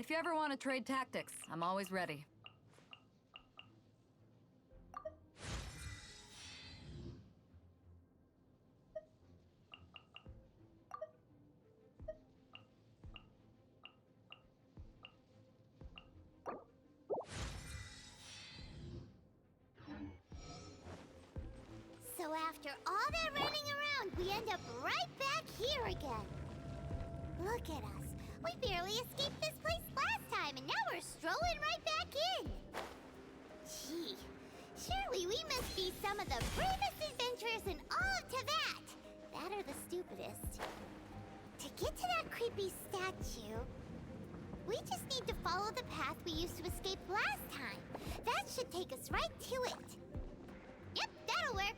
If you ever want to trade tactics, I'm always ready. So after all that running around, we end up right back here again. Look at us. We barely escaped this place last time, and now we're strolling right back in. Gee, surely we must be some of the bravest adventurers in all of Tibet. That or the stupidest. To get to that creepy statue, we just need to follow the path we used to escape last time. That should take us right to it. Yep, that'll work.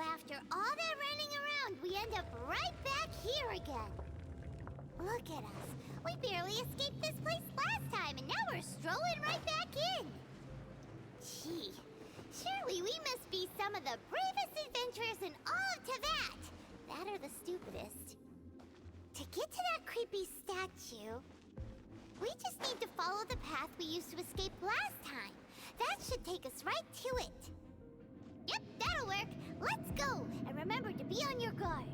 after all that running around, we end up right back here again. Look at us. We barely escaped this place last time, and now we're strolling right back in. Gee, surely we must be some of the bravest adventurers in all of Teyvat. That or the stupidest. To get to that creepy statue, we just need to follow the path we used to escape last time. That should take us right to it. Yep, that'll work. Let's go, and remember to be on your guard.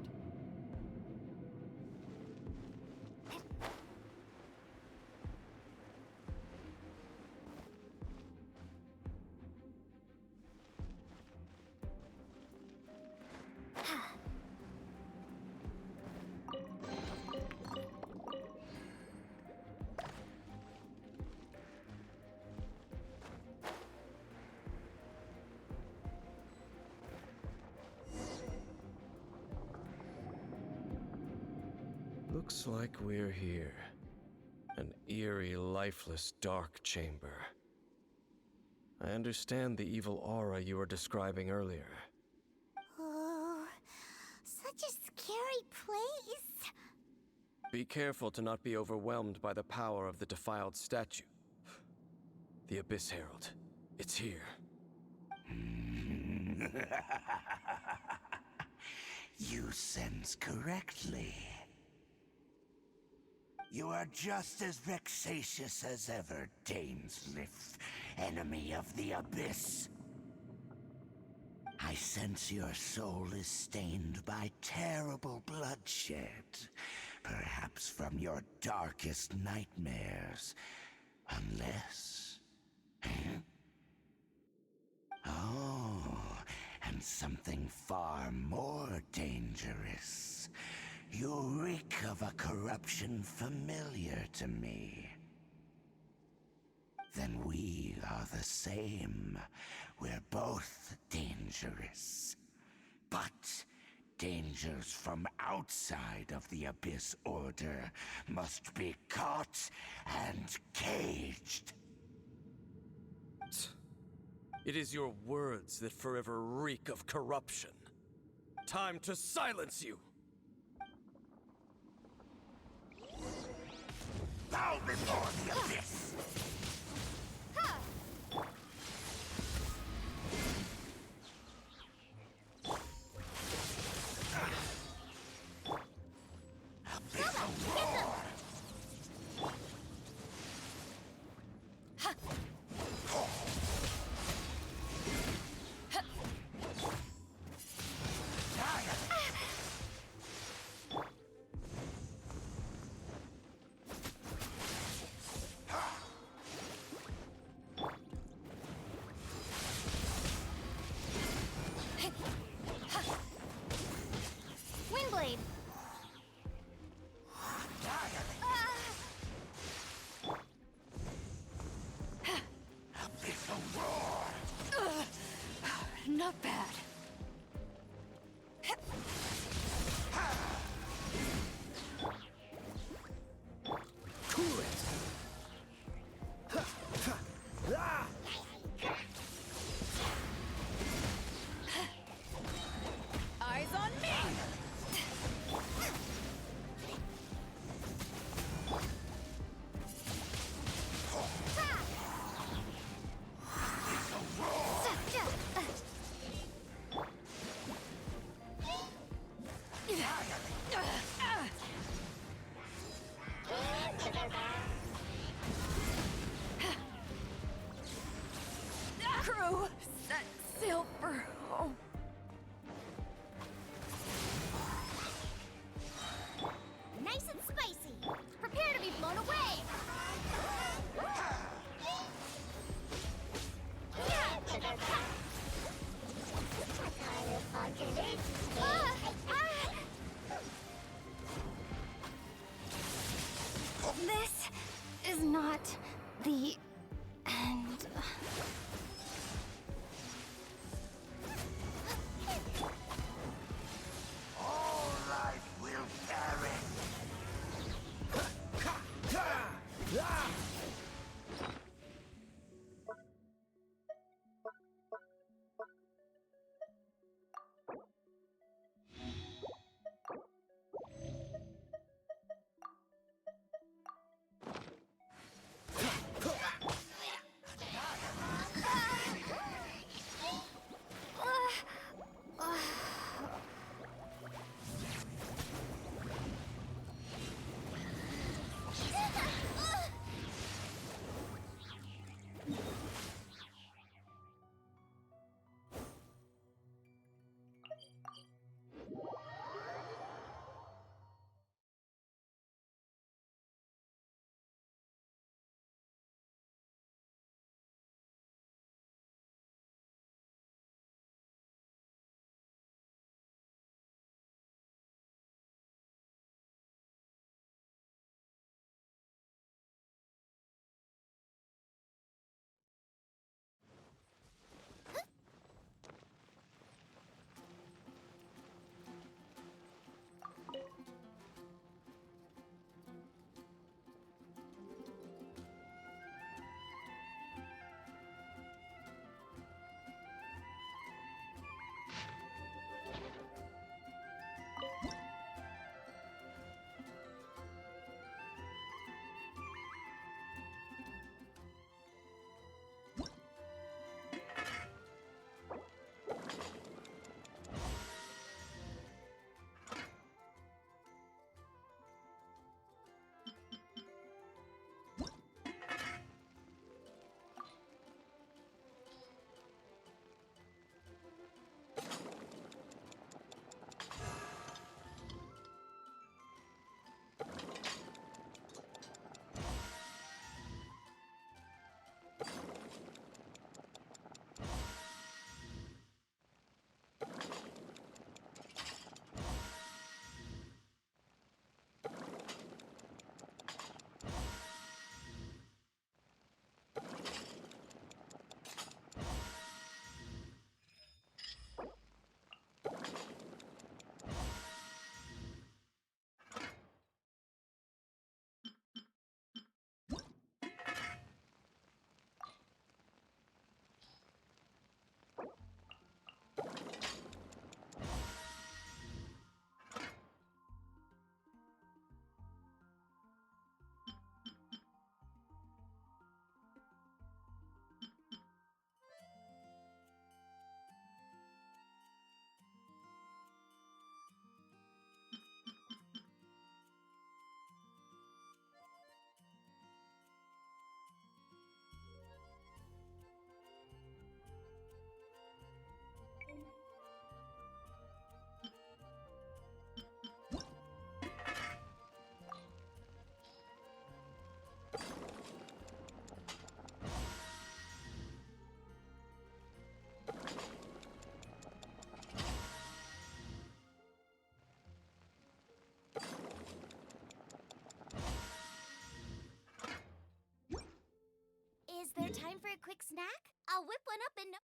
Looks like we're here. An eerie, lifeless, dark chamber. I understand the evil aura you were describing earlier. Oh, such a scary place. Be careful to not be overwhelmed by the power of the defiled statue. The Abyss Herald. It's here. You sense correctly. You are just as vexatious as ever, Dainsliff, enemy of the Abyss. I sense your soul is stained by terrible bloodshed, perhaps from your darkest nightmares, unless... Oh, and something far more dangerous. You reek of a corruption familiar to me. Then we are the same. We're both dangerous. But dangers from outside of the Abyss Order must be caught and caged. It is your words that forever reek of corruption. Time to silence you! Bow before the Abyss! Abyssal roar! Windblade. Abyssal roar! Not bad. Cool it! Eyes on me! Crew, set sail for home. Nice and spicy. Prepare to be blown away. This is not the end. All life will perish! for a quick snack? I'll whip one up in no...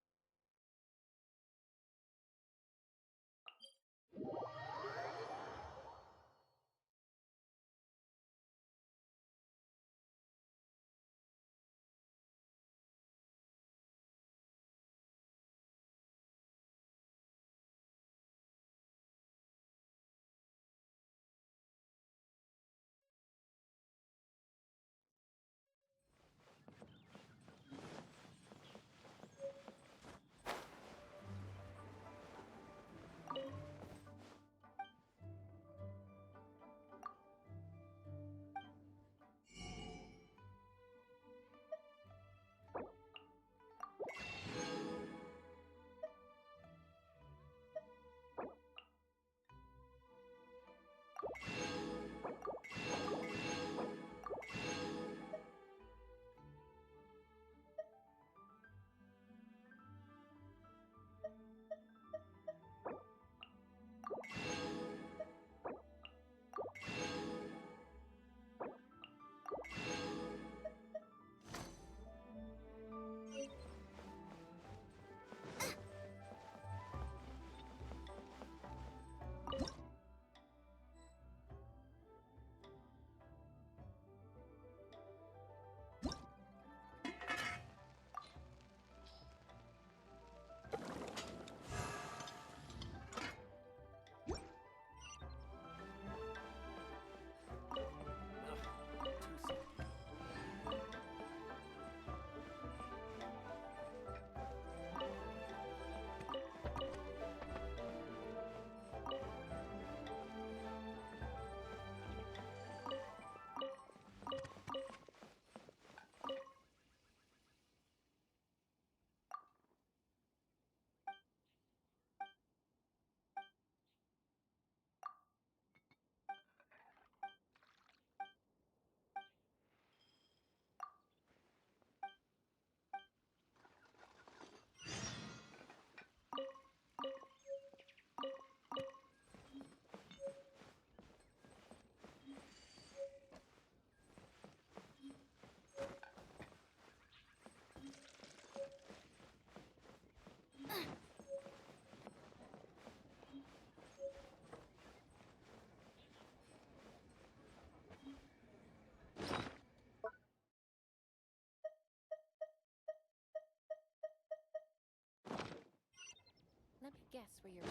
Let me guess where you're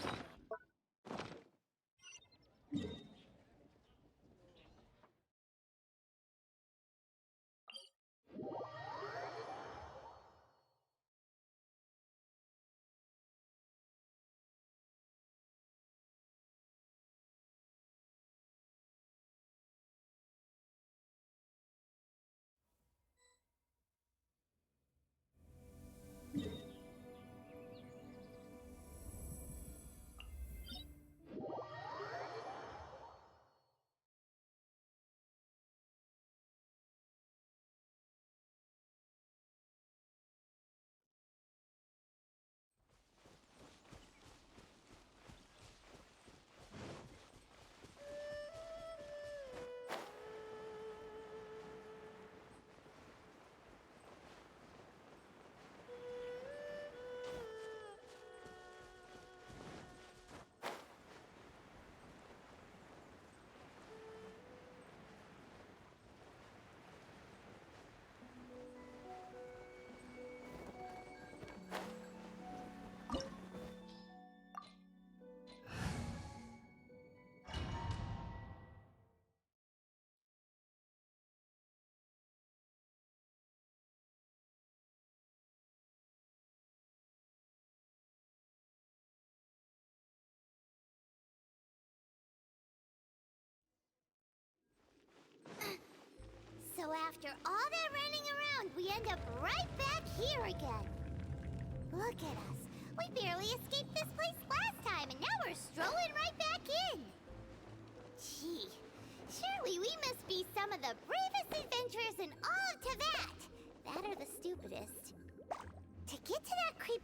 from. So after all that running around, we end up right back here again. Look at us. We barely escaped this place last time, and now we're strolling right back in. Gee, surely we must be some of the bravest adventurers in all of Teyvat. That or the stupidest. To get to that creep...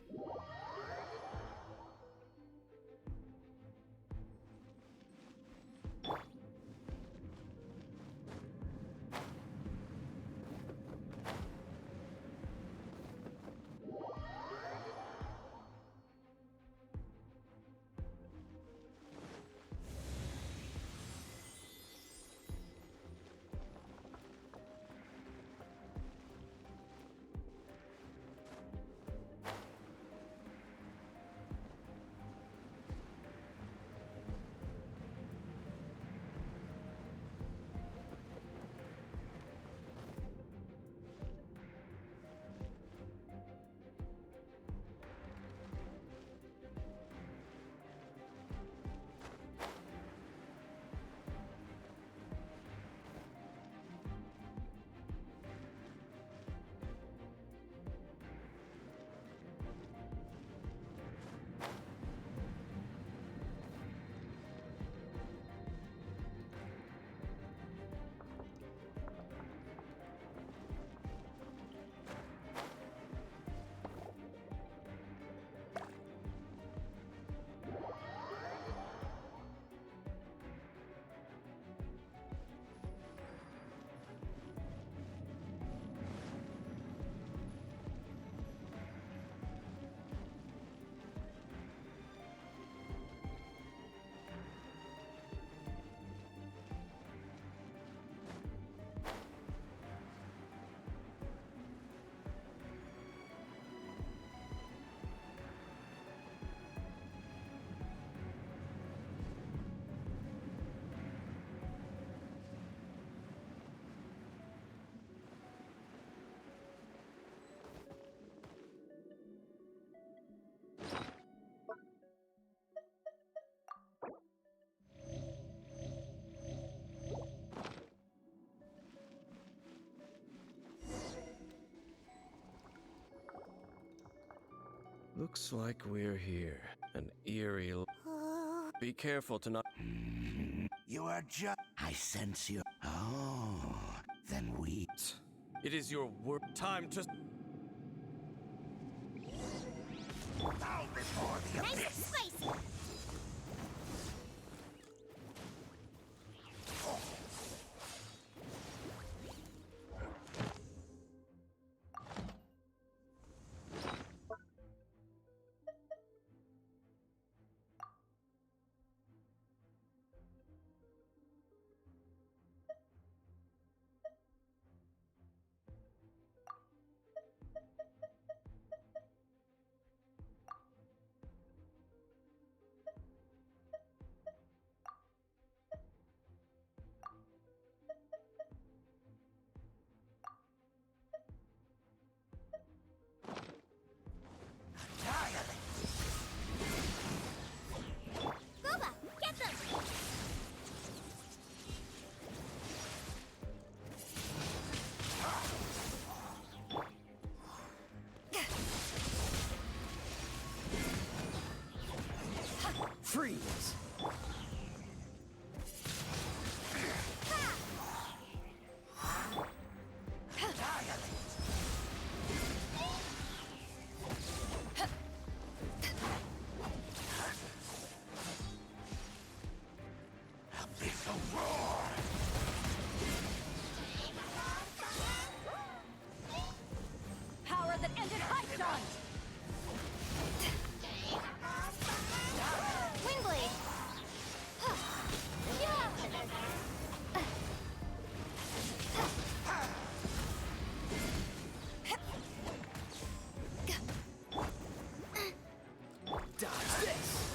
Looks like we're here. An eerie. Be careful to not. You are just... I sense you. Oh, then we... It is your work. Time to. Bow before the Nice and abyss! spicy. Boba, get them! Freeze! Abyssal roar! Power that ended Python! Windblade! Dodge this!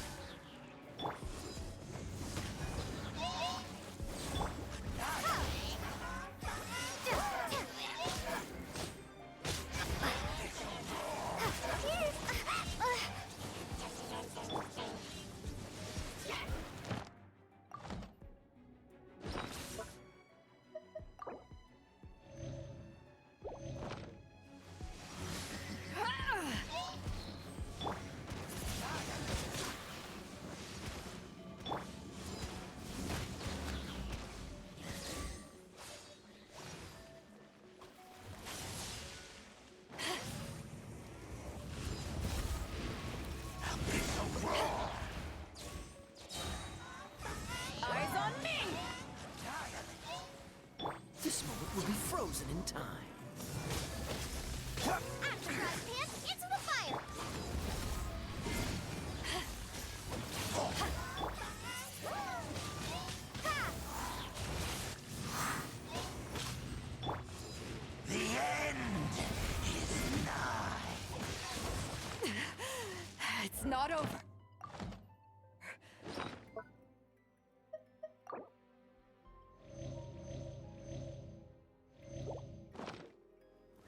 Eyes on me! This moment will be frozen in time. Out of the frying pan, into the fire! The end is nigh! It's not over.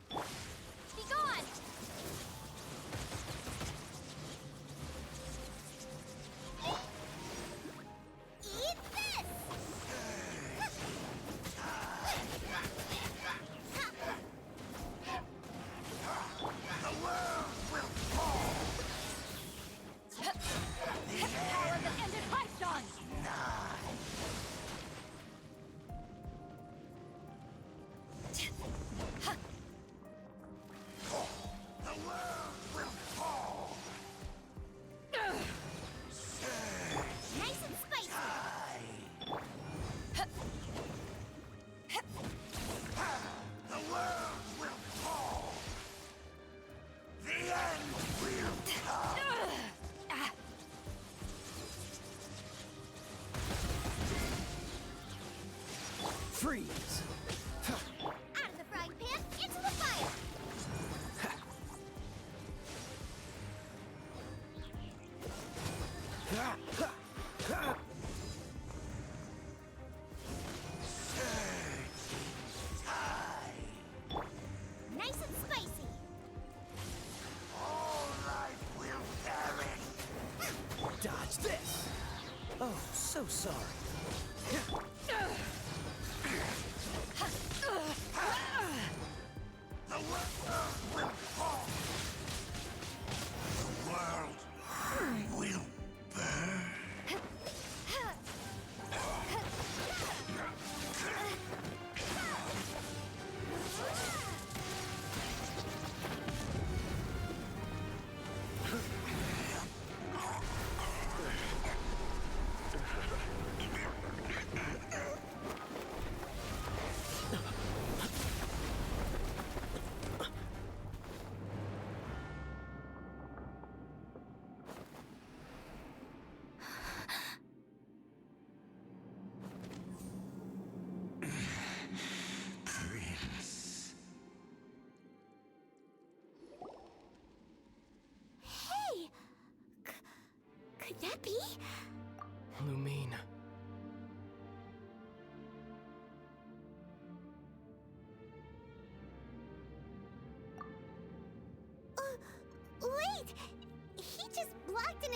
Be gone! Eat this! The world will fall! Power that ended Python! The world will fall! Nice and spicy! The world will fall! The end will come! Freeze! Out of the frying pan, into the fire! Nice and spicy! All life will perish! Dodge this! Oh, so sorry. The world will fall! The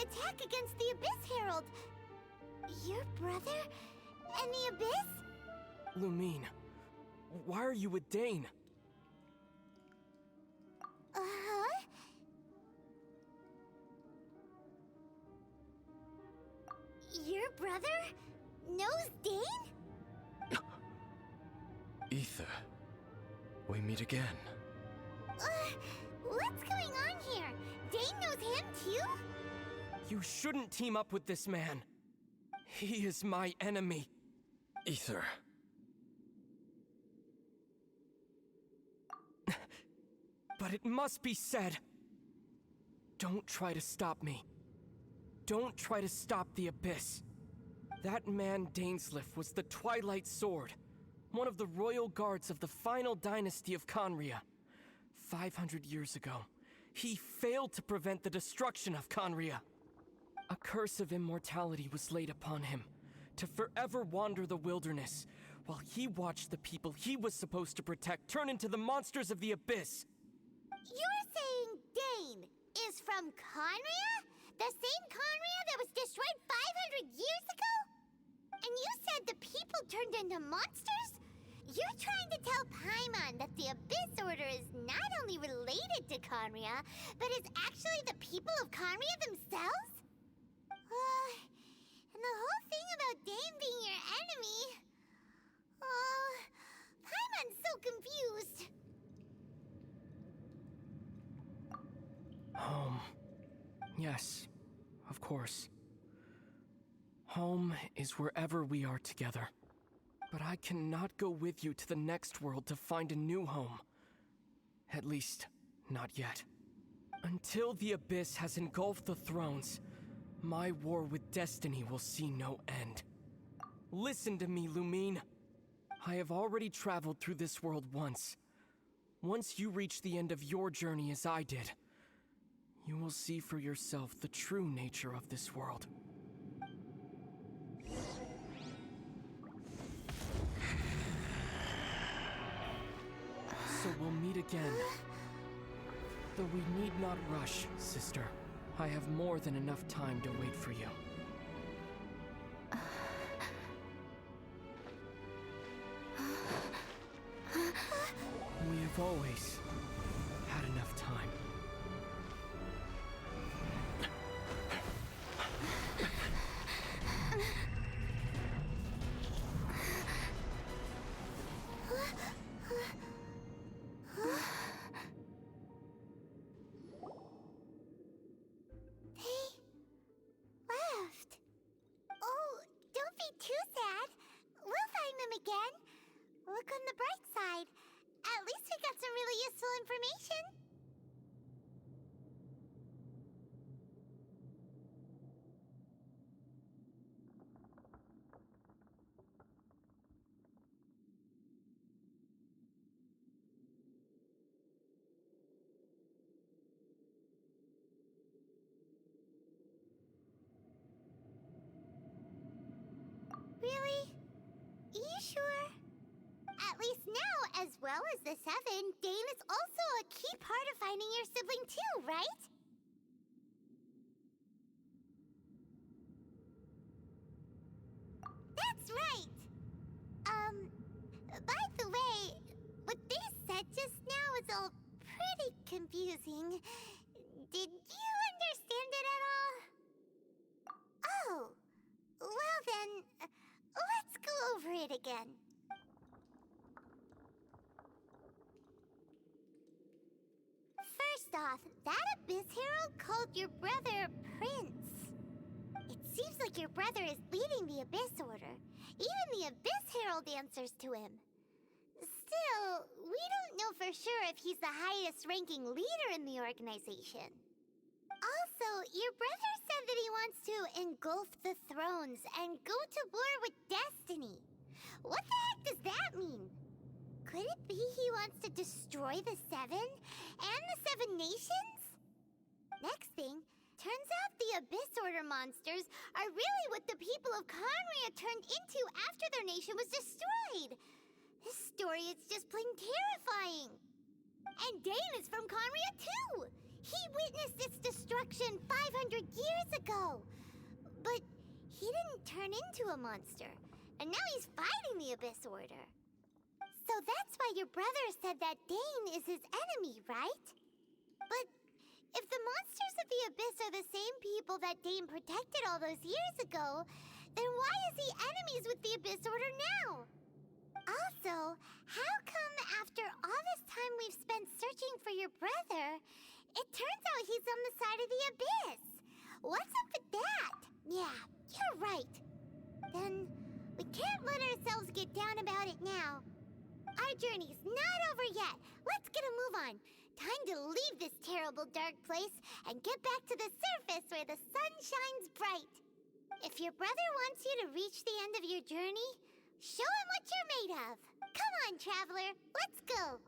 attack against the Abyss Herald. Your brother and the Abyss? Lumine, why are you with Dane? Uh-huh. Your brother knows Dane? Ether, we meet again. What's going on here? Dane knows him too? You shouldn't team up with this man. He is my enemy. Ether. But it must be said. Don't try to stop me. Don't try to stop the Abyss. That man Dainsliff was the Twilight Sword, one of the royal guards of the final dynasty of Conria. 500 years ago, he failed to prevent the destruction of Conria. A curse of immortality was laid upon him, to forever wander the wilderness, while he watched the people he was supposed to protect turn into the monsters of the Abyss. You're saying Dane is from Conria? The same Conria that was destroyed 500 years ago? And you said the people turned into monsters? You're trying to tell Paimon that the Abyss Order is not only related to Conria, but is actually the people of Conria themselves? And the whole thing about Dane being your enemy... Paimon's so confused. Home. Yes, of course. Home is wherever we are together. But I cannot go with you to the next world to find a new home. At least, not yet. Until the Abyss has engulfed the thrones, my war with destiny will see no end. Listen to me, Lumine. I have already traveled through this world once. Once you reach the end of your journey as I did, you will see for yourself the true nature of this world. So we'll meet again. Though we need not rush, sister. I have more than enough time to wait for you. We have always had enough time. Left. Oh, don't be too sad. We'll find them again. Look on the bright side. At least we got some really useful information. Really? Are you sure? At least now, as well as the Seven, Dane is also a key part of finding your sibling too, right? That's right! By the way, what they said just now is all pretty confusing. Did you understand it at all? Oh, well then, let's go over it again. First off, that Abyss Herald called your brother Prince. It seems like your brother is leading the Abyss Order. Even the Abyss Herald answers to him. Still, we don't know for sure if he's the highest-ranking leader in the organization. Also, your brother said that he wants to engulf the thrones and go to war with destiny. What the heck does that mean? Could it be he wants to destroy the Seven and the Seven Nations? Next thing, turns out the Abyss Order monsters are really what the people of Conria turned into after their nation was destroyed. This story is just plain terrifying. And Dane is from Conria too. He witnessed its destruction 500 years ago. But he didn't turn into a monster. And now he's fighting the Abyss Order. So that's why your brother said that Dane is his enemy, right? But if the monsters of the Abyss are the same people that Dane protected all those years ago, then why is he enemies with the Abyss Order now? Also, how come after all this time we've spent searching for your brother, it turns out he's on the side of the Abyss? What's up with that? Yeah, you're right. Then we can't let ourselves get down about it now. Our journey's not over yet. Let's get a move on. Time to leave this terrible dark place and get back to the surface where the sun shines bright. If your brother wants you to reach the end of your journey, show him what you're made of. Come on, traveler. Let's go.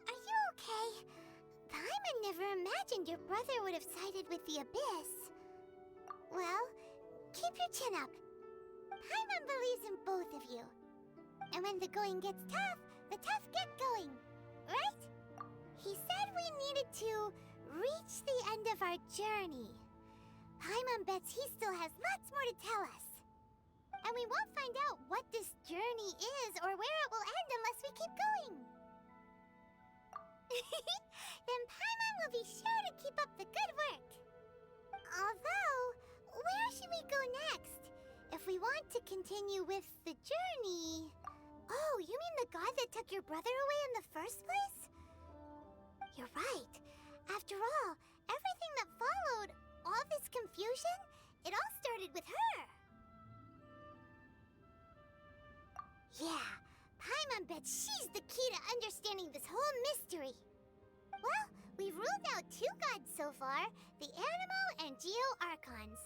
Are you okay? Paimon never imagined your brother would have sided with the Abyss. Well, keep your chin up. Paimon believes in both of you. And when the going gets tough, the tough get going. Right? He said we needed to reach the end of our journey. Paimon bets he still has lots more to tell us. And we won't find out what this journey is or where it will end unless we keep going. Then Paimon will be sure to keep up the good work. Although, where should we go next? If we want to continue with the journey... Oh, you mean the god that took your brother away in the first place? You're right. After all, everything that followed, all this confusion, it all started with her. Yeah, Paimon bets she's the key to understanding this whole mystery. Well, we've ruled out two gods so far, the Animo and Geo Archons.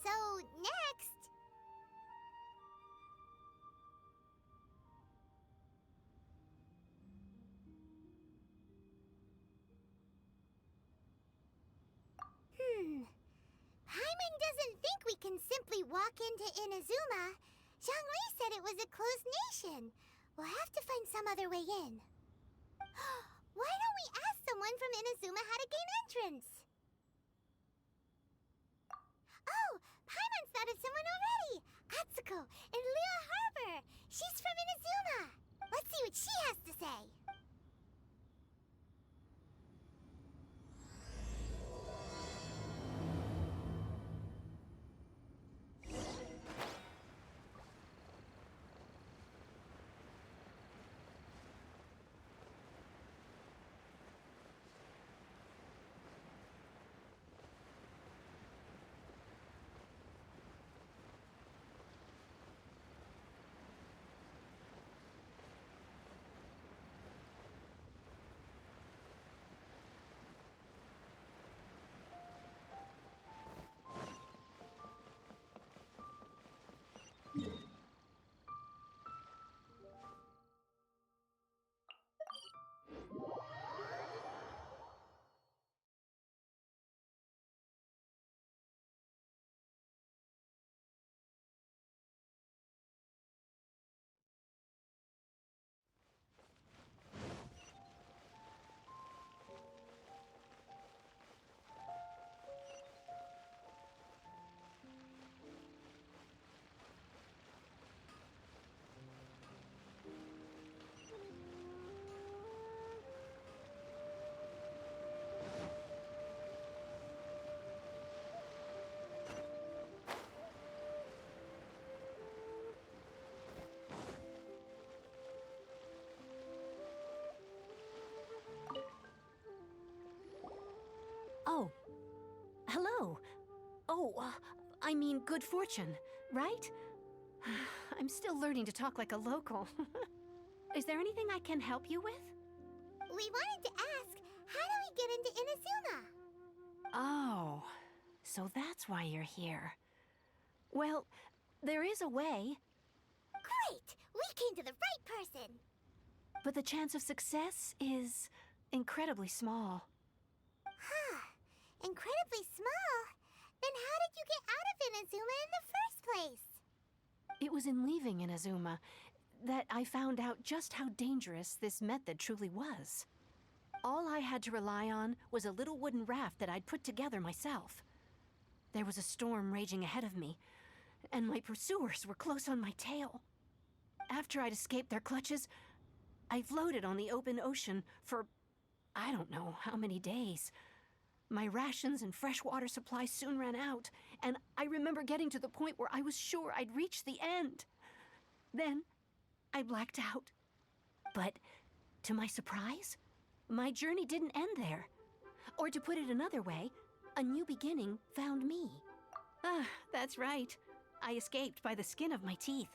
So, next... Paimon doesn't think we can simply walk into Inazuma. Zhangli said it was a closed nation. We'll have to find some other way in. Why don't we ask someone from Inazuma how to gain entrance? Oh, Paimon's thought of someone already! Atsuko in Liyue Harbor! She's from Inazuma! Let's see what she has to say! Oh. Hello. Oh, I mean good fortune, right? I'm still learning to talk like a local. Is there anything I can help you with? We wanted to ask, how do we get into Inazuma? Oh, so that's why you're here. Well, there is a way, Great! We came to the right person! but the chance of success is incredibly small. Huh. Incredibly small? Then how did you get out of Inazuma in the first place? It was in leaving Inazuma that I found out just how dangerous this method truly was. All I had to rely on was a little wooden raft that I'd put together myself. There was a storm raging ahead of me, and my pursuers were close on my tail. After I'd escaped their clutches, I floated on the open ocean for I don't know how many days. My rations and freshwater supplies soon ran out, and I remember getting to the point where I was sure I'd reached the end. Then, I blacked out. But, to my surprise, my journey didn't end there. Or to put it another way, a new beginning found me. That's right. I escaped by the skin of my teeth.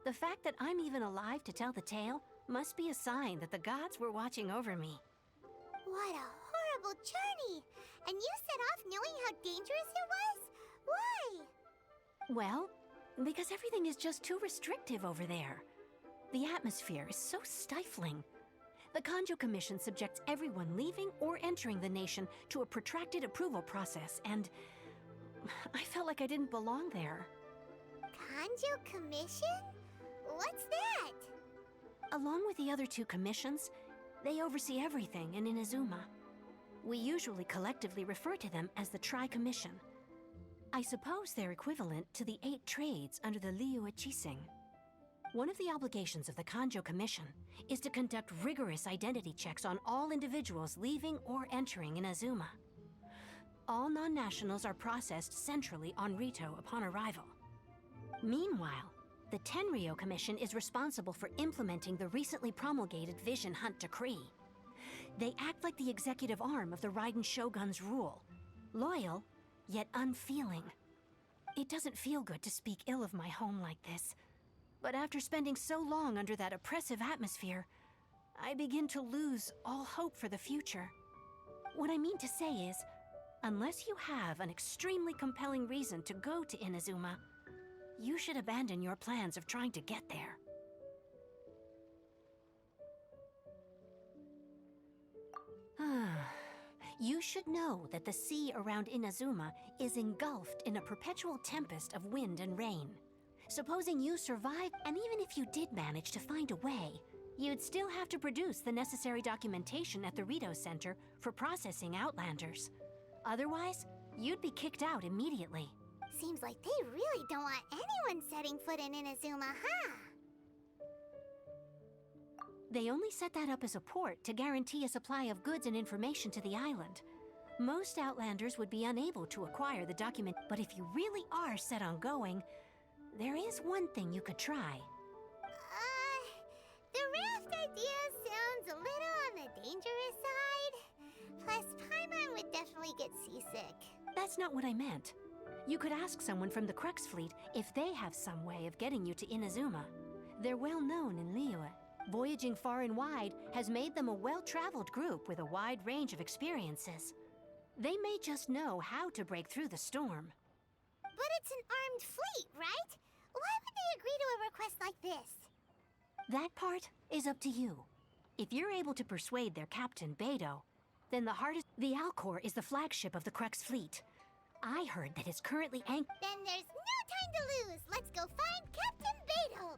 The fact that I'm even alive to tell the tale must be a sign that the gods were watching over me. What a horrible journey! And you set off knowing how dangerous it was? Why? Well, because everything is just too restrictive over there. The atmosphere is so stifling. The Kanjo Commission subjects everyone leaving or entering the nation to a protracted approval process, and I felt like I didn't belong there. Kanjo Commission? What's that? Along with the other two commissions, they oversee everything in Inazuma. We usually collectively refer to them as the Tri-Commission. I suppose they're equivalent to the 8 trades under the Liyue Chising. One of the obligations of the Kanjo Commission is to conduct rigorous identity checks on all individuals leaving or entering Inazuma. All non-nationals are processed centrally on Rito upon arrival. Meanwhile, the Tenryo Commission is responsible for implementing the recently promulgated Vision Hunt Decree. They act like the executive arm of the Raiden Shogun's rule, loyal, yet unfeeling. It doesn't feel good to speak ill of my home like this, but after spending so long under that oppressive atmosphere, I begin to lose all hope for the future. What I mean to say is, unless you have an extremely compelling reason to go to Inazuma, you should abandon your plans of trying to get there. You should know that the sea around Inazuma is engulfed in a perpetual tempest of wind and rain. Supposing you survive, and even if you did manage to find a way, you'd still have to produce the necessary documentation at the Rito Center for processing Outlanders. Otherwise, you'd be kicked out immediately. Seems like they really don't want anyone setting foot in Inazuma, huh? They only set that up as a port to guarantee a supply of goods and information to the island. Most Outlanders would be unable to acquire the document, but if you really are set on going, there is one thing you could try. The raft idea sounds a little on the dangerous side. Plus, Paimon would definitely get seasick. That's not what I meant. You could ask someone from the Crux fleet if they have some way of getting you to Inazuma. They're well known in Liyue. Voyaging far and wide has made them a well-traveled group with a wide range of experiences. They may just know how to break through the storm. But it's an armed fleet, right? Why would they agree to a request like this? That part is up to you. If you're able to persuade their captain, Beidou, then the Alcor is the flagship of the Crux fleet. I heard that it's currently Then there's no time to lose. Let's go find Captain Beidou.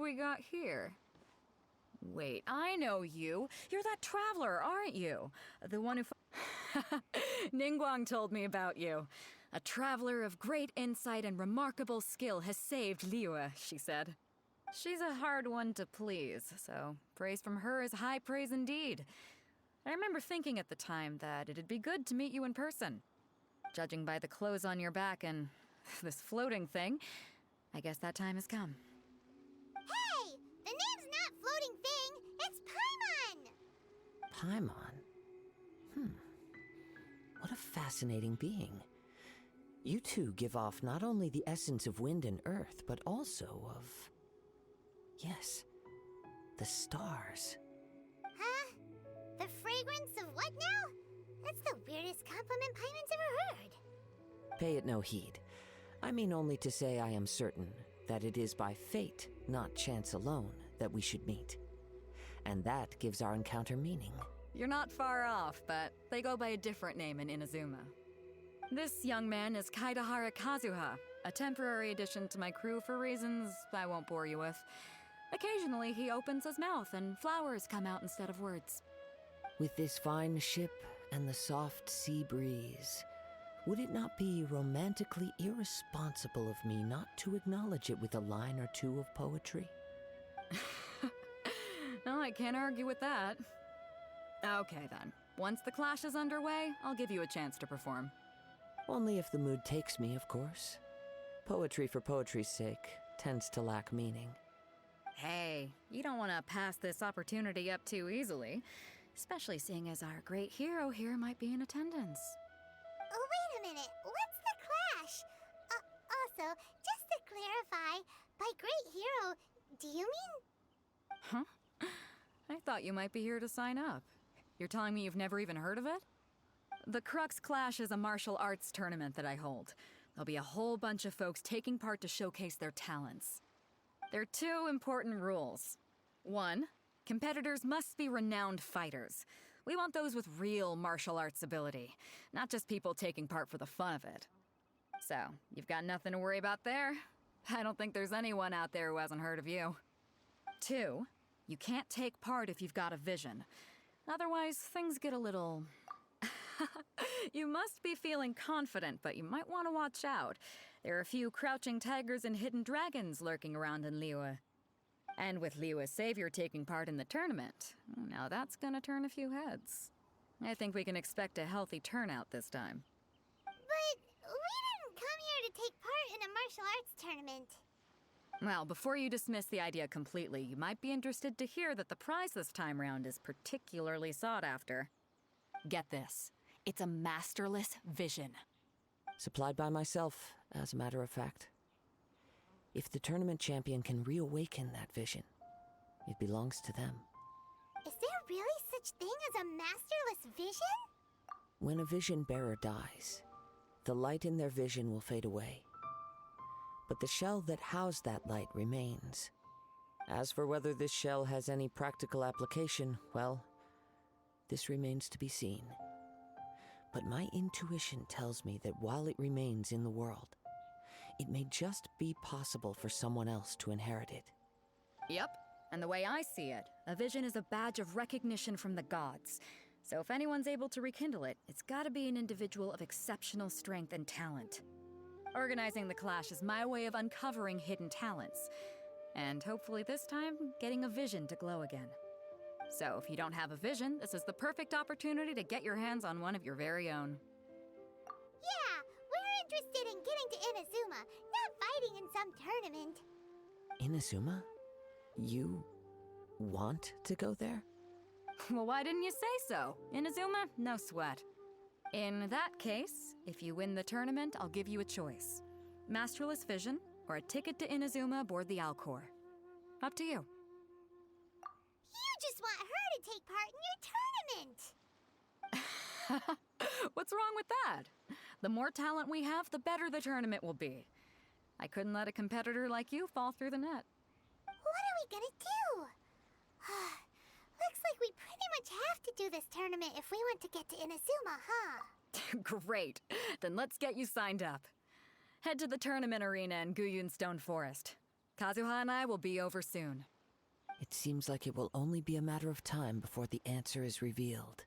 we got here? Wait, I know you. You're that traveler, aren't you? The one who... Ningguang told me about you. A traveler of great insight and remarkable skill has saved Liyue, she said. She's a hard one to please, so praise from her is high praise indeed. I remember thinking at the time that it'd be good to meet you in person. Judging by the clothes on your back and this floating thing, I guess that time has come. Hey! The name's not Floating Thing, it's Paimon! Paimon? What a fascinating being. You two give off not only the essence of wind and earth, but also of... yes, the stars. Huh? The fragrance of what now? That's the weirdest compliment Paimon's ever heard. Pay it no heed. I mean only to say I am certain that it is by fate, not chance alone, that we should meet. And that gives our encounter meaning. You're not far off, but they go by a different name in Inazuma. This young man is Kaidahara Kazuha, a temporary addition to my crew for reasons I won't bore you with. Occasionally, he opens his mouth and flowers come out instead of words. With this fine ship and the soft sea breeze, would it not be romantically irresponsible of me not to acknowledge it with a line or two of poetry? No, I can't argue with that. Okay then. Once the clash is underway, I'll give you a chance to perform. Only if the mood takes me, of course. Poetry for poetry's sake tends to lack meaning. Hey, you don't want to pass this opportunity up too easily, especially seeing as our great hero here might be in attendance. Oh, wait a minute. What's the clash? Also, just to clarify, by great hero, do you mean... Huh? I thought you might be here to sign up. You're telling me you've never even heard of it? The Crux Clash is a martial arts tournament that I hold. There'll be a whole bunch of folks taking part to showcase their talents. There are two important rules. One, competitors must be renowned fighters. We want those with real martial arts ability, not just people taking part for the fun of it. So, you've got nothing to worry about there. I don't think there's anyone out there who hasn't heard of you. Two, you can't take part if you've got a vision. Otherwise, things get a little... You must be feeling confident, but you might want to watch out. There are a few crouching tigers and hidden dragons lurking around in Liyue. And with Liyue's savior taking part in the tournament, now that's gonna turn a few heads. I think we can expect a healthy turnout this time. But we didn't come here to take part in a martial arts tournament. Well, before you dismiss the idea completely, you might be interested to hear that the prize this time round is particularly sought after. Get this. It's a masterless vision. Supplied by myself, as a matter of fact. If the tournament champion can reawaken that vision, it belongs to them. Is there really such thing as a masterless vision? When a vision bearer dies, the light in their vision will fade away. But the shell that housed that light remains. As for whether this shell has any practical application, well, this remains to be seen. But my intuition tells me that while it remains in the world, it may just be possible for someone else to inherit it. Yep, and the way I see it, a vision is a badge of recognition from the gods. So if anyone's able to rekindle it, it's gotta be an individual of exceptional strength and talent. Organizing the clash is my way of uncovering hidden talents. And hopefully this time, getting a vision to glow again. So if you don't have a vision, this is the perfect opportunity to get your hands on one of your very own. Yeah, we're interested in getting to Inazuma, not fighting in some tournament. Inazuma? You want to go there? Well, why didn't you say so? Inazuma? No sweat. In that case, if you win the tournament, I'll give you a choice. Masterless Vision, or a ticket to Inazuma aboard the Alcor. Up to you. You just want her to take part in your tournament! What's wrong with that? The more talent we have, the better the tournament will be. I couldn't let a competitor like you fall through the net. What are we gonna do? Looks like we pretty much have to do this tournament if we want to get to Inazuma, huh? Great. Then let's get you signed up. Head to the tournament arena in Guyun Stone Forest. Kazuha and I will be over soon. It seems like it will only be a matter of time before the answer is revealed.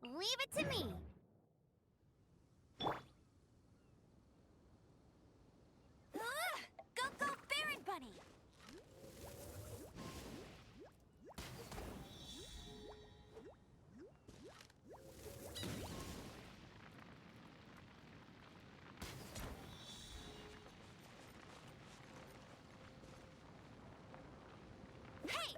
Leave it to me. Go, go, Baron Bunny! Hey!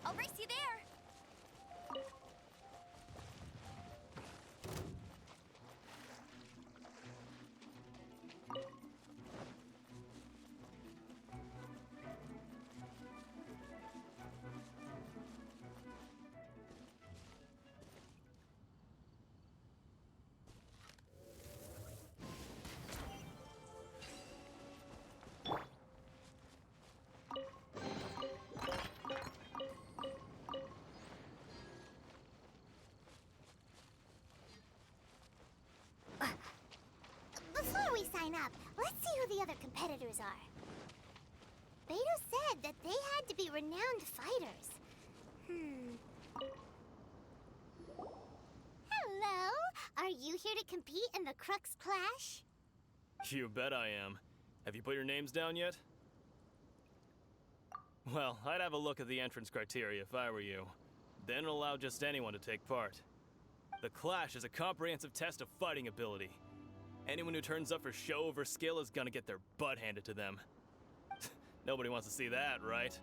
I'll race you there! sign up. Let's see who the other competitors are. Beto said that they had to be renowned fighters. Hello? Are you here to compete in the Crux Clash? You bet I am. Have you put your names down yet? Well, I'd have a look at the entrance criteria if I were you. Then it'll allow just anyone to take part. The Clash is a comprehensive test of fighting ability. Anyone who turns up for show over skill is gonna get their butt handed to them. Nobody wants to see that, right?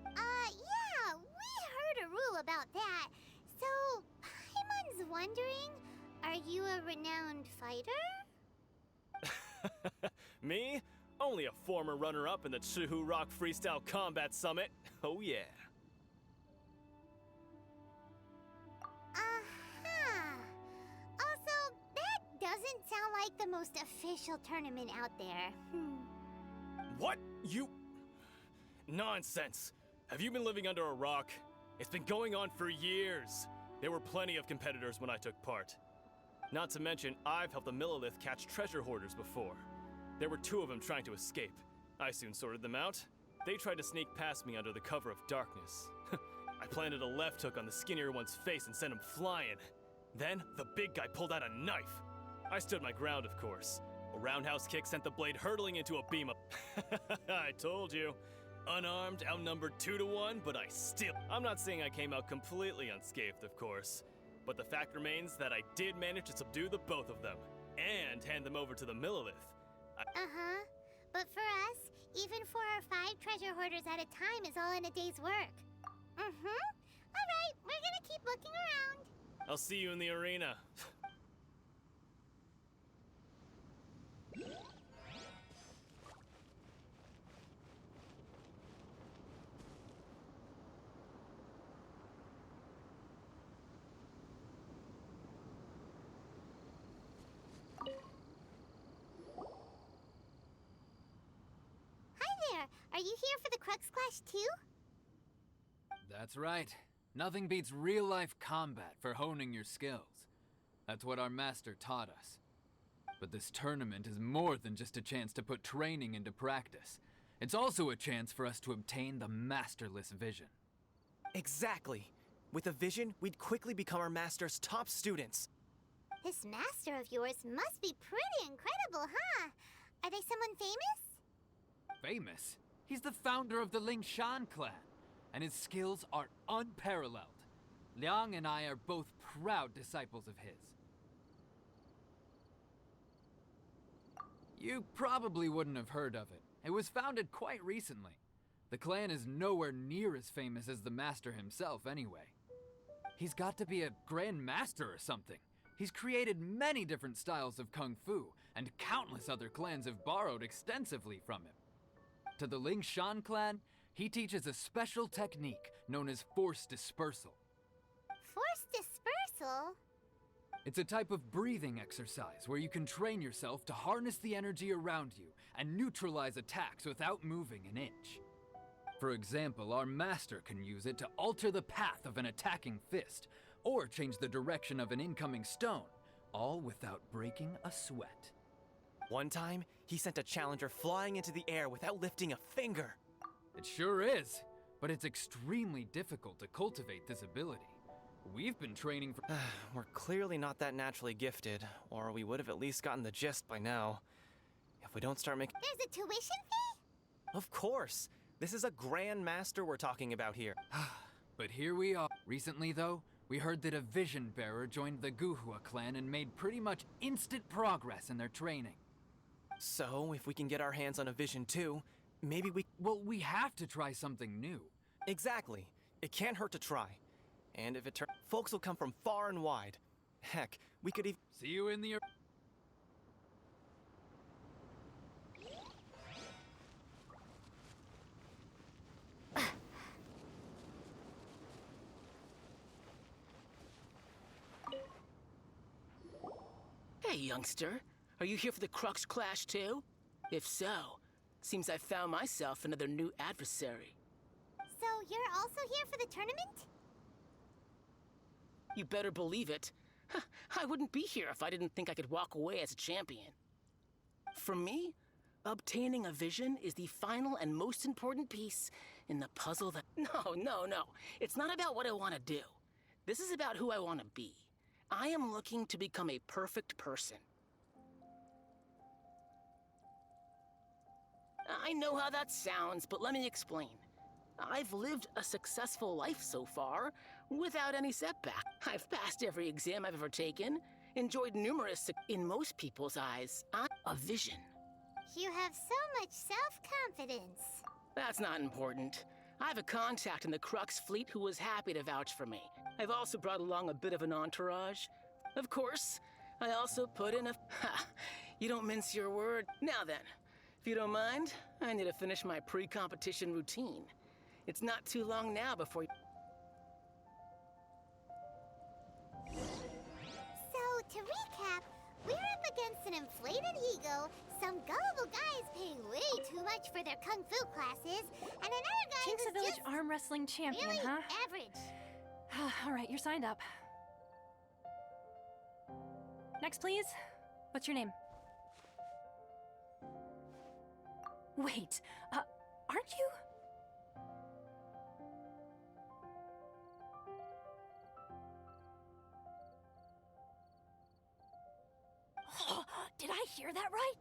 Yeah, we heard a rule about that. So, Paimon's wondering, are you a renowned fighter? Me? Only a former runner-up in the Chihu Rock Freestyle Combat Summit. Oh yeah. Also, that doesn't sound like the most official tournament out there. What? You... Nonsense. Have you been living under a rock? It's been going on for years. There were plenty of competitors when I took part. Not to mention, I've helped the Millilith catch treasure hoarders before. There were 2 of them trying to escape. I soon sorted them out. They tried to sneak past me under the cover of darkness. I planted a left hook on the skinnier one's face and sent him flying. Then, the big guy pulled out a knife. I stood my ground, of course. A roundhouse kick sent the blade hurtling into a beam of... I told you. Unarmed, outnumbered 2 to 1, but I still... I'm not saying I came out completely unscathed, of course. But the fact remains that I did manage to subdue the both of them. And hand them over to the Millilith. But for us, even 4 or 5 treasure hoarders at a time is all in a day's work. Alright, we're gonna keep looking around. I'll see you in the arena. Are you here for the Crux Clash too? That's right. Nothing beats real-life combat for honing your skills. That's what our master taught us. But this tournament is more than just a chance to put training into practice. It's also a chance for us to obtain the masterless vision. Exactly. With a vision, we'd quickly become our master's top students. This master of yours must be pretty incredible, huh? Are they someone famous? Famous? He's the founder of the Lingshan clan, and his skills are unparalleled. Liang and I are both proud disciples of his. You probably wouldn't have heard of it. It was founded quite recently. The clan is nowhere near as famous as the master himself anyway. He's got to be a grand master or something. He's created many different styles of kung fu, and countless other clans have borrowed extensively from him. To the Lingshan clan, he teaches a special technique known as force dispersal. Force dispersal? It's a type of breathing exercise where you can train yourself to harness the energy around you and neutralize attacks without moving an inch. For example, our master can use it to alter the path of an attacking fist, or change the direction of an incoming stone, all without breaking a sweat. One time, he sent a challenger flying into the air without lifting a finger. It sure is, but it's extremely difficult to cultivate this ability. We've been training for... We're clearly not that naturally gifted, or we would have at least gotten the gist by now. If we don't start making... There's a tuition fee? Of course! This is a Grand Master we're talking about here. But here we are. Recently, though, we heard that a Vision Bearer joined the Guhua clan and made pretty much instant progress in their training. So, if we can get our hands on a vision too, maybe we... Well, we have to try something new. Exactly. It can't hurt to try. And if it turns... Folks will come from far and wide. Heck, we could even... See you in the... Hey, youngster. Are you here for the Crux Clash too? If so, seems I found myself another new adversary. So you're also here for the tournament? You better believe it. I wouldn't be here if I didn't think I could walk away as a champion. For me, obtaining a vision is the final and most important piece in the puzzle that... No. It's not about what I want to do. This is about who I want to be. I am looking to become a perfect person. I know how that sounds, but let me explain. I've lived a successful life so far, without any setback. I've passed every exam I've ever taken, enjoyed numerous... In most people's eyes, I'm a vision. You have so much self-confidence. That's not important. I have a contact in the Crux fleet who was happy to vouch for me. I've also brought along a bit of an entourage. Of course, I also put in a... Ha! You don't mince your word. Now then, if you don't mind, I need to finish my pre-competition routine. It's not too long now before... So, to recap, we're up against an inflated ego, some gullible guys paying way too much for their kung fu classes, and another guy Jinx, who's a village just arm wrestling champion, really huh? average. All right, you're signed up. Next, please. What's your name? Wait, aren't you? Did I hear that right?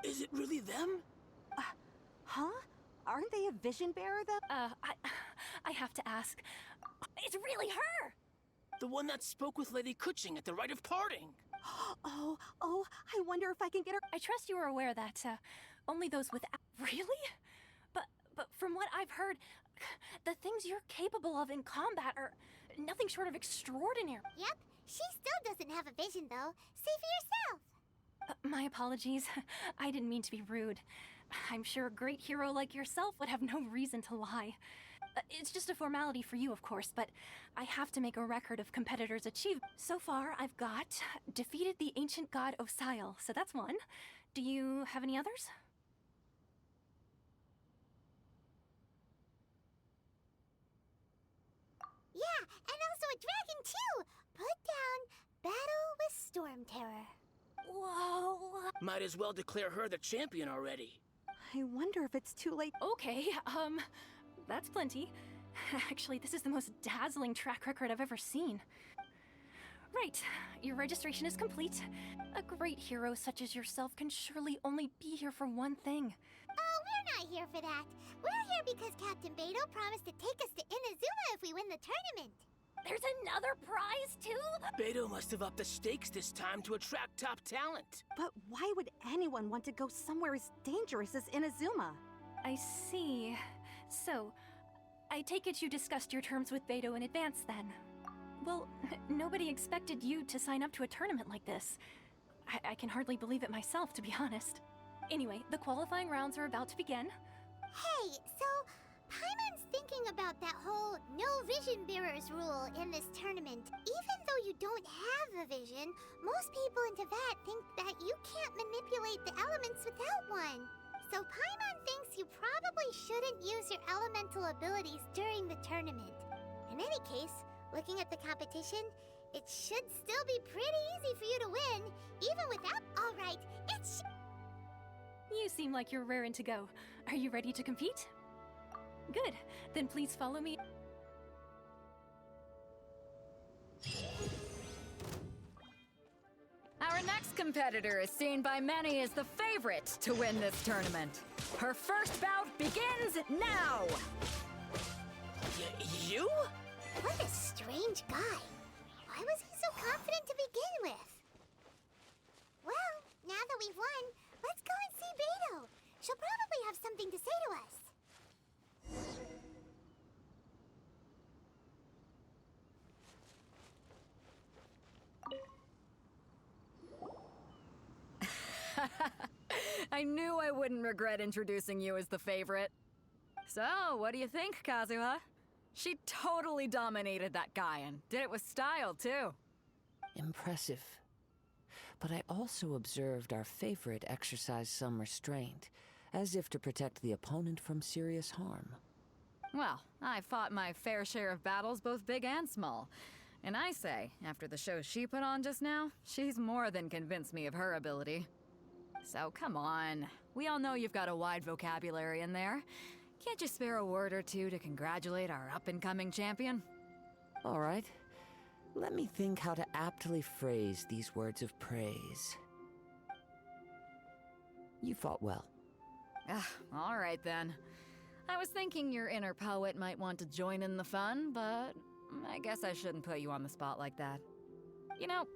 Is it really them? Huh? Aren't they a vision bearer, though? I have to ask. It's really her! The one that spoke with Lady Kuching at the rite of parting. Oh, I wonder if I can get her. I trust you are aware that, only those with... Really? But from what I've heard, the things you're capable of in combat are nothing short of extraordinary. Yep, she still doesn't have a vision, though. See for yourself. My apologies. I didn't mean to be rude. I'm sure a great hero like yourself would have no reason to lie. It's just a formality for you, of course, but I have to make a record of competitors' achievements. So far, I've got defeated the ancient god Osile, so that's one. Do you have any others? Yeah, and also a dragon, too. Put down Battle with Storm Terror. Whoa. Might as well declare her the champion already. I wonder if it's too late. Okay, that's plenty. Actually, this is the most dazzling track record I've ever seen. Right, your registration is complete. A great hero such as yourself can surely only be here for one thing. Oh, we're not here for that. We're here because Captain Beidou promised to take us to Inazuma if we win the tournament. There's another prize, too? Beidou must have upped the stakes this time to attract top talent. But why would anyone want to go somewhere as dangerous as Inazuma? I see. So, I take it you discussed your terms with Beidou in advance, then? Well, nobody expected you to sign up to a tournament like this. I can hardly believe it myself, to be honest. Anyway, the qualifying rounds are about to begin. Hey, so Paimon's thinking about that whole no vision bearers rule in this tournament. Even though you don't have a vision, most people in Teyvat think that you can't manipulate the elements without one. So Paimon thinks you probably shouldn't use your elemental abilities during the tournament. In any case, looking at the competition, it should still be pretty easy for you to win, even without... All right, it's... You seem like you're raring to go. Are you ready to compete? Good. Then please follow me. Our next competitor is seen by many as the favorite to win this tournament. Her first bout begins now! You? What a strange guy. Why was he so confident to begin with? Well, now that we've won, let's go and see Beidou. She'll probably have something to say to us. I knew I wouldn't regret introducing you as the favorite. So, what do you think, Kazuha? She totally dominated that guy and did it with style, too. Impressive. But I also observed our favorite exercise some restraint. as if to protect the opponent from serious harm. Well, I've fought my fair share of battles, both big and small. And I say, after the show she put on just now, she's more than convinced me of her ability. So come on. We all know you've got a wide vocabulary in there. Can't you spare a word or two to congratulate our up-and-coming champion? All right. Let me think how to aptly phrase these words of praise. You fought well. All right then. I was thinking your inner poet might want to join in the fun, but I guess I shouldn't put you on the spot like that. You know,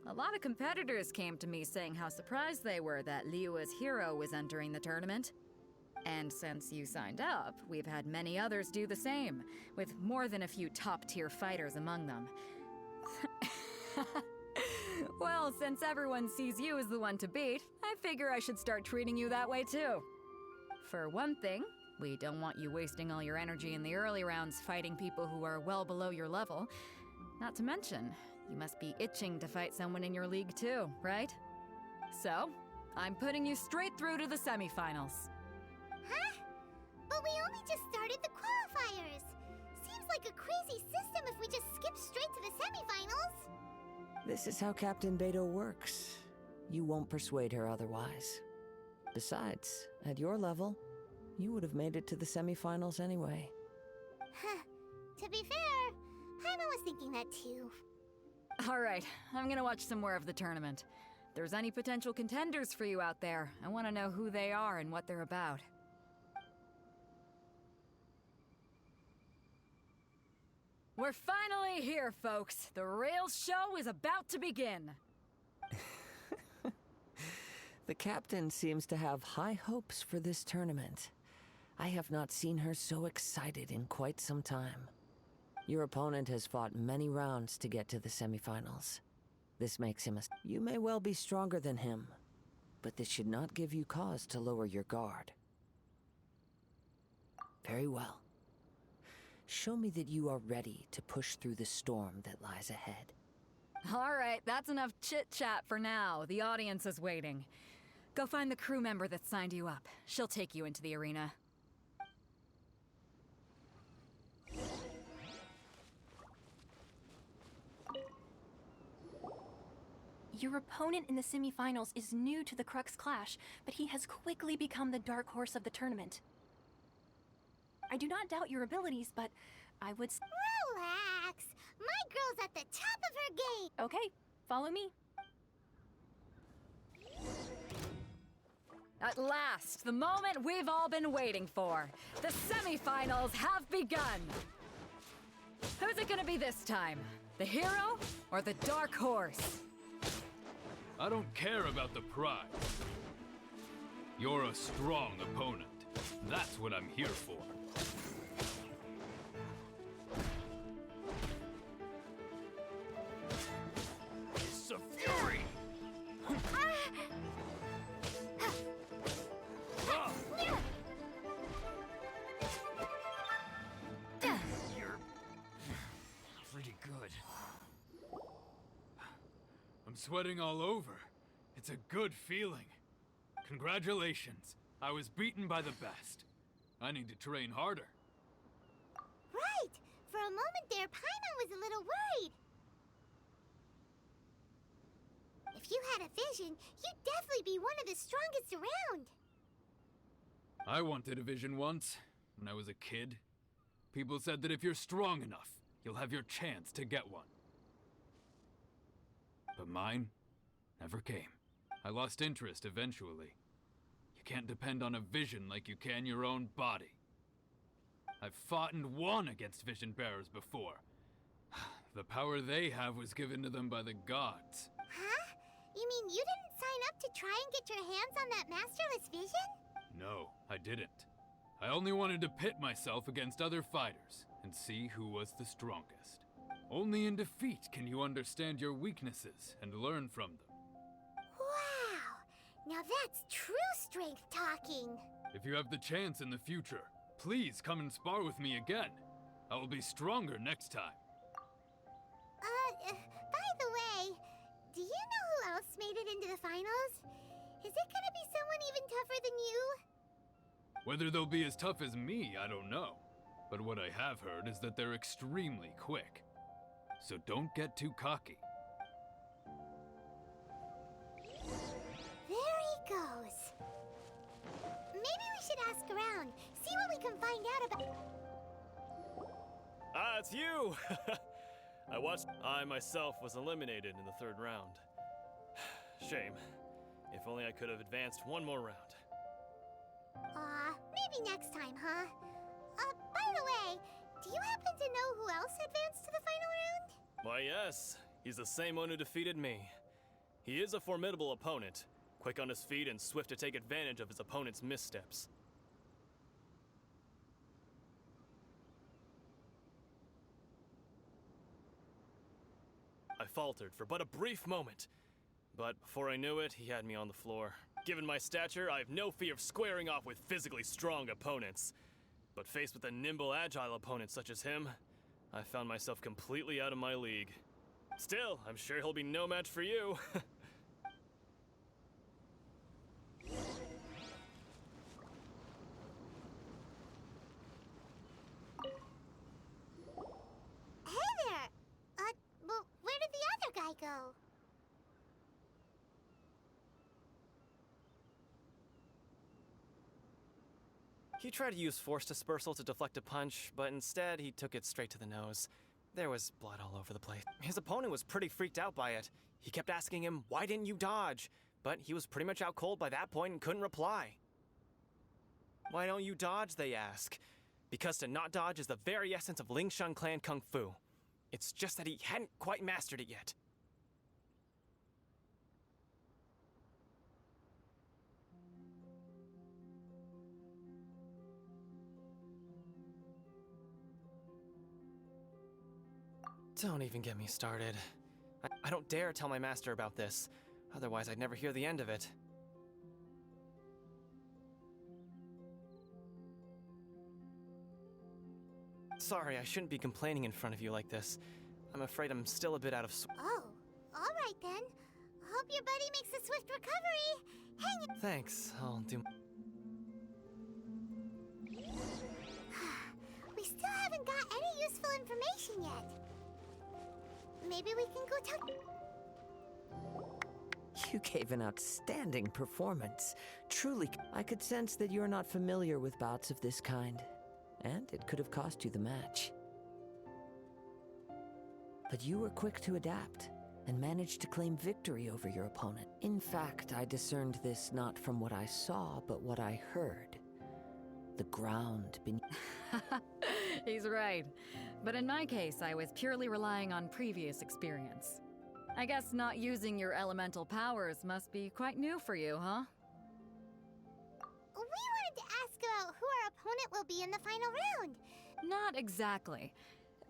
a lot of competitors came to me saying how surprised they were that Liyue's hero was entering the tournament. And since you signed up, we've had many others do the same, with more than a few top-tier fighters among them. Well, since everyone sees you as the one to beat, I figure I should start treating you that way too. For one thing, we don't want you wasting all your energy in the early rounds fighting people who are well below your level. Not to mention, you must be itching to fight someone in your league too, right? So, I'm putting you straight through to the semifinals. Huh? But we only just started the qualifiers. Seems like a crazy system if we just skip straight to the semifinals. This is how Captain Beto works. You won't persuade her otherwise. Besides, at your level, you would have made it to the semifinals anyway. Huh. To be fair, Paimon was thinking that too. Alright, I'm gonna watch some more of the tournament. If there's any potential contenders for you out there, I want to know who they are and what they're about. We're finally here, folks. The real show is about to begin. The captain seems to have high hopes for this tournament. I have not seen her so excited in quite some time. Your opponent has fought many rounds to get to the semifinals. This makes him You may well be stronger than him, but this should not give you cause to lower your guard. Very well. Show me that you are ready to push through the storm that lies ahead. Alright, that's enough chit-chat for now. The audience is waiting. Go find the crew member that signed you up. She'll take you into the arena. Your opponent in the semifinals is new to the Crux Clash, but he has quickly become the dark horse of the tournament. I do not doubt your abilities, but I would... Relax! My girl's at the top of her game! Okay, follow me. At last, the moment we've all been waiting for. The semifinals have begun! Who's it gonna be this time? The hero or the dark horse? I don't care about the prize. You're a strong opponent. That's what I'm here for. It's a fury! You're pretty good. I'm sweating all over. It's a good feeling. Congratulations. I was beaten by the best. I need to train harder. Right! For a moment there, Paimon was a little worried. If you had a vision, you'd definitely be one of the strongest around. I wanted a vision once, when I was a kid. People said that if you're strong enough, you'll have your chance to get one. But mine never came. I lost interest eventually. You can't depend on a vision like you can your own body. I've fought and won against vision bearers before. The power they have was given to them by the gods. Huh? You mean you didn't sign up to try and get your hands on that masterless vision? No, I didn't. I only wanted to pit myself against other fighters and see who was the strongest. Only in defeat can you understand your weaknesses and learn from them. Wow! Now that's true strength talking. If you have the chance in the future, please come and spar with me again. I will be stronger next time. By the way, do you know who else made it into the finals? Is it gonna be someone even tougher than you? Whether they'll be as tough as me, I don't know. But what I have heard is that they're extremely quick. So don't get too cocky. There he goes. Maybe we should ask around, see what we can find out about. Ah, it's you! I myself was eliminated in the 3rd round. Shame. If only I could have advanced one more round. Maybe next time, huh? By the way, do you happen to know who else advanced to the final round? Why, yes. He's the same one who defeated me. He is a formidable opponent, quick on his feet and swift to take advantage of his opponent's missteps. I faltered for but a brief moment, but before I knew it, he had me on the floor. Given my stature, I have no fear of squaring off with physically strong opponents. But faced with a nimble, agile opponent such as him, I found myself completely out of my league. Still, I'm sure he'll be no match for you. Hey there! Well, where did the other guy go? He tried to use force dispersal to deflect a punch, but instead he took it straight to the nose. There was blood all over the place. His opponent was pretty freaked out by it. He kept asking him, "Why didn't you dodge?" But he was pretty much out cold by that point and couldn't reply. "Why don't you dodge?" they ask. Because to not dodge is the very essence of Lingshan clan kung fu. It's just that he hadn't quite mastered it yet. Don't even get me started. I don't dare tell my master about this. Otherwise, I'd never hear the end of it. Sorry, I shouldn't be complaining in front of you like this. I'm afraid I'm still a bit out of Oh, all right then. Hope your buddy makes a swift recovery. Hang it. Thanks, I'll do... We still haven't got any useful information yet. Maybe we can go talk. You gave an outstanding performance. Truly, I could sense that you're not familiar with bouts of this kind. And it could have cost you the match. But you were quick to adapt, and managed to claim victory over your opponent. In fact, I discerned this not from what I saw, but what I heard. The ground beneath... He's right. But in my case, I was purely relying on previous experience. I guess not using your elemental powers must be quite new for you, huh? We wanted to ask about who our opponent will be in the final round. Not exactly.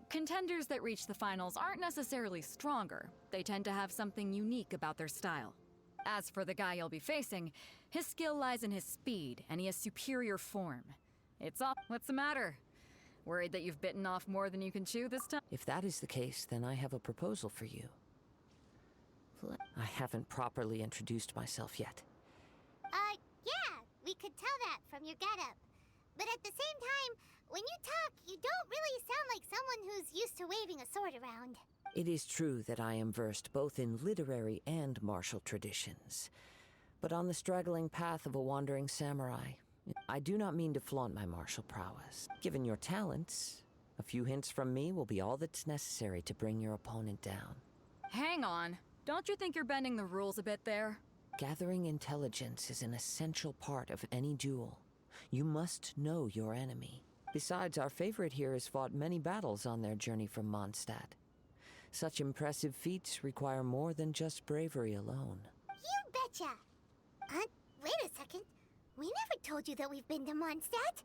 Contenders that reach the finals aren't necessarily stronger. They tend to have something unique about their style. As for the guy you'll be facing, his skill lies in his speed, and he has superior form. It's all... What's the matter? Worried that you've bitten off more than you can chew this time? If that is the case, then I have a proposal for you. I haven't properly introduced myself yet. Yeah, we could tell that from your getup. But at the same time, when you talk, you don't really sound like someone who's used to waving a sword around. It is true that I am versed both in literary and martial traditions. But on the straggling path of a wandering samurai, I do not mean to flaunt my martial prowess. Given your talents, a few hints from me will be all that's necessary to bring your opponent down. Hang on. Don't you think you're bending the rules a bit there? Gathering intelligence is an essential part of any duel. You must know your enemy. Besides, our favorite here has fought many battles on their journey from Mondstadt. Such impressive feats require more than just bravery alone. You betcha! Wait a second. We never told you that we've been to Mondstadt.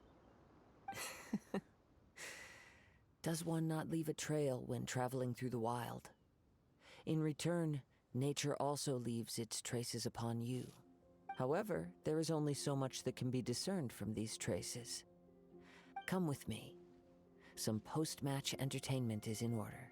Does one not leave a trail when traveling through the wild? In return, nature also leaves its traces upon you. However, there is only so much that can be discerned from these traces. Come with me. Some post-match entertainment is in order.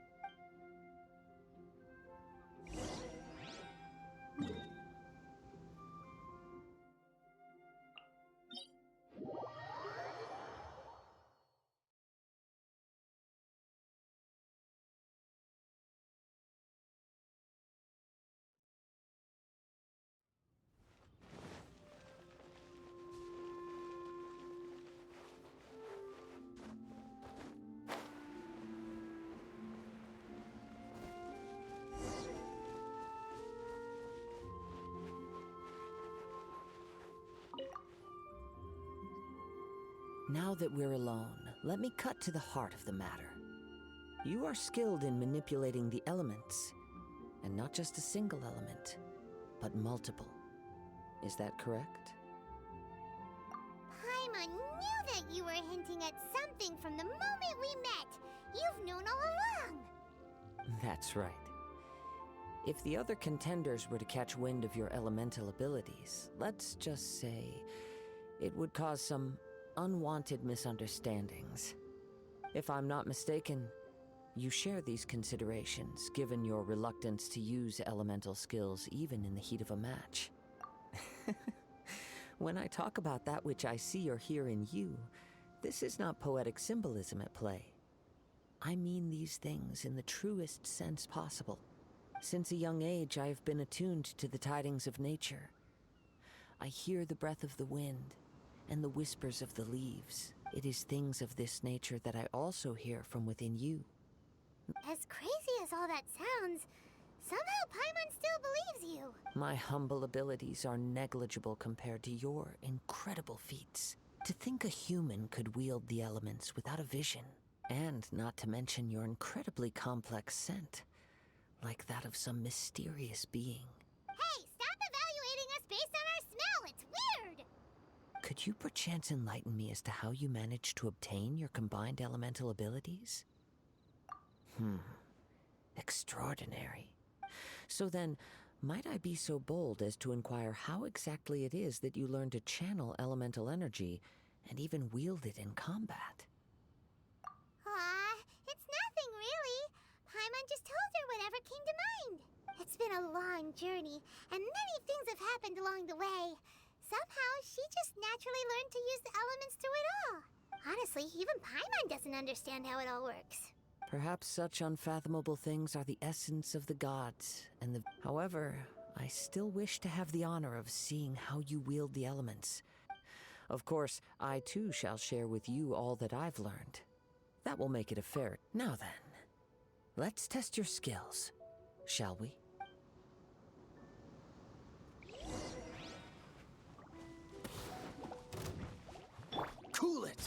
Now that we're alone, let me cut to the heart of the matter. You are skilled in manipulating the elements, and not just a single element, but multiple. Is that correct? Paimon knew that you were hinting at something from the moment we met. You've known all along. That's right. If the other contenders were to catch wind of your elemental abilities, let's just say it would cause some unwanted misunderstandings. If I'm not mistaken, you share these considerations, given your reluctance to use elemental skills even in the heat of a match. When I talk about that which I see or hear in you, this is not poetic symbolism at play. I mean these things in the truest sense possible. Since a young age, I have been attuned to the tidings of nature. I hear the breath of the wind and the whispers of the leaves. It is things of this nature that I also hear from within you. As crazy as all that sounds, somehow Paimon still believes you. My humble abilities are negligible compared to your incredible feats. To think a human could wield the elements without a vision, and not to mention your incredibly complex scent, like that of some mysterious being. Hey, stop evaluating us based on our smell! It's weird! Could you perchance enlighten me as to how you managed to obtain your combined elemental abilities? Extraordinary. So then, might I be so bold as to inquire how exactly it is that you learned to channel elemental energy and even wield it in combat? It's nothing really. Paimon just told her whatever came to mind. It's been a long journey, and many things have happened along the way. Somehow, she just naturally learned to use the elements through it all. Honestly, even Paimon doesn't understand how it all works. Perhaps such unfathomable things are the essence of the gods, and the... However, I still wish to have the honor of seeing how you wield the elements. Of course, I too shall share with you all that I've learned. That will make it a fair... Now then, let's test your skills, shall we? Cool it!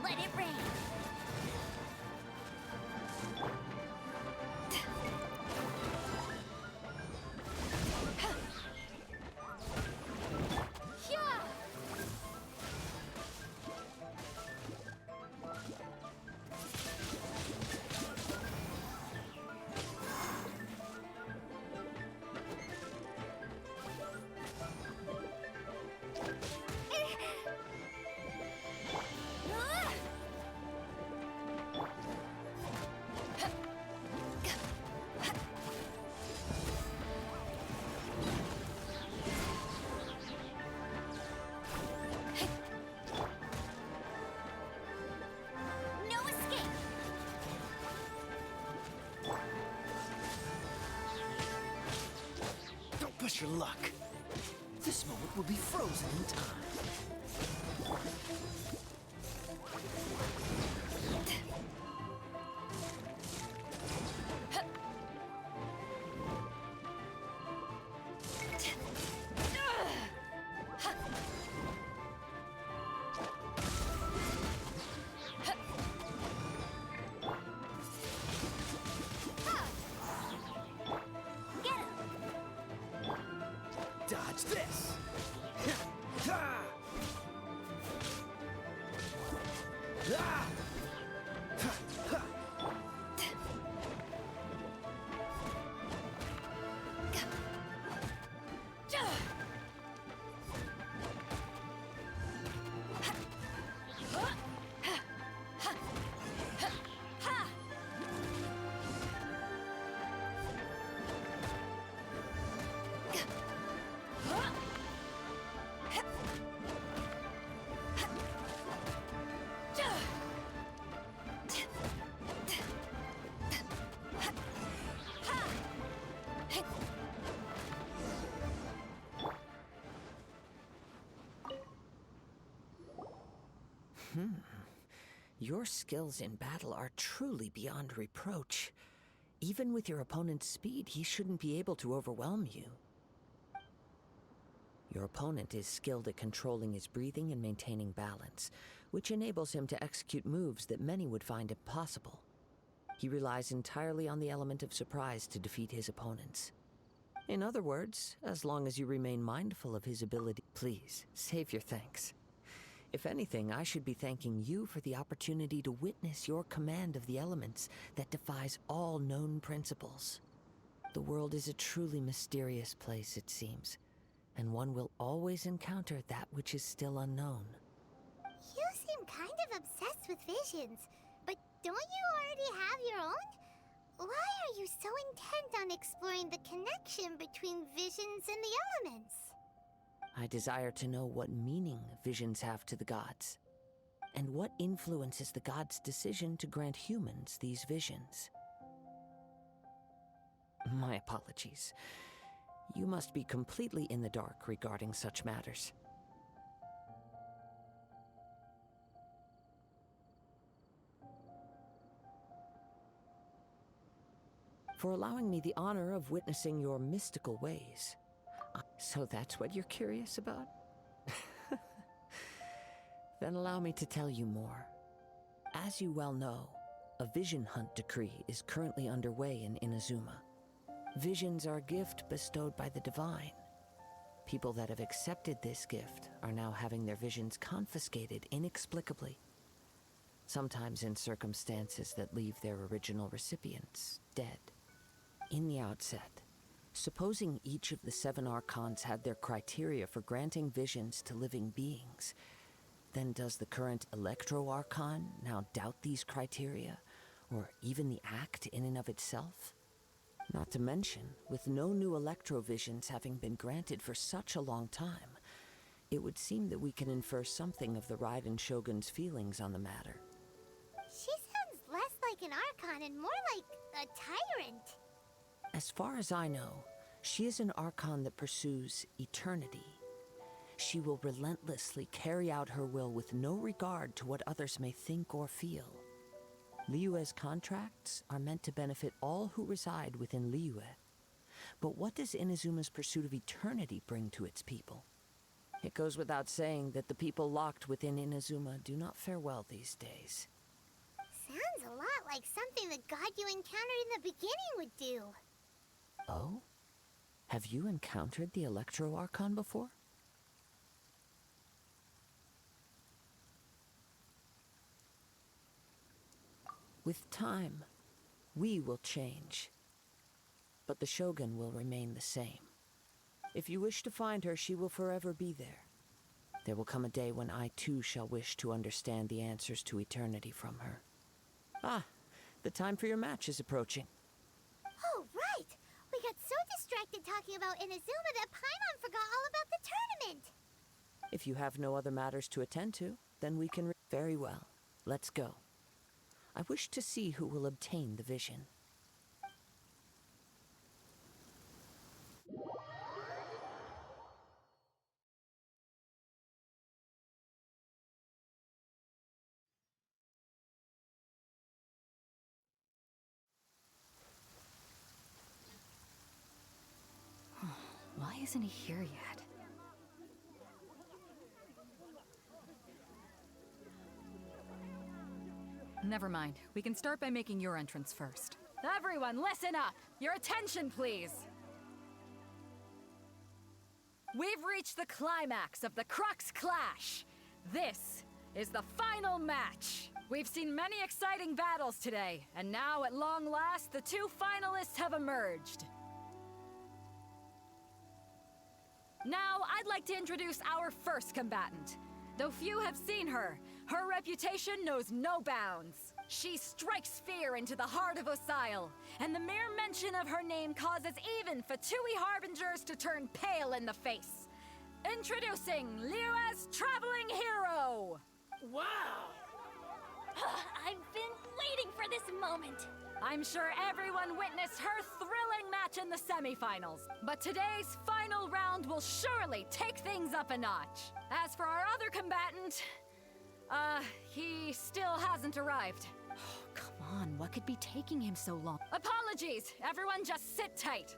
Let it rain. Push your luck. This moment will be frozen in time. Dodge this! Your skills in battle are truly beyond reproach. Even with your opponent's speed, he shouldn't be able to overwhelm you. Your opponent is skilled at controlling his breathing and maintaining balance, which enables him to execute moves that many would find impossible. He relies entirely on the element of surprise to defeat his opponents. In other words, as long as you remain mindful of his ability, please, save your thanks. If anything, I should be thanking you for the opportunity to witness your command of the elements that defies all known principles. The world is a truly mysterious place, it seems, and one will always encounter that which is still unknown. You seem kind of obsessed with visions, but don't you already have your own? Why are you so intent on exploring the connection between visions and the elements? I desire to know what meaning visions have to the gods, and what influences the gods' decision to grant humans these visions. My apologies. You must be completely in the dark regarding such matters. For allowing me the honor of witnessing your mystical ways. So that's what you're curious about? Then allow me to tell you more. As you well know, a vision hunt decree is currently underway in Inazuma. Visions are a gift bestowed by the divine. People that have accepted this gift are now having their visions confiscated inexplicably, sometimes in circumstances that leave their original recipients dead. In the outset, supposing each of the 7 archons had their criteria for granting visions to living beings, then does the current Electro-Archon now doubt these criteria, or even the act in and of itself? Not to mention, with no new Electro-visions having been granted for such a long time, it would seem that we can infer something of the Raiden Shogun's feelings on the matter. She sounds less like an Archon and more like a tyrant. As far as I know, she is an Archon that pursues eternity. She will relentlessly carry out her will with no regard to what others may think or feel. Liyue's contracts are meant to benefit all who reside within Liyue. But what does Inazuma's pursuit of eternity bring to its people? It goes without saying that the people locked within Inazuma do not fare well these days. Sounds a lot like something the god you encountered in the beginning would do. Oh? Have you encountered the Electro-Archon before? With time, we will change. But the Shogun will remain the same. If you wish to find her, she will forever be there. There will come a day when I too shall wish to understand the answers to eternity from her. Ah, the time for your match is approaching. Oh, right! We got so distracted talking about Inazuma that Paimon forgot all about the tournament! If you have no other matters to attend to, then we can very well. Let's go. I wish to see who will obtain the vision. isn't he here yet? Never mind. We can start by making your entrance first. Everyone, listen up! Your attention, please! We've reached the climax of the Crux Clash! This is the final match! We've seen many exciting battles today, and now, at long last, the two finalists have emerged. Now, I'd like to introduce our first combatant. Though few have seen her, her reputation knows no bounds. She strikes fear into the heart of Osile, and the mere mention of her name causes even Fatui Harbingers to turn pale in the face. Introducing Liyue's Traveling Hero! Wow! I've been waiting for this moment. I'm sure everyone witnessed her thrilling match in the semifinals, but today's final round will surely take things up a notch. As for our other combatant, he still hasn't arrived. Oh, come on, what could be taking him so long? Apologies! Everyone just sit tight.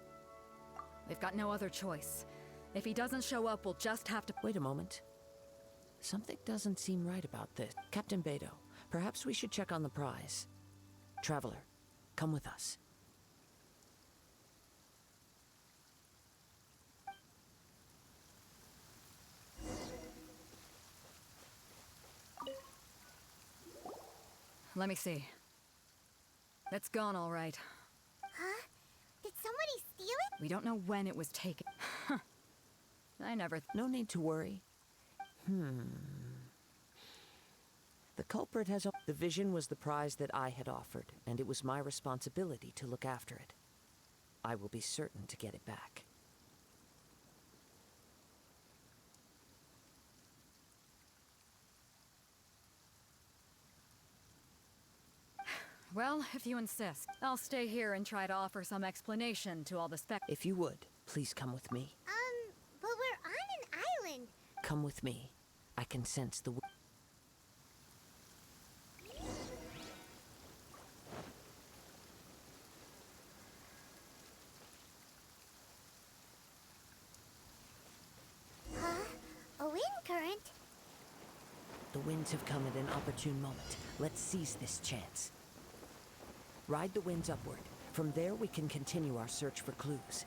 We've got no other choice. If he doesn't show up, we'll just have to— Wait a moment. Something doesn't seem right about this. Captain Beto, perhaps we should check on the prize. Traveler, come with us. Let me see. It's gone all right. Huh? Did somebody steal it? We don't know when it was taken. I never— No need to worry. The culprit has— The vision was the prize that I had offered, and it was my responsibility to look after it. I will be certain to get it back. Well, if you insist, I'll stay here and try to offer some explanation to all the If you would, please come with me. But we're on an island. Come with me. I can sense the— Huh? A wind current? The winds have come at an opportune moment. Let's seize this chance. Ride the winds upward. From there, we can continue our search for clues.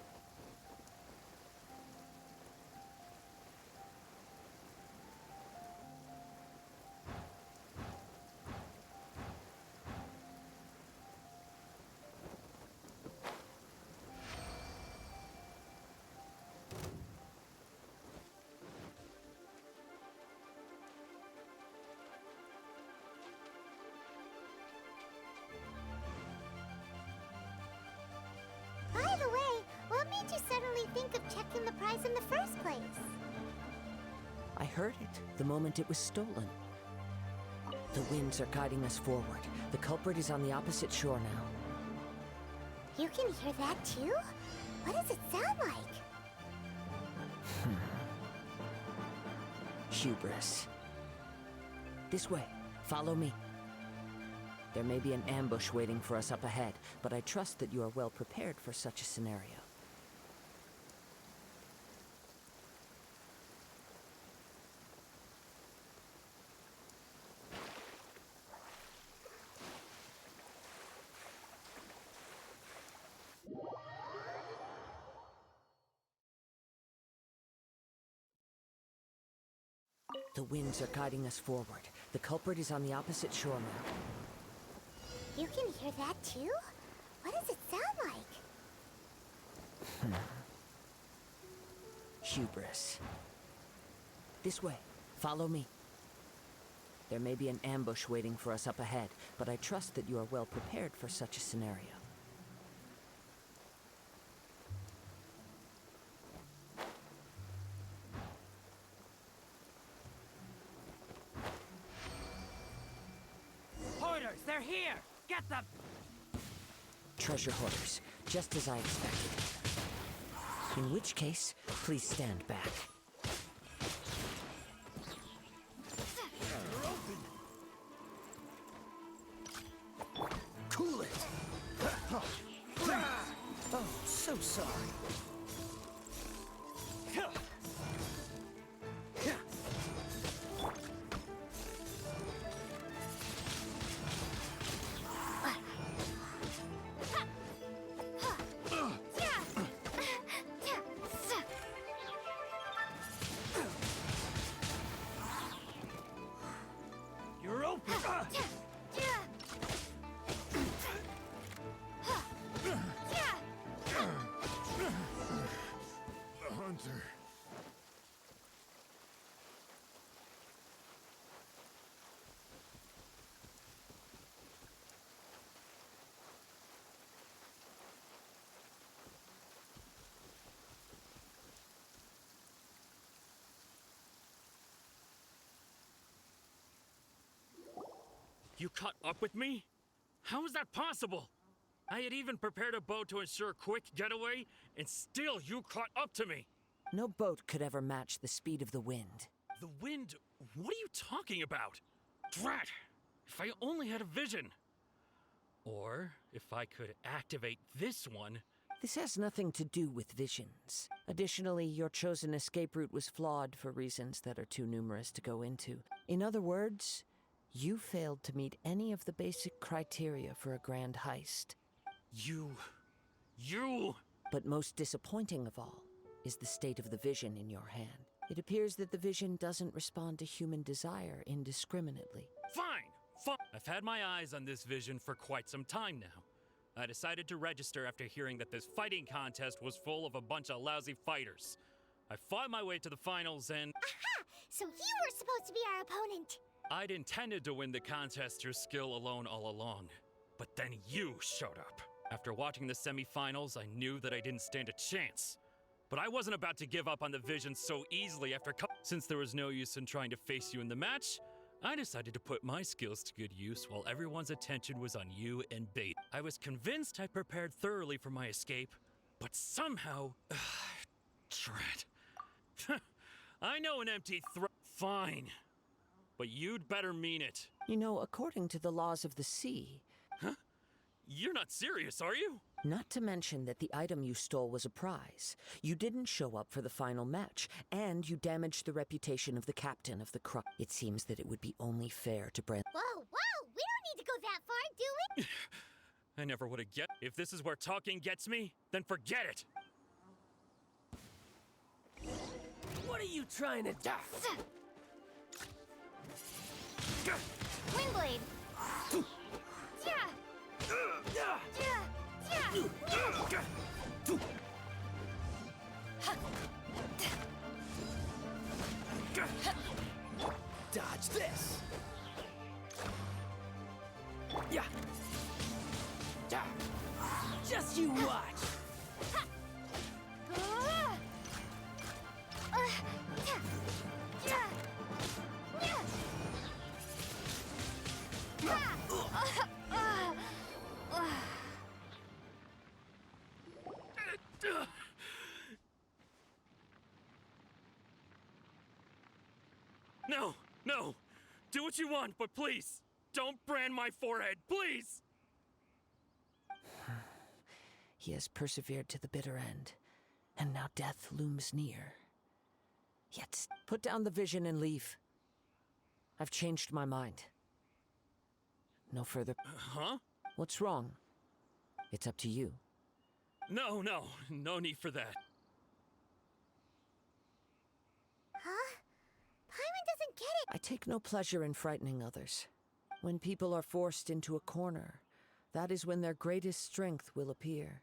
By the way, what made you suddenly think of checking the prize in the first place? I heard it the moment it was stolen. The winds are guiding us forward. The culprit is on the opposite shore now. You can hear that too? What does it sound like? Hubris. This way. Follow me. There may be an ambush waiting for us up ahead, but I trust that you are well prepared for such a scenario. The winds are guiding us forward. The culprit is on the opposite shore now. You can hear that too? What does it sound like? Hubris. This way. Follow me. There may be an ambush waiting for us up ahead, but I trust that you are well prepared for such a scenario. Hoarders, they're here! Get them! Treasure hoarders, just as I expected. In which case, please stand back. Cool it! Oh, so sorry. You caught up with me? How is that possible? I had even prepared a boat to ensure a quick getaway, and still you caught up to me. No boat could ever match the speed of the wind. The wind? What are you talking about? Drat! If I only had a vision. Or if I could activate this one. This has nothing to do with visions. Additionally, your chosen escape route was flawed for reasons that are too numerous to go into. In other words, you failed to meet any of the basic criteria for a grand heist. You... But most disappointing of all is the state of the vision in your hand. It appears that the vision doesn't respond to human desire indiscriminately. Fine! I've had my eyes on this vision for quite some time now. I decided to register after hearing that this fighting contest was full of a bunch of lousy fighters. I fought my way to the finals and... Aha! So you were supposed to be our opponent! I'd intended to win the contest through skill alone all along. But then you showed up. After watching the semifinals, I knew that I didn't stand a chance. But I wasn't about to give up on the vision so easily after Since there was no use in trying to face you in the match, I decided to put my skills to good use while everyone's attention was on you and Bait. I was convinced I prepared thoroughly for my escape, but somehow... Drat. I know an empty Fine. But you'd better mean it. You know, according to the laws of the sea... Huh? You're not serious, are you? Not to mention that the item you stole was a prize. You didn't show up for the final match, and you damaged the reputation of the captain of the Crux. It seems that it would be only fair to Brent. Whoa! We don't need to go that far, do we? I never would have get. If this is where talking gets me, then forget it. What are you trying to do? Windblade! Yeah! Dodge this! Yeah! Just you watch! No! Do what you want, but please, don't brand my forehead, please! He has persevered to the bitter end, and now death looms near. Yet, put down the vision and leave. I've changed my mind. No further... Huh? What's wrong? It's up to you. No need for that. Huh? Paimon doesn't get it! I take no pleasure in frightening others. When people are forced into a corner, that is when their greatest strength will appear.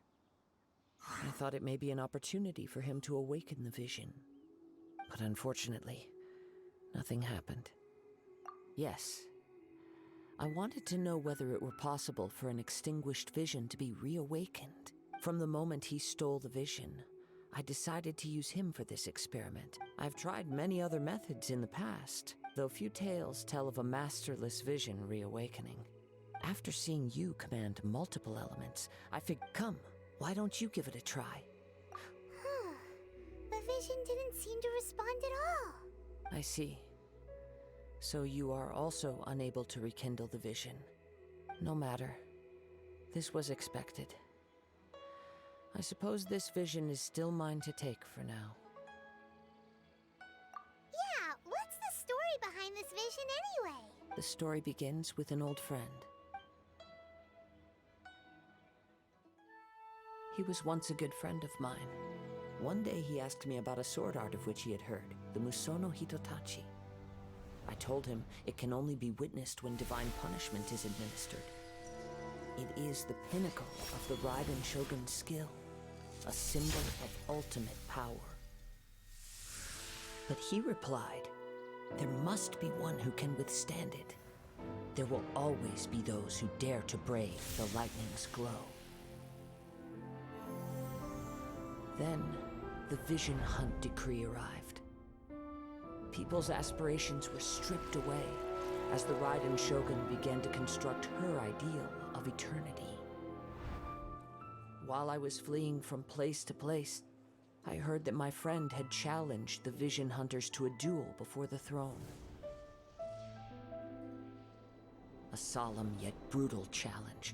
I thought it may be an opportunity for him to awaken the vision. But unfortunately, nothing happened. Yes, I wanted to know whether it were possible for an extinguished vision to be reawakened. From the moment he stole the vision, I decided to use him for this experiment. I've tried many other methods in the past, though few tales tell of a masterless vision reawakening. After seeing you command multiple elements, I figured, come, why don't you give it a try? The vision didn't seem to respond at all. I see. So you are also unable to rekindle the vision. No matter. This was expected. I suppose this vision is still mine to take for now. Yeah, what's the story behind this vision anyway? The story begins with an old friend. He was once a good friend of mine. One day he asked me about a sword art of which he had heard, the Musono Hitotachi. I told him it can only be witnessed when divine punishment is administered. It is the pinnacle of the Raiden Shogun's skill, a symbol of ultimate power. But he replied, there must be one who can withstand it. There will always be those who dare to brave the lightning's glow. Then, the Vision Hunt decree arrived. People's aspirations were stripped away, as the Raiden Shogun began to construct her ideal of eternity. While I was fleeing from place to place, I heard that my friend had challenged the Vision Hunters to a duel before the throne. A solemn yet brutal challenge.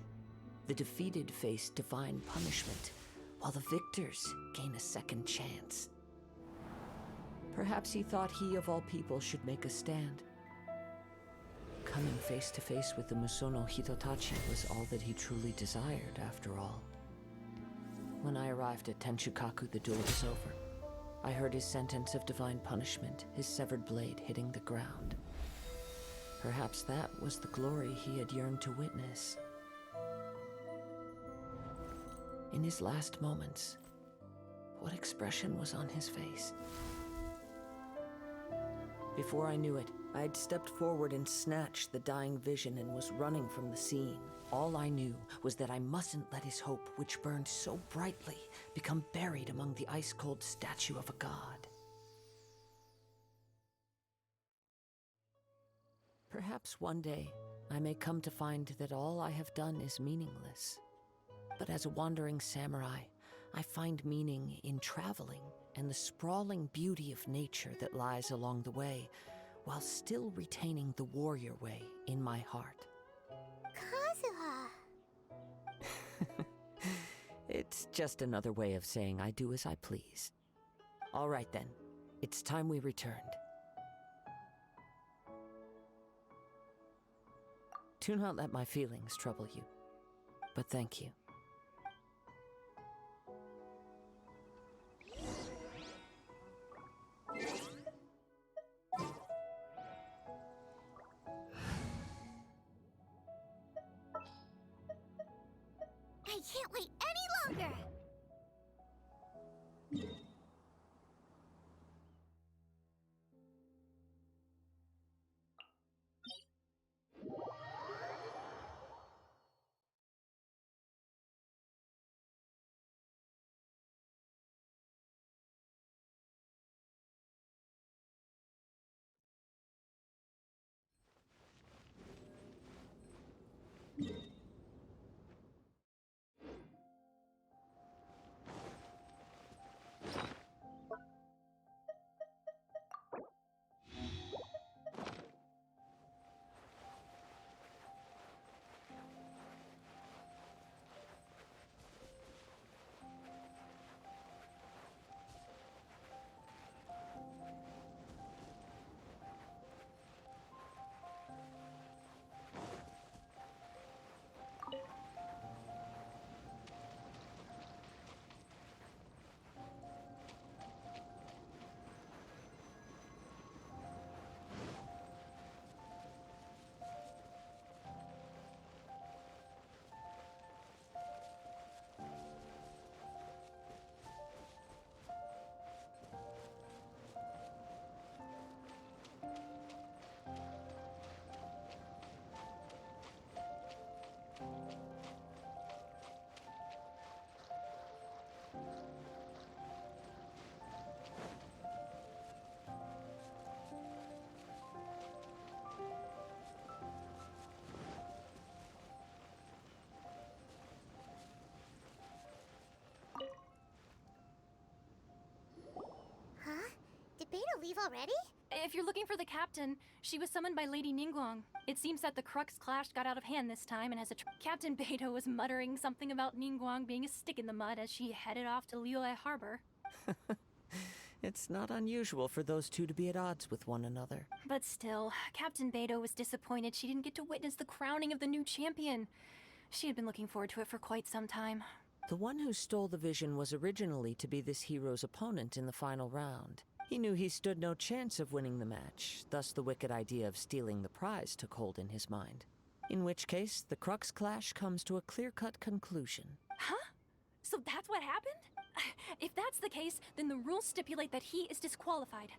The defeated face divine punishment, while the victors gain a second chance. Perhaps he thought he of all people should make a stand. Coming face to face with the Musono Hitotachi was all that he truly desired, after all. When I arrived at Tenshukaku, the duel was over. I heard his sentence of divine punishment, his severed blade hitting the ground. Perhaps that was the glory he had yearned to witness. In his last moments, what expression was on his face? Before I knew it, I had stepped forward and snatched the dying vision and was running from the scene. All I knew was that I mustn't let his hope, which burned so brightly, become buried among the ice-cold statue of a god. Perhaps one day, I may come to find that all I have done is meaningless. But as a wandering samurai, I find meaning in traveling and the sprawling beauty of nature that lies along the way, while still retaining the warrior way in my heart. Kazuha. It's just another way of saying I do as I please. All right then, it's time we returned. Do not let my feelings trouble you, but thank you. I can't wait any longer! Huh? Did Beta leave already? If you're looking for the captain, she was summoned by Lady Ningguang. It seems that the Crux clash got out of hand this time, and as Captain Beto was muttering something about Ningguang being a stick in the mud as she headed off to Liyue Harbor. It's not unusual for those two to be at odds with one another. But still, Captain Beto was disappointed she didn't get to witness the crowning of the new champion. She had been looking forward to it for quite some time. The one who stole the vision was originally to be this hero's opponent in the final round. He knew he stood no chance of winning the match, thus the wicked idea of stealing the prize took hold in his mind. In which case, the Crux clash comes to a clear-cut conclusion. Huh? So that's what happened? If that's the case, then the rules stipulate that he is disqualified,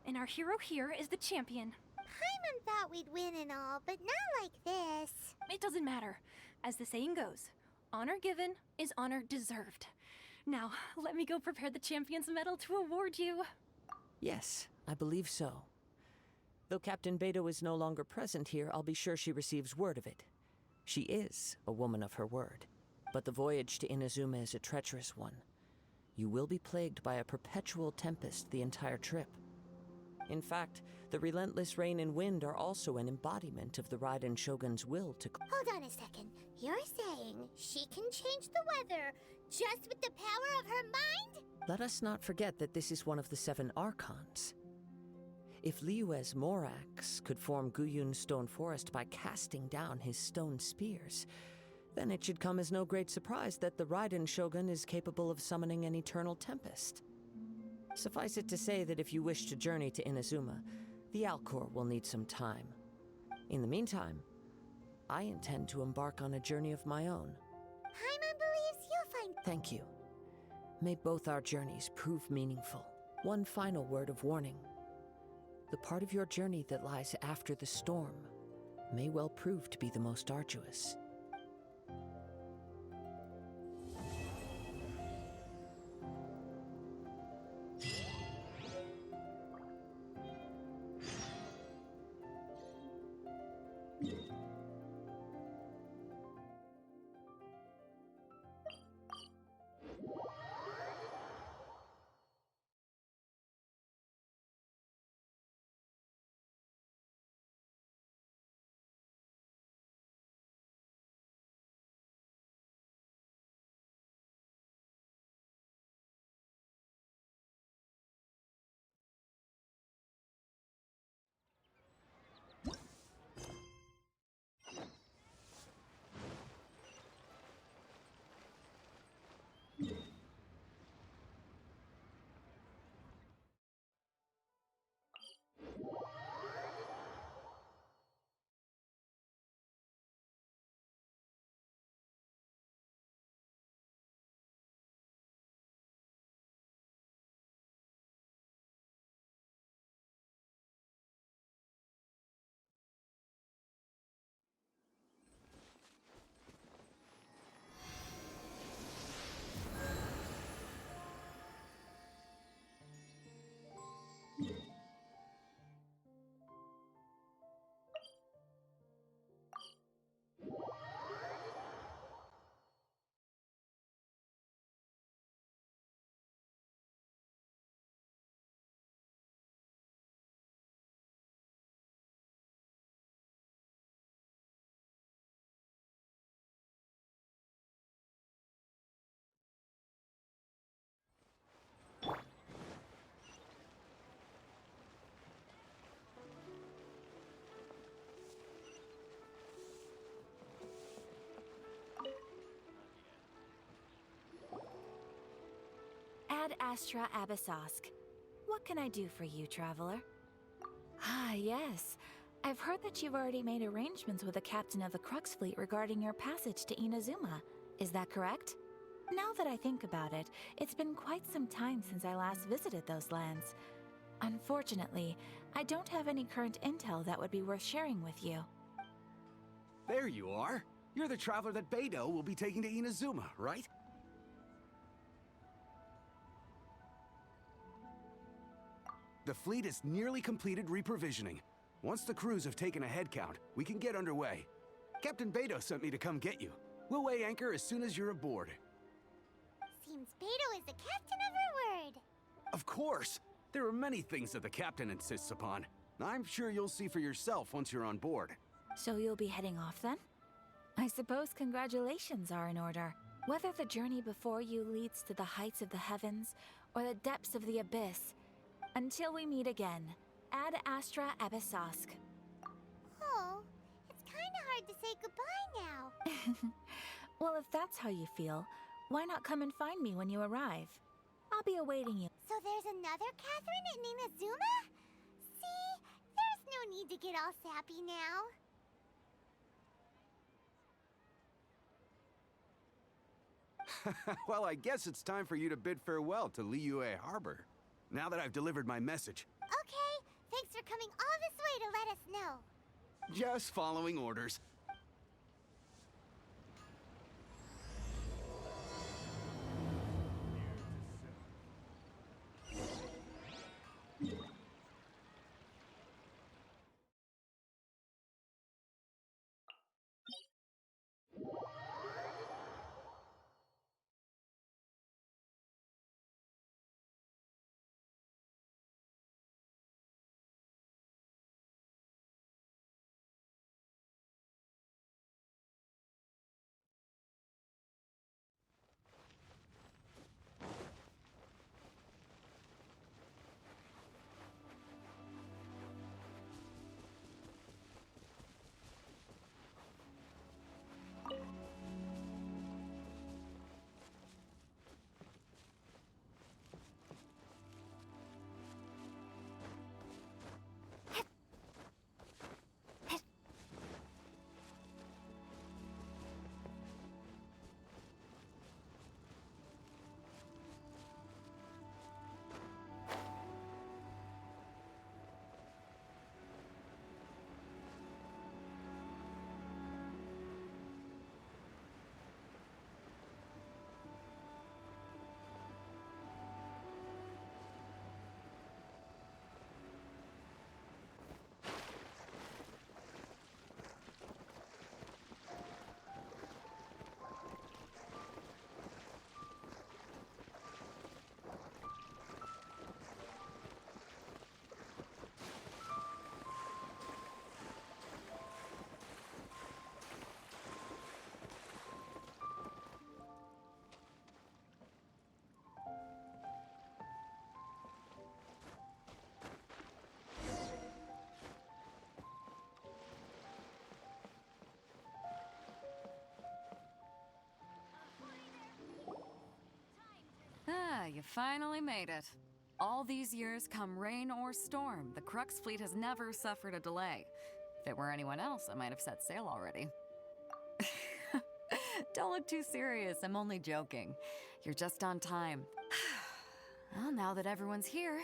and our hero here is the champion. Paimon thought we'd win and all, but not like this. It doesn't matter. As the saying goes, honor given is honor deserved. Now, let me go prepare the champion's medal to award you. Yes, I believe so. Though Captain Beto is no longer present here, I'll be sure she receives word of it. She is a woman of her word. But the voyage to Inazuma is a treacherous one. You will be plagued by a perpetual tempest the entire trip. In fact, the relentless rain and wind are also an embodiment of the Raiden Shogun's will to... Hold on a second. You're saying she can change the weather just with the power of her mind? Let us not forget that this is one of the 7 Archons. If Liyue's Morax could form Guyun's stone forest by casting down his stone spears, then it should come as no great surprise that the Raiden Shogun is capable of summoning an eternal tempest. Suffice it to say that if you wish to journey to Inazuma, the Alcor will need some time. In the meantime, I intend to embark on a journey of my own. Paimon believes you'll find... Thank you. May both our journeys prove meaningful. One final word of warning. The part of your journey that lies after the storm may well prove to be the most arduous. Ad Astra Abyssosk. What can I do for you, traveler? Ah, yes. I've heard that you've already made arrangements with the captain of the Crux fleet regarding your passage to Inazuma. Is that correct? Now that I think about it, it's been quite some time since I last visited those lands. Unfortunately, I don't have any current intel that would be worth sharing with you. There you are. You're the traveler that Beidou will be taking to Inazuma, right? The fleet is nearly completed reprovisioning. Once the crews have taken a head count, we can get underway. Captain Beidou sent me to come get you. We'll weigh anchor as soon as you're aboard. Seems Beidou is the captain of her word. Of course! There are many things that the captain insists upon. I'm sure you'll see for yourself once you're on board. So you'll be heading off then? I suppose congratulations are in order. Whether the journey before you leads to the heights of the heavens or the depths of the abyss, until we meet again, Ad Astra Abyssosk. Oh, it's kinda hard to say goodbye now. Well, if that's how you feel, why not come and find me when you arrive? I'll be awaiting you. So there's another Catherine in Inazuma? See? There's no need to get all sappy now. Well, I guess it's time for you to bid farewell to Liyue Harbor. Now that I've delivered my message. Okay, thanks for coming all this way to let us know. Just following orders. You finally made it. All these years, come rain or storm, the Crux fleet has never suffered a delay. If it were anyone else, I might have set sail already. Don't look too serious, I'm only joking. You're just on time. Well, now that everyone's here,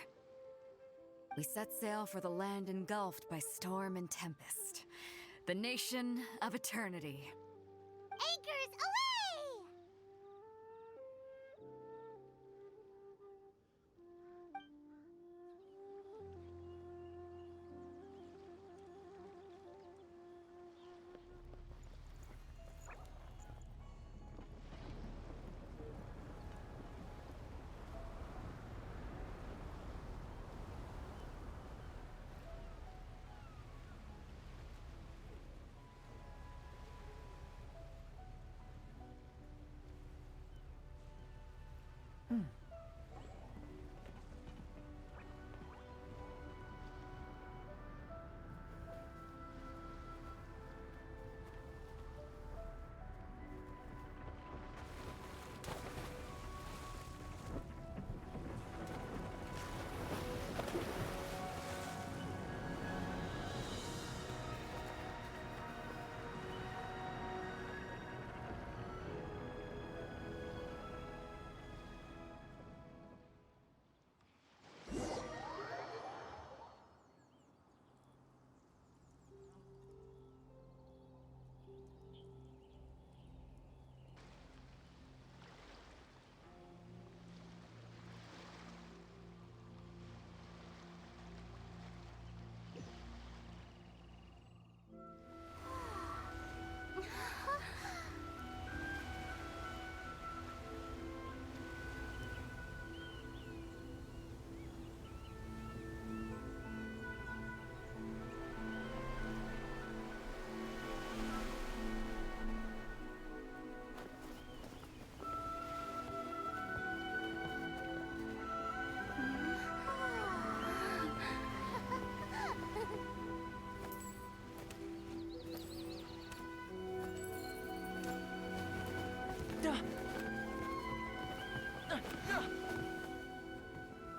we set sail for the land engulfed by storm and tempest. The nation of eternity. Anchors away!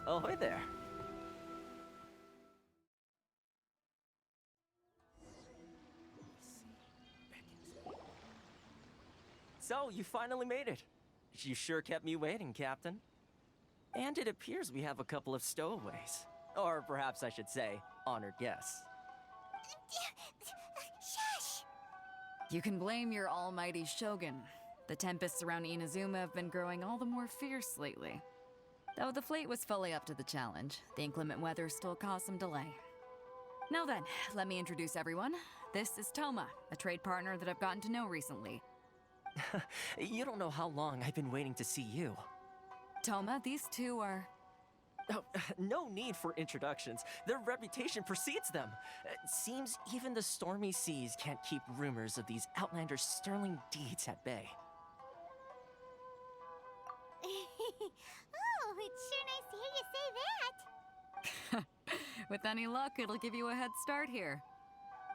Ahoy there. So, you finally made it. You sure kept me waiting, Captain. And it appears we have a couple of stowaways. Or perhaps I should say, honored guests. Shush! You can blame your almighty shogun. The tempests around Inazuma have been growing all the more fierce lately. Though the fleet was fully up to the challenge, the inclement weather still caused some delay. Now then, let me introduce everyone. This is Toma, a trade partner that I've gotten to know recently. You don't know how long I've been waiting to see you. Toma, these two are... Oh, no need for introductions. Their reputation precedes them. Seems even the stormy seas can't keep rumors of these outlanders' sterling deeds at bay. Oh, it's sure nice to hear you say that. With any luck, it'll give you a head start here.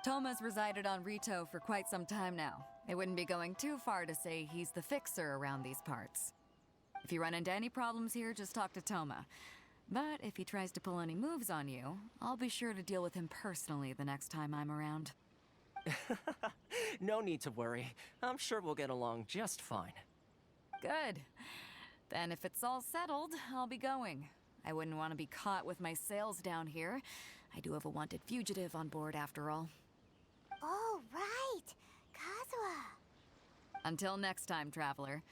Toma's resided on Rito for quite some time now. It wouldn't be going too far to say he's the fixer around these parts. If you run into any problems here, just talk to Toma. But if he tries to pull any moves on you, I'll be sure to deal with him personally the next time I'm around. No need to worry. I'm sure we'll get along just fine. Good. Then if it's all settled, I'll be going. I wouldn't want to be caught with my sails down here. I do have a wanted fugitive on board after all. Oh, right. Kazuha. Until next time, traveler.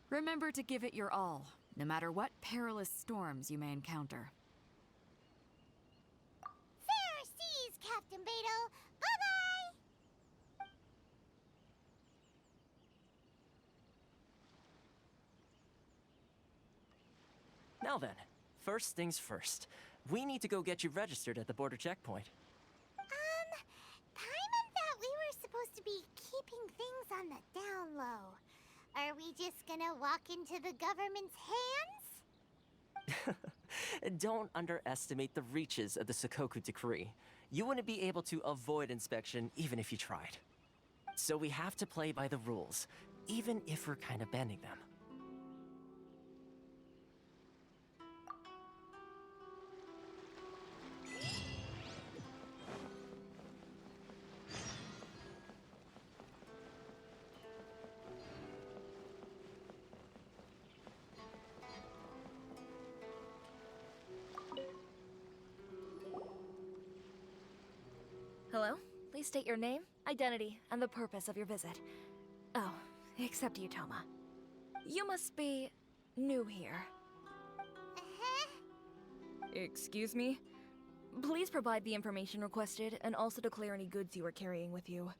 Remember to give it your all, no matter what perilous storms you may encounter. Fair seas, Captain Beto. Bye-bye! Now then, first things first. We need to go get you registered at the border checkpoint. Paimon thought we were supposed to be keeping things on the down low. Are we just gonna walk into the government's hands? Don't underestimate the reaches of the Sakoku Decree. You wouldn't be able to avoid inspection even if you tried. So we have to play by the rules, even if we're kind of bending them. Hello? Please state your name, identity, and the purpose of your visit. Oh, except you, Toma. You must be new here. Excuse me? Please provide the information requested and also declare any goods you are carrying with you.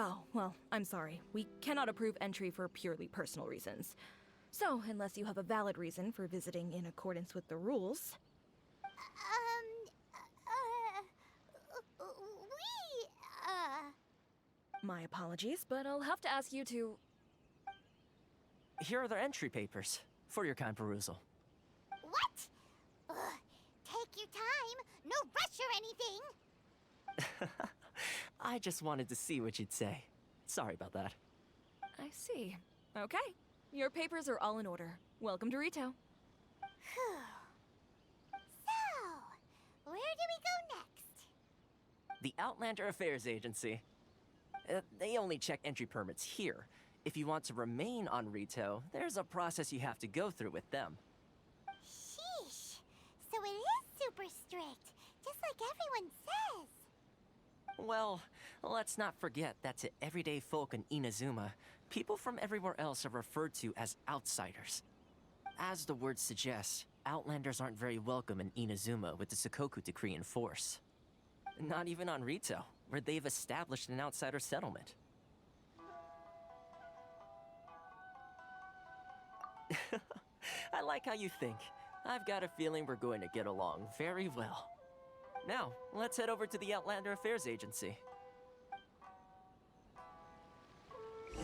Oh, well, I'm sorry. We cannot approve entry for purely personal reasons. So, unless you have a valid reason for visiting in accordance with the rules... My apologies, but I'll have to ask you to... Here are their entry papers, for your kind perusal. What? Ugh, take your time. No rush or anything. I just wanted to see what you'd say. Sorry about that. I see. Okay. Your papers are all in order. Welcome to Rito. So, where do we go next? The Outlander Affairs Agency. They only check entry permits here. If you want to remain on Rito, there's a process you have to go through with them. Sheesh. So it is super strict, just like everyone says. Well, let's not forget that to everyday folk in Inazuma, people from everywhere else are referred to as outsiders. As the word suggests, Outlanders aren't very welcome in Inazuma with the Sakoku Decree in force. Not even on Rito, where they've established an outsider settlement. I like how you think. I've got a feeling we're going to get along very well. Now, let's head over to the Outlander Affairs Agency.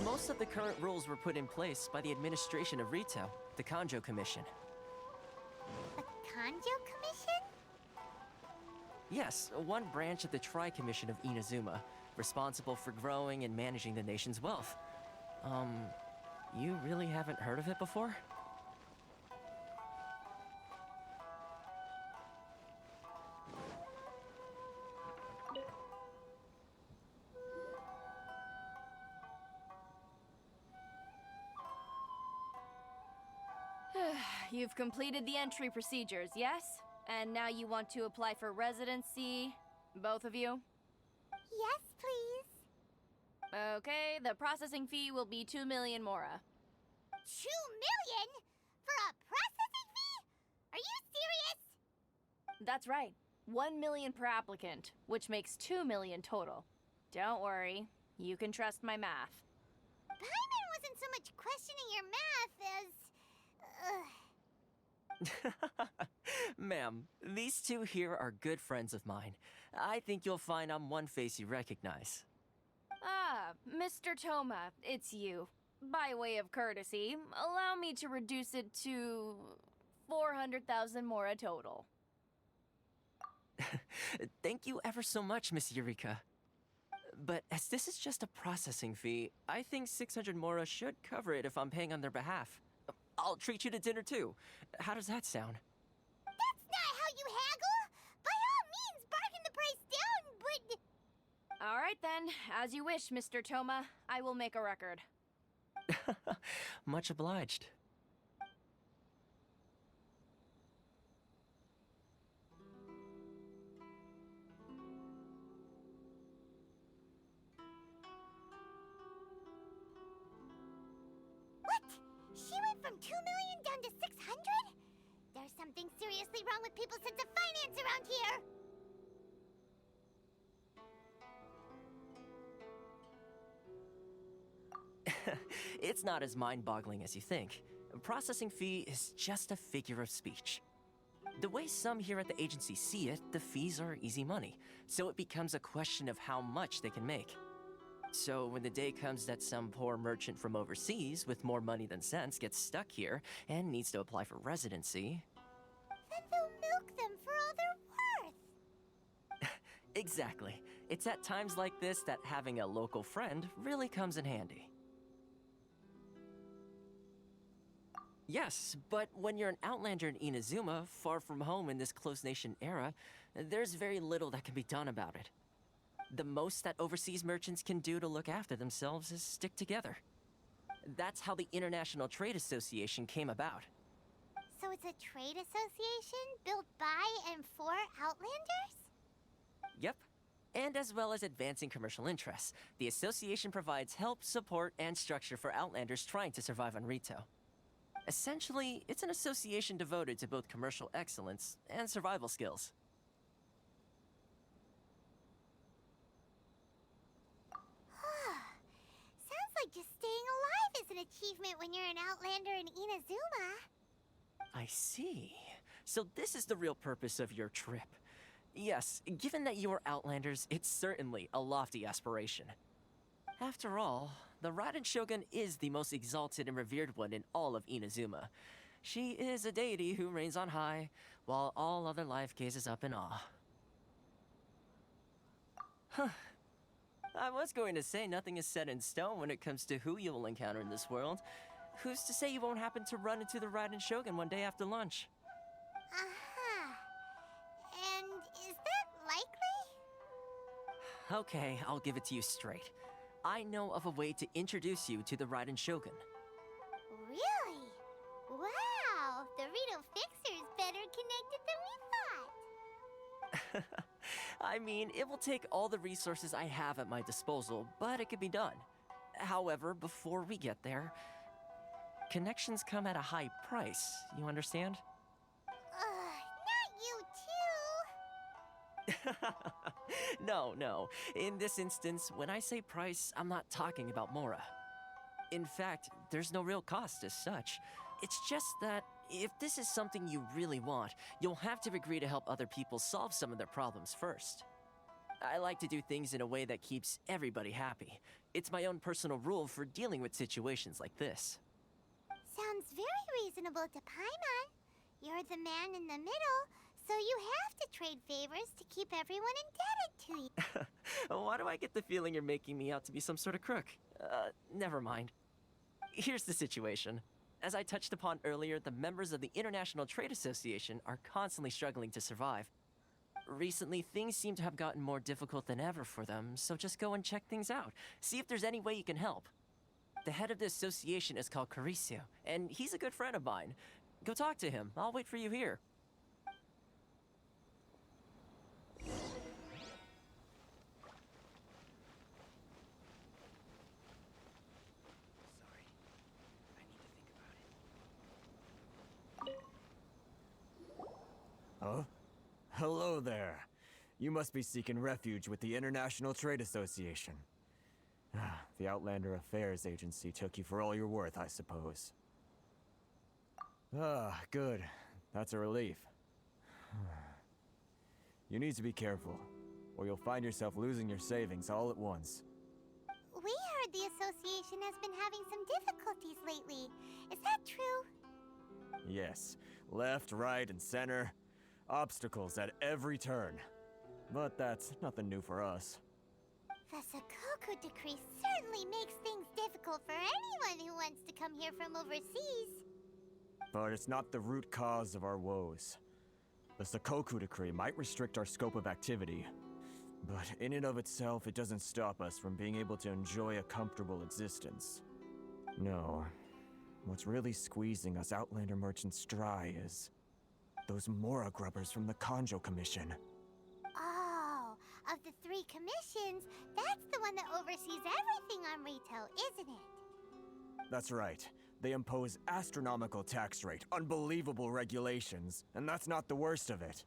Most of the current rules were put in place by the administration of Rito, the Kanjo Commission. The Kanjo Commission? Yes, one branch of the Tri-Commission of Inazuma, responsible for growing and managing the nation's wealth. You really haven't heard of it before? You've completed the entry procedures, yes? And now you want to apply for residency, both of you? Yes, please. Okay, the processing fee will be 2 million mora. 2 million? For a processing fee? Are you serious? That's right. 1 million per applicant, which makes 2 million total. Don't worry, you can trust my math. Paimon wasn't so much questioning your math as... Ma'am, these two here are good friends of mine. I think you'll find I'm one face you recognize. Ah, Mr. Toma, it's you. By way of courtesy, allow me to reduce it to 400,000 mora total. Thank you ever so much, Miss Eureka. But as this is just a processing fee, I think 600 mora should cover it if I'm paying on their behalf. I'll treat you to dinner too. How does that sound? That's not how you haggle! By all means, bargain the price down, but... All right then, as you wish, Mr. Toma. I will make a record. Much obliged. What? She went from 2 million down to 600? There's something seriously wrong with people's sense of finance around here! It's not as mind-boggling as you think. A processing fee is just a figure of speech. The way some here at the agency see it, the fees are easy money, so it becomes a question of how much they can make. So when the day comes that some poor merchant from overseas with more money than sense gets stuck here and needs to apply for residency... Then they'll milk them for all they're worth! Exactly. It's at times like this that having a local friend really comes in handy. Yes, but when you're an outlander in Inazuma, far from home in this close nation era, there's very little that can be done about it. The most that overseas merchants can do to look after themselves is stick together. That's how the International Trade Association came about. So it's a trade association built by and for Outlanders? Yep. And as well as advancing commercial interests, the association provides help, support, and structure for Outlanders trying to survive on Rito. Essentially, it's an association devoted to both commercial excellence and survival skills. Sounds like just staying alive is an achievement when you're an Outlander in Inazuma. I see. So this is the real purpose of your trip. Yes, given that you are Outlanders, it's certainly a lofty aspiration. After all, the Raiden Shogun is the most exalted and revered one in all of Inazuma. She is a deity who reigns on high, while all other life gazes up in awe. Huh. I was going to say nothing is set in stone when it comes to who you will encounter in this world. Who's to say you won't happen to run into the Raiden Shogun one day after lunch? And is that likely? Okay, I'll give it to you straight. I know of a way to introduce you to the Raiden Shogun. Really? Wow! The Rito Fixer's better connected than we thought. I mean, it will take all the resources I have at my disposal, but it could be done. However, before we get there, connections come at a high price, you understand? Not you too! No. In this instance, when I say price, I'm not talking about Mora. In fact, there's no real cost as such. It's just that if this is something you really want, you'll have to agree to help other people solve some of their problems first. I like to do things in a way that keeps everybody happy. It's my own personal rule for dealing with situations like this. Sounds very reasonable to Paimon. You're the man in the middle, so you have to trade favors to keep everyone indebted to you. Why do I get the feeling you're making me out to be some sort of crook? Never mind. Here's the situation. As I touched upon earlier, the members of the International Trade Association are constantly struggling to survive. Recently, things seem to have gotten more difficult than ever for them, so just go and check things out. See if there's any way you can help. The head of the association is called Carisio, and he's a good friend of mine. Go talk to him. I'll wait for you here. Huh? Hello there. You must be seeking refuge with the International Trade Association. The Outlander Affairs Agency took you for all you're worth, I suppose. Good. That's a relief. You need to be careful, or you'll find yourself losing your savings all at once. We heard the association has been having some difficulties lately. Is that true? Yes. Left, right, and center. Obstacles at every turn. But that's nothing new for us. The Sakoku decree certainly makes things difficult for anyone who wants to come here from overseas. But it's not the root cause of our woes. The Sakoku decree might restrict our scope of activity, but in and of itself, it doesn't stop us from being able to enjoy a comfortable existence. No. What's really squeezing us Outlander merchants dry is those Mora grubbers from the Kanjo Commission. Oh, of the 3 commissions, that's the one that oversees everything on Rito, isn't it? That's right. They impose astronomical tax rate, unbelievable regulations, and that's not the worst of it.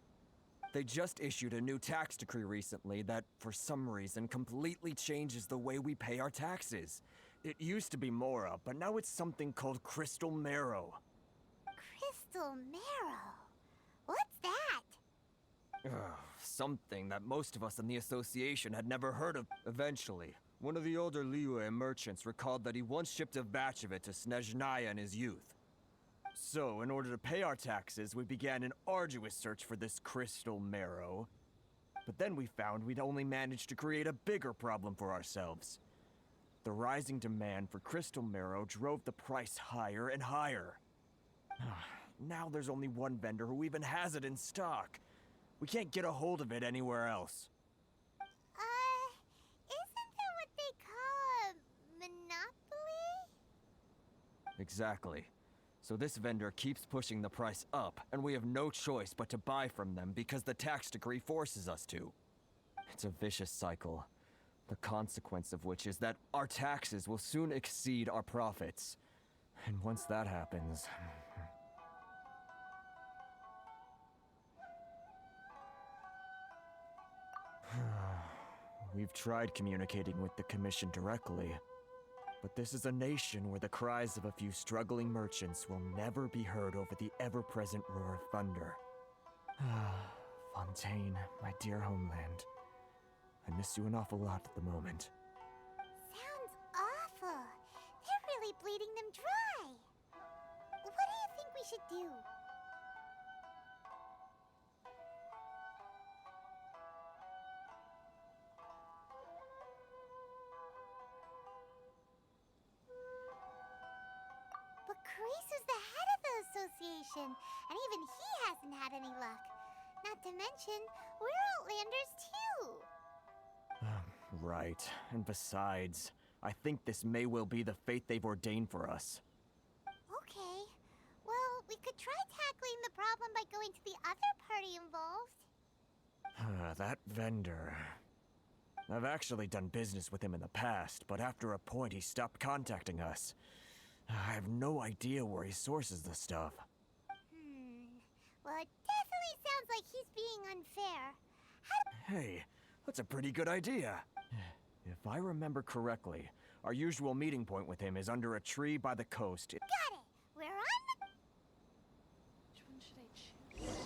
They just issued a new tax decree recently that, for some reason, completely changes the way we pay our taxes. It used to be Mora, but now it's something called Crystal Marrow. Crystal Marrow? What's that? Something that most of us in the association had never heard of. Eventually, one of the older Liyue merchants recalled that he once shipped a batch of it to Snezhnaya in his youth. So, in order to pay our taxes, we began an arduous search for this Crystal Marrow. But then we found we'd only managed to create a bigger problem for ourselves. The rising demand for Crystal Marrow drove the price higher and higher. Now there's only one vendor who even has it in stock. We can't get a hold of it anywhere else. Isn't that what they call a monopoly? Exactly. So this vendor keeps pushing the price up, and we have no choice but to buy from them because the tax decree forces us to. It's a vicious cycle, the consequence of which is that our taxes will soon exceed our profits. And once that happens... We've tried communicating with the Commission directly, but this is a nation where the cries of a few struggling merchants will never be heard over the ever-present roar of thunder. Fontaine, my dear homeland. I miss you an awful lot at the moment. Sounds awful. They're really bleeding them dry. What do you think we should do? But Carice is the head of the association, and even he hasn't had any luck. Not to mention, we're Outlanders too. Right, and besides, I think this may well be the fate they've ordained for us. Okay. Well, we could try tackling the problem by going to the other party involved. That vendor... I've actually done business with him in the past, but after a point he stopped contacting us. I have no idea where he sources the stuff. Well, it definitely sounds like he's being unfair. Hey, that's a pretty good idea. If I remember correctly, our usual meeting point with him is under a tree by the coast. Got it! We're on the... Which one should I choose?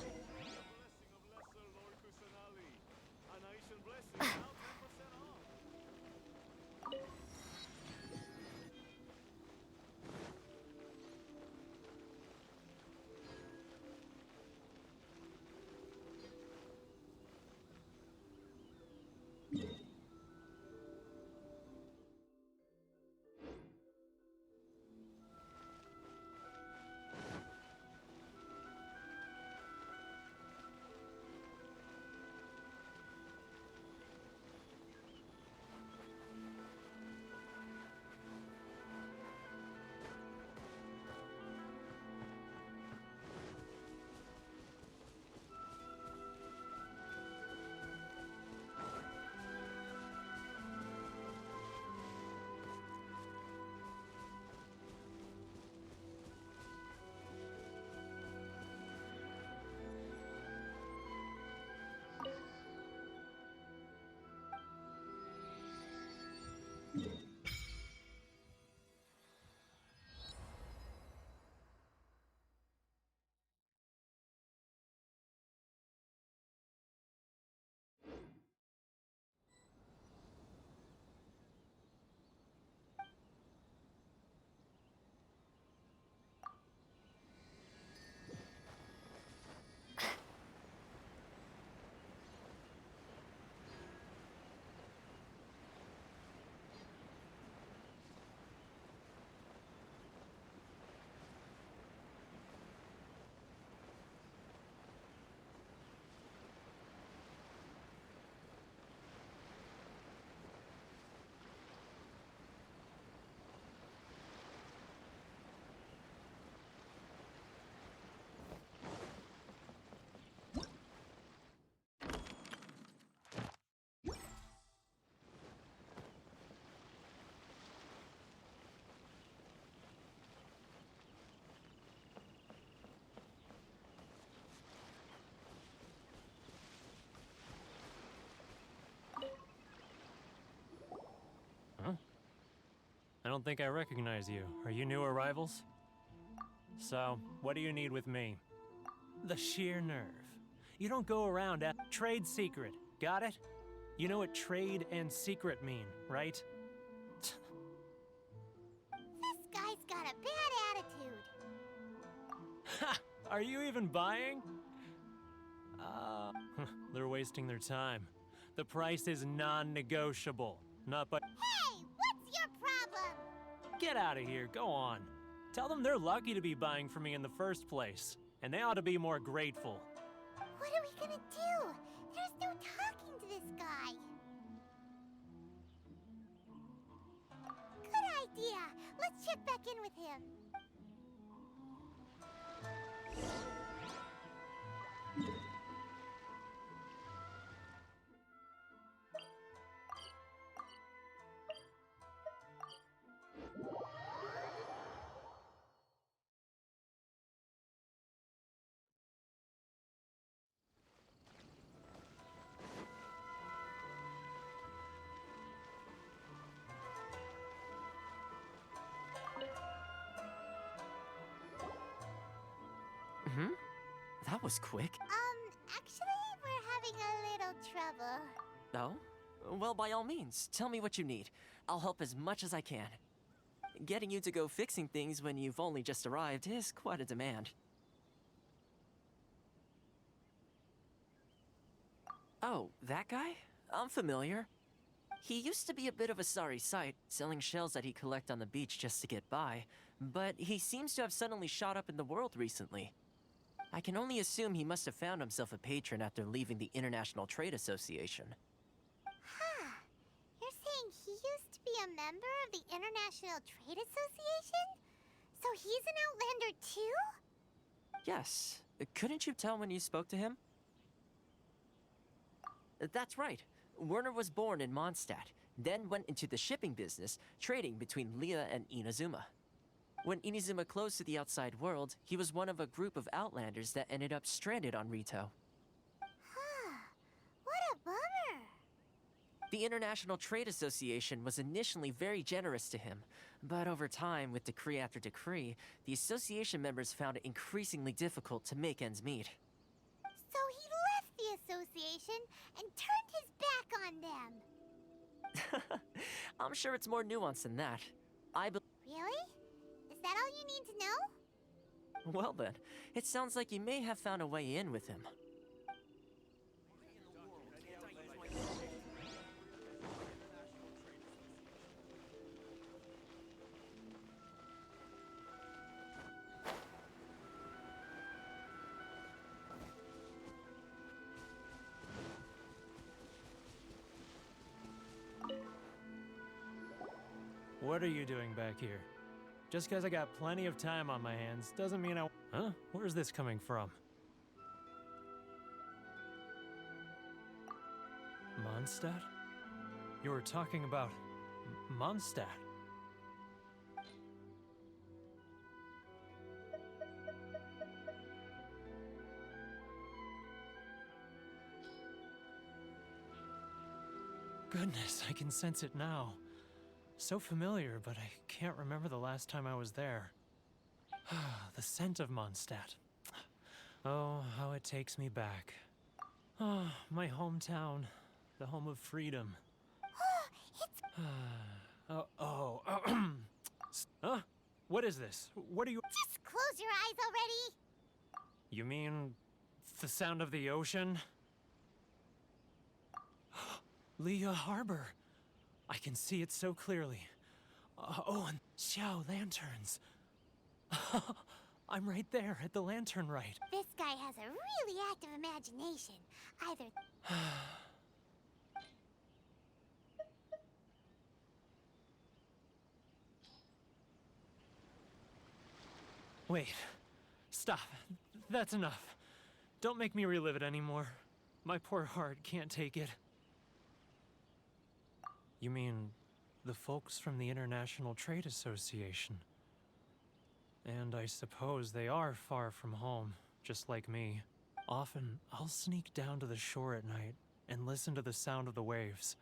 I don't think I recognize you. Are you new arrivals? So, what do you need with me? The sheer nerve. You don't go around at trade secret. Got it? You know what trade and secret mean, right? This guy's got a bad attitude. Ha! Are you even buying? They're wasting their time. The price is non-negotiable. Not but. Hey, what's your problem? Get out of here, go on. Tell them they're lucky to be buying from me in the first place, and they ought to be more grateful. What are we gonna do? There's no talking to this guy. Good idea. Let's check back in with him. That was quick. Actually, we're having a little trouble. Oh? Well, by all means, tell me what you need. I'll help as much as I can. Getting you to go fixing things when you've only just arrived is quite a demand. Oh, that guy? I'm familiar. He used to be a bit of a sorry sight, selling shells that he collect on the beach just to get by, but he seems to have suddenly shot up in the world recently. I can only assume he must have found himself a patron after leaving the International Trade Association. Huh. You're saying he used to be a member of the International Trade Association? So he's an Outlander too? Yes. Couldn't you tell when you spoke to him? That's right. Werner was born in Mondstadt, then went into the shipping business, trading between Leah and Inazuma. When Inazuma closed to the outside world, he was one of a group of Outlanders that ended up stranded on Rito. Huh. What a bummer. The International Trade Association was initially very generous to him, but over time, with decree after decree, the association members found it increasingly difficult to make ends meet. So he left the association and turned his back on them. I'm sure it's more nuanced than that. Really? Is that all you need to know? Well then, it sounds like you may have found a way in with him. What are you doing back here? Just because I got plenty of time on my hands doesn't mean I... Huh? Where's this coming from? Mondstadt? You were talking about... Mondstadt? Goodness, I can sense it now. So familiar, but I can't remember the last time I was there. The scent of Mondstadt. Oh, how it takes me back. Oh, my hometown. The home of freedom. Huh? What is this? What are you... Just close your eyes already! You mean... the sound of the ocean? Leah Harbor. I can see it so clearly. And Xiao lanterns. I'm right there at the lantern right. This guy has a really active imagination. Either... Wait. Stop. That's enough. Don't make me relive it anymore. My poor heart can't take it. You mean the folks from the International Trade Association? And I suppose they are far from home, just like me. Often, I'll sneak down to the shore at night and listen to the sound of the waves.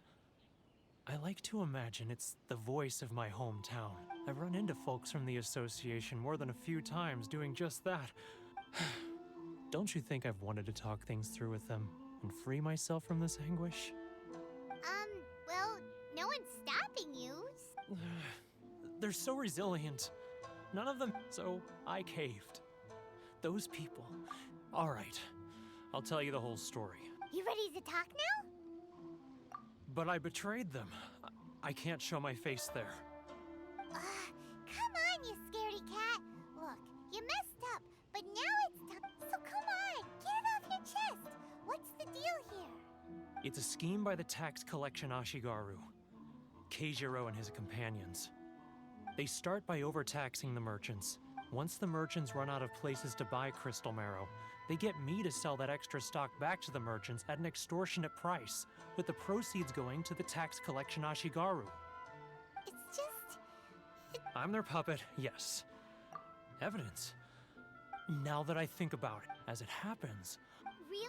I like to imagine it's the voice of my hometown. I've run into folks from the association more than a few times doing just that. Don't you think I've wanted to talk things through with them and free myself from this anguish? Well, no one's stopping you. They're so resilient. None of them... So, I caved. Those people... Alright, I'll tell you the whole story. You ready to talk now? But I betrayed them. I can't show my face there. Come on, you scaredy cat. Look, you messed up, but now it's time. So come on, get it off your chest. What's the deal here? It's a scheme by the tax collection Ashigaru, Keijiro and his companions. They start by overtaxing the merchants. Once the merchants run out of places to buy crystal marrow, they get me to sell that extra stock back to the merchants at an extortionate price, with the proceeds going to the tax collection Ashigaru. It's just... I'm their puppet, yes. Evidence. Now that I think about it, as it happens... Really?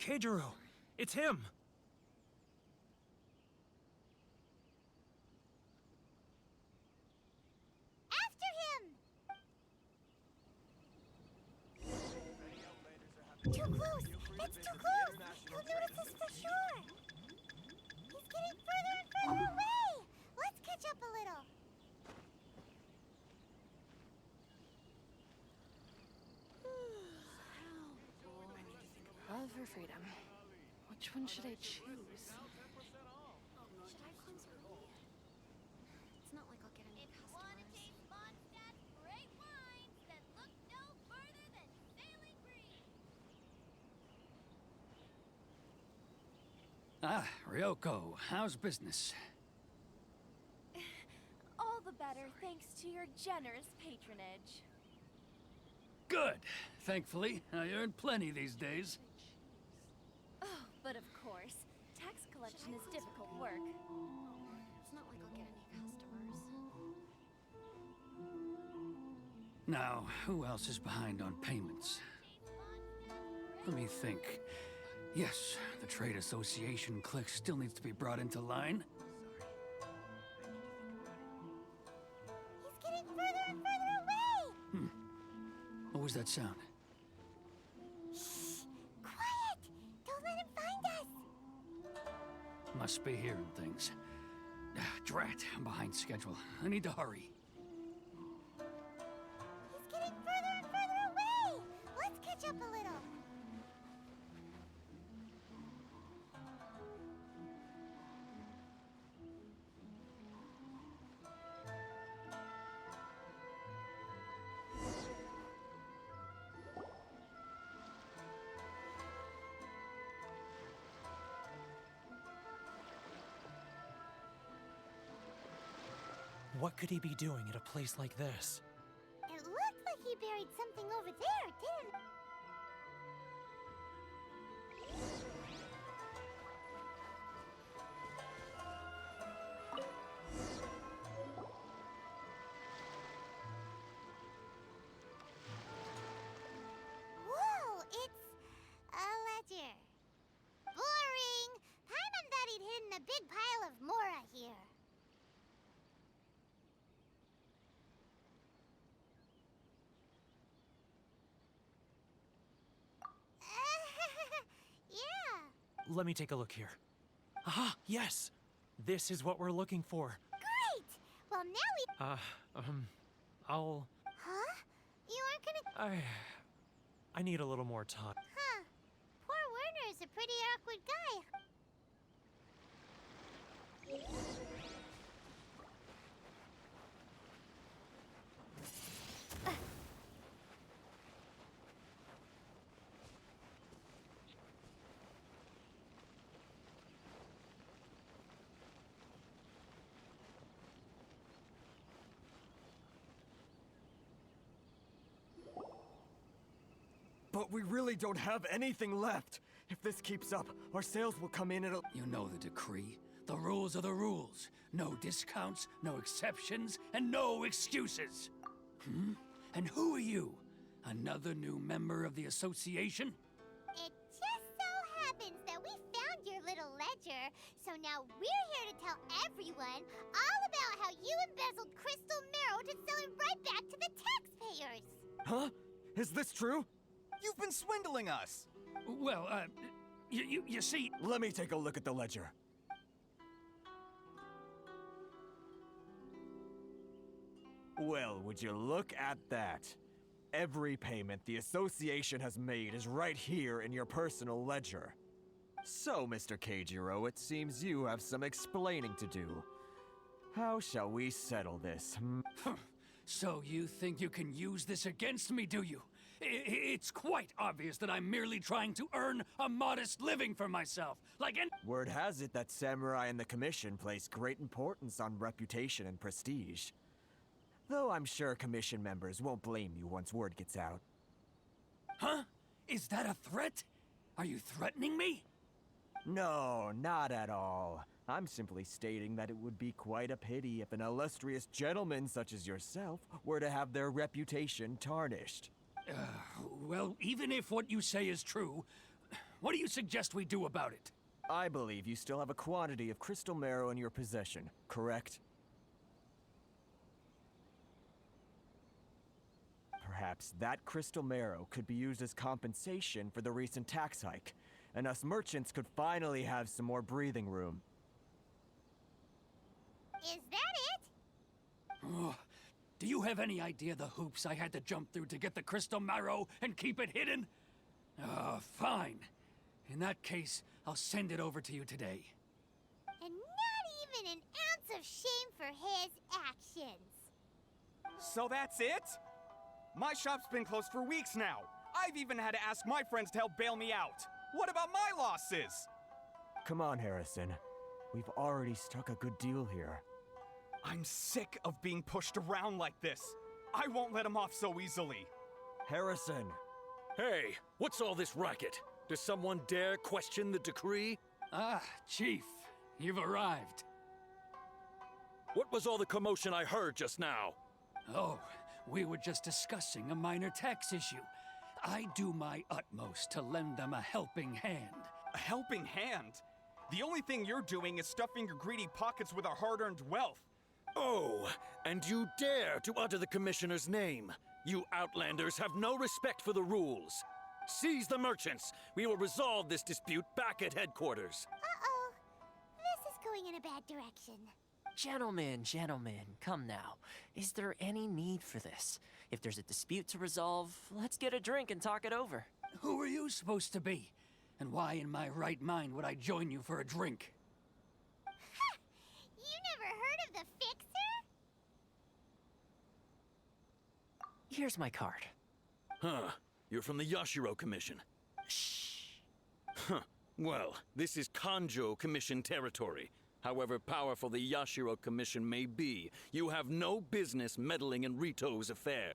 Keijiro! It's him! After him! Too close! That's too close! He'll notice us for sure! He's getting further and further away! Let's catch up a little. Love or freedom? Which one should I choose? Should I close early? It's not like I'll get any customers. Want to taste Mondstadt's great wines, then look no further than Sailing Green. Ah, Ryoko, how's business? All the better thanks to your generous patronage. Good. Thankfully, I earn plenty these days. Oh, but of course, tax collection is difficult work. It's not like I'll get any customers. Now, who else is behind on payments? Let me think. Yes, the Trade Association clique still needs to be brought into line. He's getting further and further away! What was that sound? Shh! Quiet! Don't let him find us! Must be hearing things. Drat, I'm behind schedule. I need to hurry. He's getting further and further away! Let's catch up a little. What could he be doing at a place like this? It looked like he buried something over there, didn't it? Whoa, it's a ledger. Boring! Paimon thought he'd hidden a big pile of Mora here. Yeah. Let me take a look here. Aha, yes! This is what we're looking for. Great! Well, now we... I'll... Huh? You aren't gonna... I need a little more time. Huh. Poor Werner's a pretty awkward guy. But we really don't have anything left. If this keeps up, our sales will come in at a... You know the decree. The rules are the rules. No discounts, no exceptions, and no excuses. And who are you? Another new member of the association? It just so happens that we found your little ledger, so now we're here to tell everyone all about how you embezzled crystal marrow to sell it right back to the taxpayers. Huh? Is this true? You've been swindling us! Well, you see... Let me take a look at the ledger. Well, would you look at that? Every payment the association has made is right here in your personal ledger. So, Mr. Keijiro, it seems you have some explaining to do. How shall we settle this? So you think you can use this against me, do you? It's quite obvious that I'm merely trying to earn a modest living for myself, like any— Word has it that samurai and the commission place great importance on reputation and prestige. Though I'm sure commission members won't blame you once word gets out. Huh? Is that a threat? Are you threatening me? No, not at all. I'm simply stating that it would be quite a pity if an illustrious gentleman such as yourself were to have their reputation tarnished. Well, even if what you say is true, What do you suggest we do about it? I believe you still have a quantity of crystal marrow in your possession, correct? Perhaps that crystal marrow could be used as compensation for the recent tax hike, and us merchants could finally have some more breathing room. Is that it? Oh, do you have any idea the hoops I had to jump through to get the crystal marrow and keep it hidden? Fine. In that case, I'll send it over to you today. And not even an ounce of shame for his actions. So that's it? My shop's been closed for weeks now. I've even had to ask my friends to help bail me out. What about my losses? Come on, Harrison. We've already struck a good deal here. I'm sick of being pushed around like this. I won't let him off so easily. Harrison! Hey, what's all this racket? Does someone dare question the decree? Ah, Chief, you've arrived. What was all the commotion I heard just now? Oh, we were just discussing a minor tax issue. I do my utmost to lend them a helping hand. A helping hand? The only thing you're doing is stuffing your greedy pockets with our hard-earned wealth. Oh, and you dare to utter the Commissioner's name. You outlanders have no respect for the rules. Seize the merchants. We will resolve this dispute back at headquarters. Uh-oh. This is going in a bad direction. Gentlemen, come now. Is there any need for this? If there's a dispute to resolve, let's get a drink and talk it over. Who are you supposed to be? And why in my right mind would I join you for a drink? Ha! You never heard of the Fixer? Here's my card. Huh. You're from the Yashiro Commission. Shh. Huh. Well, this is Kanjo Commission territory. However powerful the Yashiro Commission may be, you have no business meddling in Rito's affair.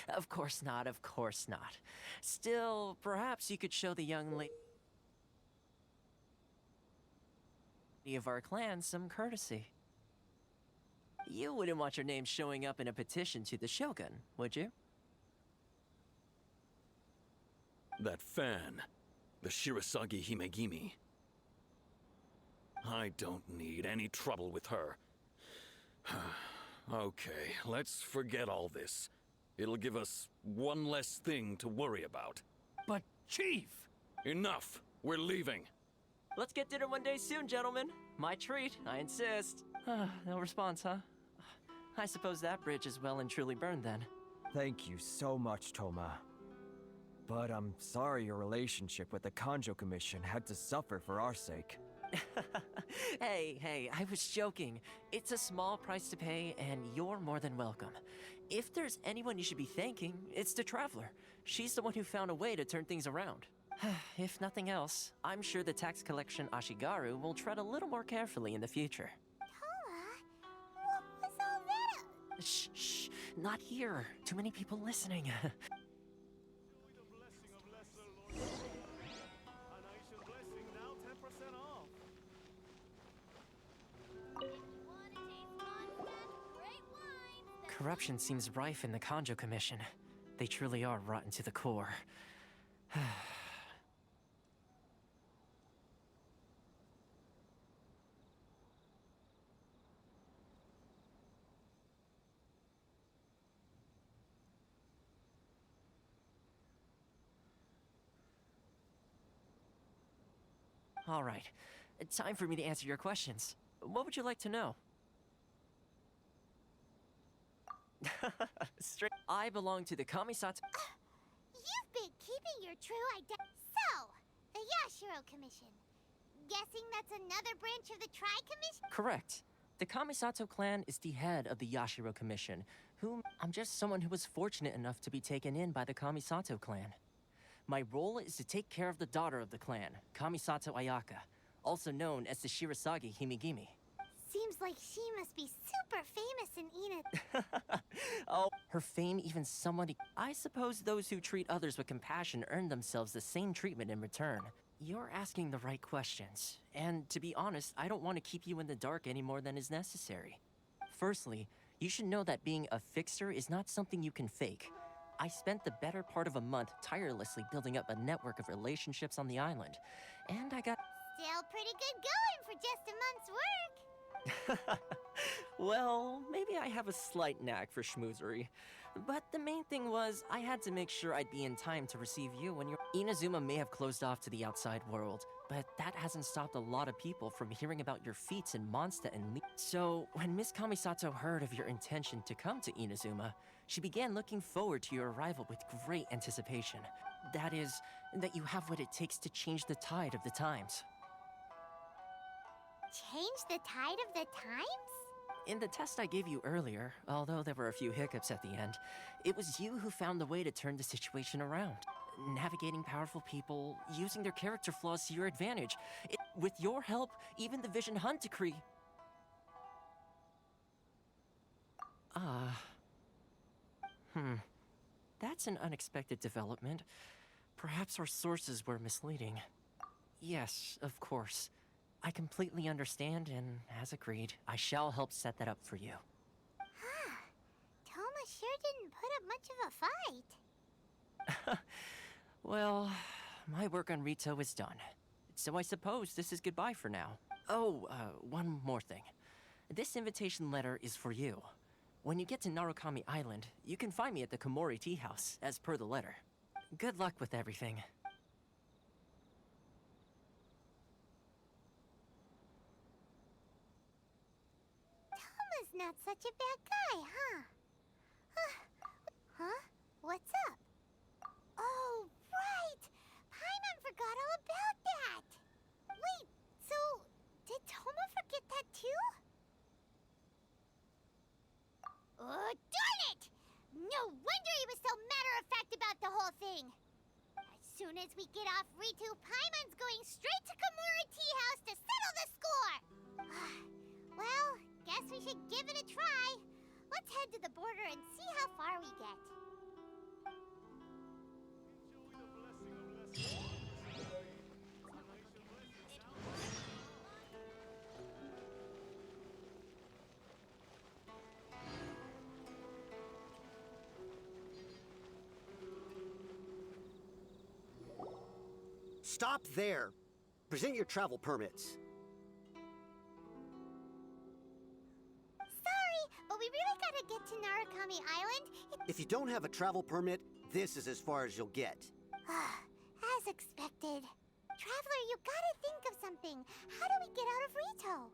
Of course not, of course not. Still, perhaps you could show the young lady of our clan some courtesy. You wouldn't want your name showing up in a petition to the Shogun, would you? That fan, the Shirasagi Himegimi. I don't need any trouble with her. Okay, let's forget all this. It'll give us one less thing to worry about. But, Chief! Enough! We're leaving. Let's get dinner one day soon, gentlemen. My treat, I insist. No response, huh? I suppose that bridge is well and truly burned then. Thank you so much, Toma. But I'm sorry your relationship with the Kanjo Commission had to suffer for our sake. Hey, I was joking. It's a small price to pay, and you're more than welcome. If there's anyone you should be thanking, it's the Traveler. She's the one who found a way to turn things around. If nothing else, I'm sure the tax collection Ashigaru will tread a little more carefully in the future. Tola, what was all that? Shh, not here. Too many people listening. Corruption seems rife in the Kanjo Commission. They truly are rotten to the core. All right. Time for me to answer your questions. What would you like to know? Straight. I belong to the Kamisatsu. You've been keeping your true identity. So, the Yashiro Commission. Guessing that's another branch of the Tri-Commission? Correct. The Kamisato clan is the head of the Yashiro Commission, whom I'm just someone who was fortunate enough to be taken in by the Kamisato clan. My role is to take care of the daughter of the clan, Kamisato Ayaka, also known as the Shirasagi Himegimi. Seems like she must be super famous in Enid. Oh, her fame even somewhat... I suppose those who treat others with compassion earn themselves the same treatment in return. You're asking the right questions, and to be honest, I don't want to keep you in the dark any more than is necessary. Firstly, you should know that being a fixer is not something you can fake. I spent the better part of a month tirelessly building up a network of relationships on the island. And I got... Still pretty good going for just a month's work. Well, maybe I have a slight knack for schmoozery. But the main thing was, I had to make sure I'd be in time to receive you when your... Inazuma may have closed off to the outside world, but that hasn't stopped a lot of people from hearing about your feats in Mondstadt and So, when Miss Kamisato heard of your intention to come to Inazuma, she began looking forward to your arrival with great anticipation. That is, that you have what it takes to change the tide of the times. Change the tide of the times? In the test I gave you earlier, although there were a few hiccups at the end, it was you who found the way to turn the situation around. Navigating powerful people, using their character flaws to your advantage. With your help, even the Vision Hunt decree... That's an unexpected development. Perhaps our sources were misleading. Yes, of course. I completely understand, and as agreed, I shall help set that up for you. Toma sure didn't put up much of a fight. Well, my work on Rito is done. So I suppose this is goodbye for now. Oh, one more thing. This invitation letter is for you. When you get to Narukami Island, you can find me at the Komori Tea House, as per the letter. Good luck with everything. Toma's not such a bad guy, huh? Huh? What's up? Oh, right! Paimon forgot all about that! Wait, so did Toma forget that too? Oh, darn it! No wonder he was so matter-of-fact about the whole thing! As soon as we get off Ritu, Paimon's going straight to Komori Tea House to settle the score! Well, guess we should give it a try. Let's head to the border and see how far we get. Stop there. Present your travel permits. Sorry, but we really gotta get to Narukami Island. If you don't have a travel permit, this is as far as you'll get. As expected. Traveler, you gotta think of something. How do we get out of Rito?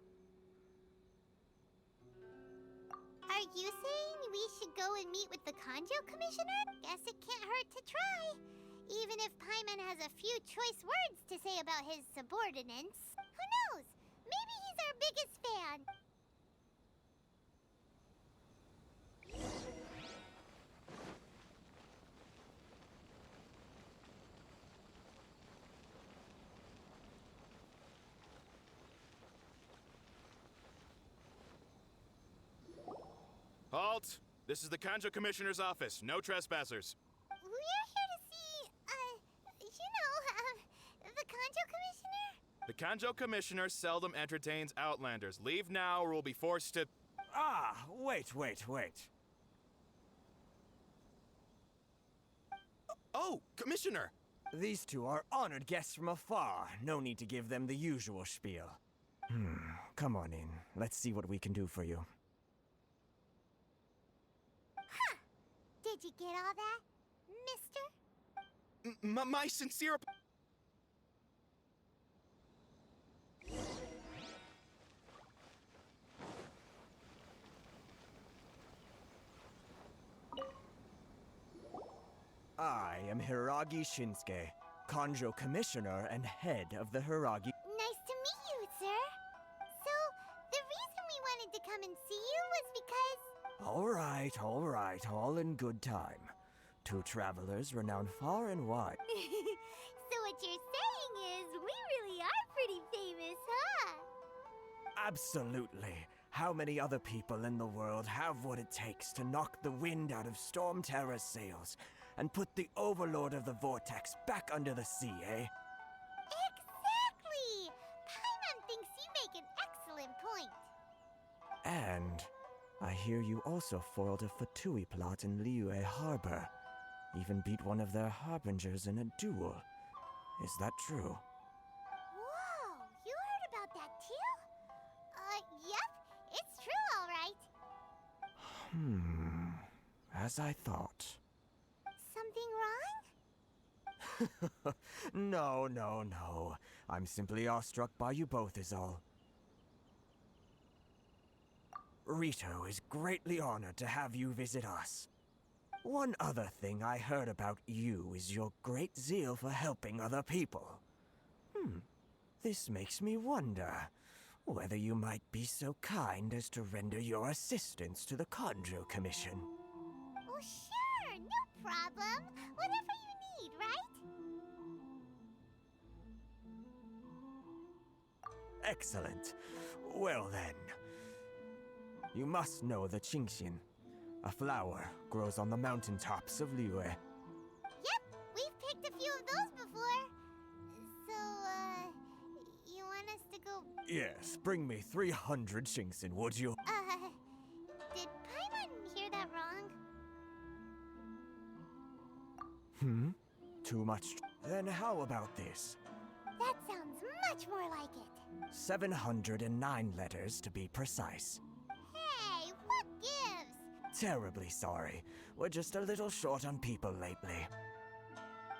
Are you saying we should go and meet with the Kanjo Commissioner? Guess it can't hurt to try. Even if Paimon has a few choice words to say about his subordinates. Who knows? Maybe he's our biggest fan. Halt! This is the Kanjo Commissioner's office. No trespassers. We're here to see, the Kanjo Commissioner? The Kanjo Commissioner seldom entertains Outlanders. Leave now or we'll be forced to... Ah, wait. Oh, Commissioner! These two are honored guests from afar. No need to give them the usual spiel. Come on in. Let's see what we can do for you. Did you get all that, mister? My sincere... I am Hiragi Shinsuke, Kanjo Commissioner and head of the Hiragi... Nice to meet you, sir. So, the reason we wanted to come and see you was because... All right, all in good time. Two travelers renowned far and wide. So what you're saying is, we really are pretty famous, huh? Absolutely. How many other people in the world have what it takes to knock the wind out of Storm Terror's sails and put the Overlord of the Vortex back under the sea, eh? Exactly! Paimon thinks you make an excellent point. And I hear you also foiled a Fatui plot in Liyue Harbor. Even beat one of their harbingers in a duel. Is that true? Whoa, you heard about that too? Yep, it's true, all right. As I thought. Something wrong? No. I'm simply awestruck by you both is all. Rito is greatly honored to have you visit us. One other thing I heard about you is your great zeal for helping other people. This makes me wonder whether you might be so kind as to render your assistance to the Conjo Commission. Oh, sure, no problem. Whatever you need, right? Excellent. Well then. You must know the Genshin. A flower grows on the mountaintops of Liyue. Yep, we've picked a few of those before. So, you want us to go... Yes, bring me 300 Genshin, would you? Did Paimon hear that wrong? Too much. Then how about this? That sounds much more like it. 709 letters to be precise. Hey, what gives? Terribly sorry. We're just a little short on people lately.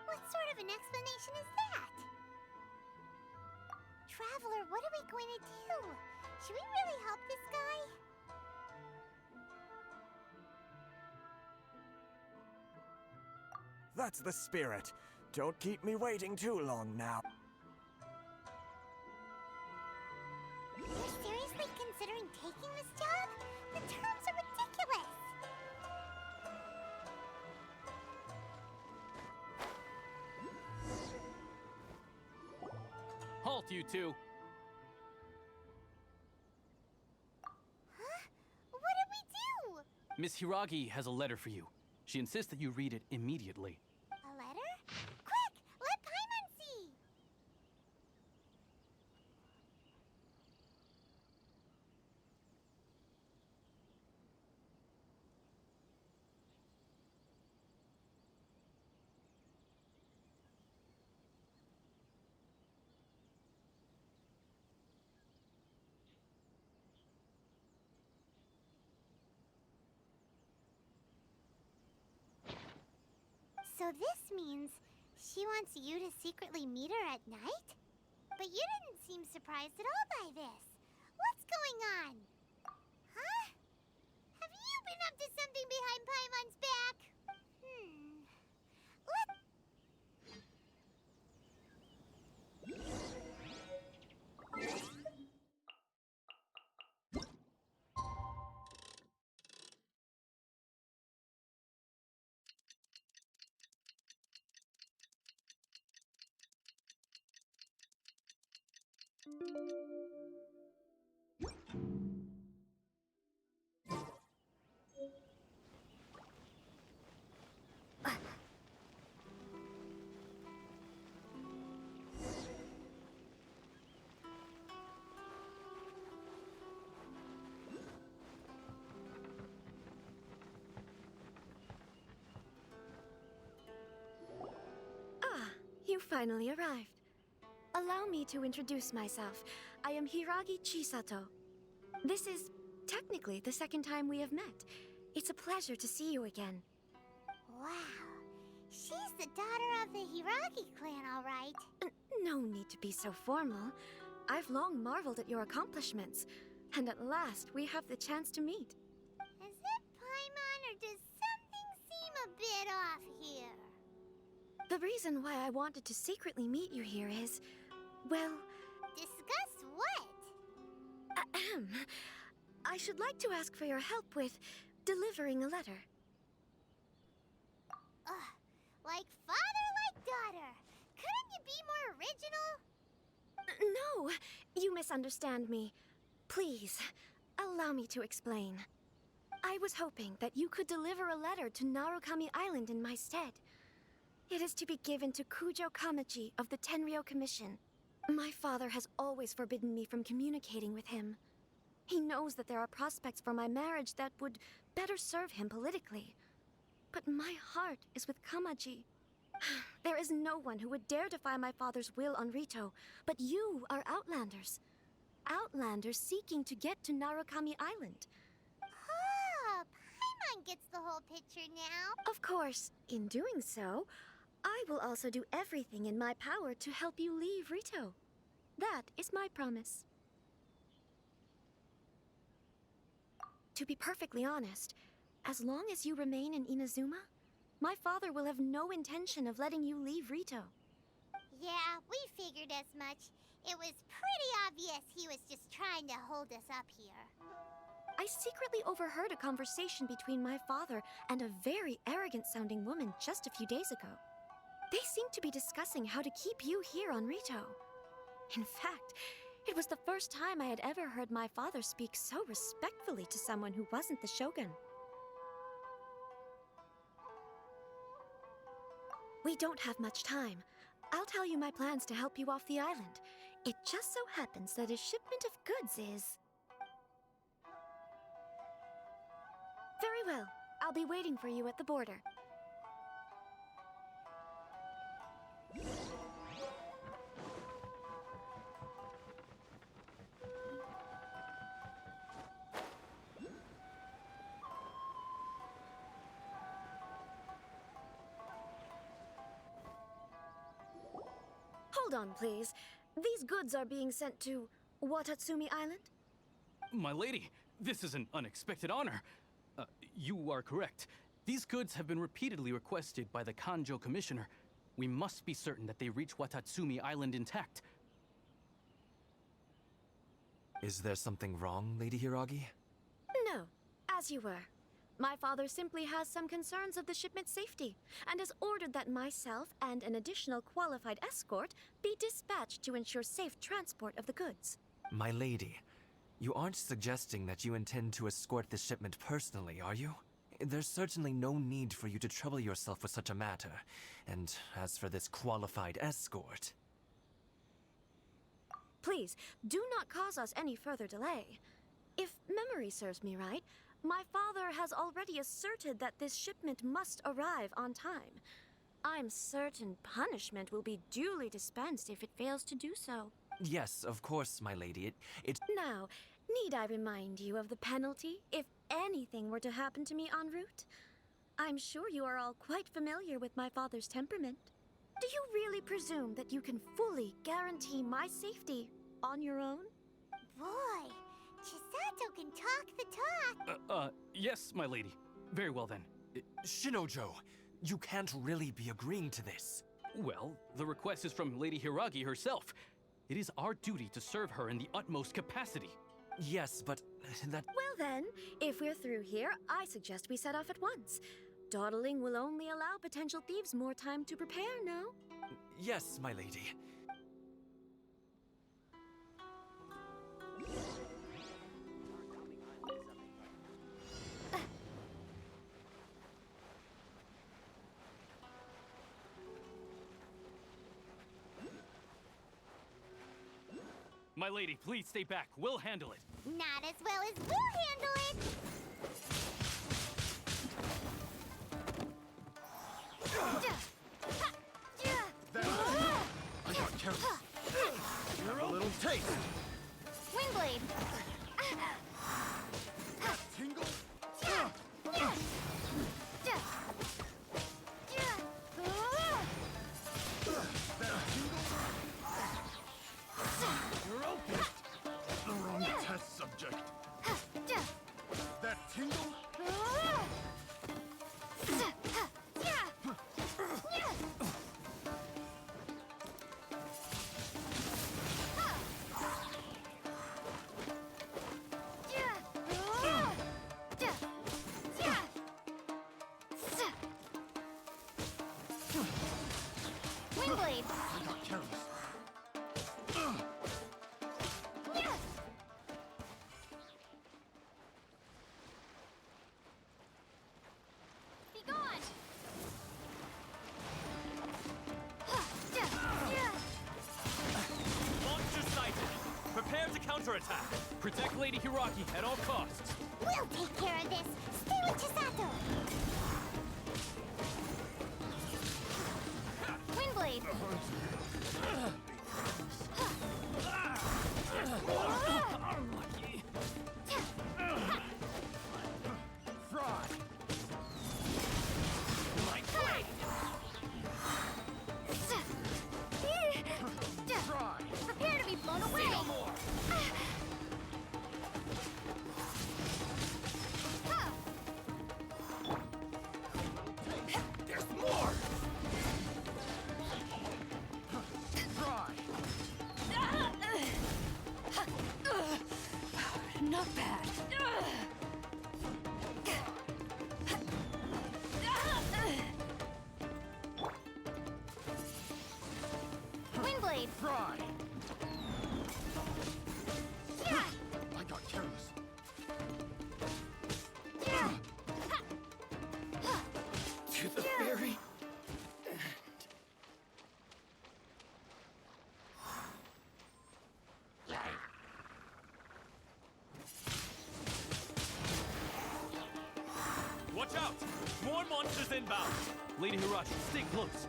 What sort of an explanation is that? Traveler, what are we going to do? Should we really help this guy? That's the spirit. Don't keep me waiting too long now. You're seriously considering taking this job? The terms are ridiculous! Halt, you two! Huh? What did we do? Miss Hiragi has a letter for you. She insists that you read it immediately. A letter? Quick! Let Paimon see! So this means she wants you to secretly meet her at night? But you didn't seem surprised at all by this. What's going on? Huh? Have you been up to something behind Paimon's back? You finally arrived. Allow me to introduce myself. I am Hiragi Chisato. This is technically the second time we have met. It's a pleasure to see you again. Wow. She's the daughter of the Hiragi clan, all right. No need to be so formal. I've long marveled at your accomplishments. And at last, we have the chance to meet. Is it Paimon, or does something seem a bit off here? The reason why I wanted to secretly meet you here is, well... Discuss what? Ahem. I should like to ask for your help with delivering a letter. Like father, like daughter. Couldn't you be more original? No, you misunderstand me. Please, allow me to explain. I was hoping that you could deliver a letter to Narukami Island in my stead. It is to be given to Kujo Kamachi of the Tenryou Commission. My father has always forbidden me from communicating with him. He knows that there are prospects for my marriage that would better serve him politically. But my heart is with Kamaji. There is no one who would dare defy my father's will on Rito, but you are Outlanders. Outlanders seeking to get to Narukami Island. Oh, Paimon gets the whole picture now. Of course, in doing so, I will also do everything in my power to help you leave Rito. That is my promise. To be perfectly honest, as long as you remain in Inazuma, my father will have no intention of letting you leave Rito. Yeah, we figured as much. It was pretty obvious he was just trying to hold us up here. I secretly overheard a conversation between my father and a very arrogant-sounding woman just a few days ago. They seemed to be discussing how to keep you here on Rito. In fact, it was the first time I had ever heard my father speak so respectfully to someone who wasn't the Shogun. We don't have much time. I'll tell you my plans to help you off the island. It just so happens that a shipment of goods is... Very well. I'll be waiting for you at the border. Hold on, please. These goods are being sent to Watatsumi Island? My lady, this is an unexpected honor. You are correct. These goods have been repeatedly requested by the Kanjo Commissioner. We must be certain that they reach Watatsumi Island intact. Is there something wrong, Lady Hiragi? No, as you were. My father simply has some concerns of the shipment's safety, and has ordered that myself and an additional qualified escort be dispatched to ensure safe transport of the goods. My lady, you aren't suggesting that you intend to escort this shipment personally, are you? There's certainly no need for you to trouble yourself with such a matter. And as for this qualified escort... Please, do not cause us any further delay. If memory serves me right, my father has already asserted that this shipment must arrive on time. I'm certain punishment will be duly dispensed if it fails to do so. Yes, of course, my lady. Now, need I remind you of the penalty if anything were to happen to me en route? I'm sure you are all quite familiar with my father's temperament. Do you really presume that you can fully guarantee my safety on your own? Boy, Chisato can talk the talk. Yes, my lady. Very well then. Shinojo, you can't really be agreeing to this. Well, the request is from Lady Hiragi herself. It is our duty to serve her in the utmost capacity. Yes, but that... Well then, if we're through here, I suggest we set off at once. Dawdling will only allow potential thieves more time to prepare, no? Yes, my lady. My lady, please stay back. We'll handle it. Not as well as we'll handle it. I got careless. Have a little taste. Wingblade. Tingle? You're open. The wrong test subject. That tingle? Wingblade. I got careless. Be gone. Launcher sighted. Prepare to counterattack. Protect Lady Hiragi at all costs. We'll take care of this. Stay with Chisato. Prepare to be blown away! There's more! Not bad. Windblade! Try! I got careless. To the very Watch out! More monsters inbound! Lady Hirashi, stay close.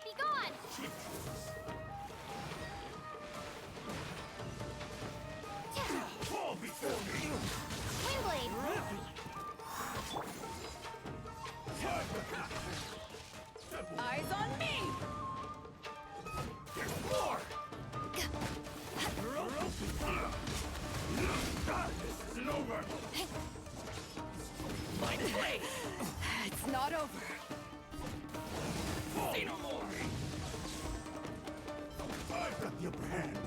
Be gone! Fall before me! Windblade! Eyes on me! There's more! This isn't over! My blade! It's not over. Say no more! I've got the upper hand.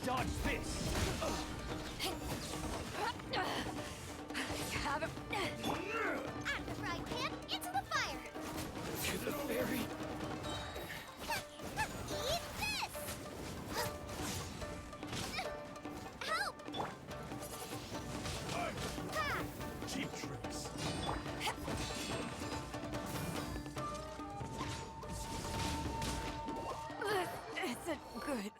Dodge this! Have it. Out of the frying pan, into the fire! To the very Eat this! Help! Cheap tricks. Isn't good.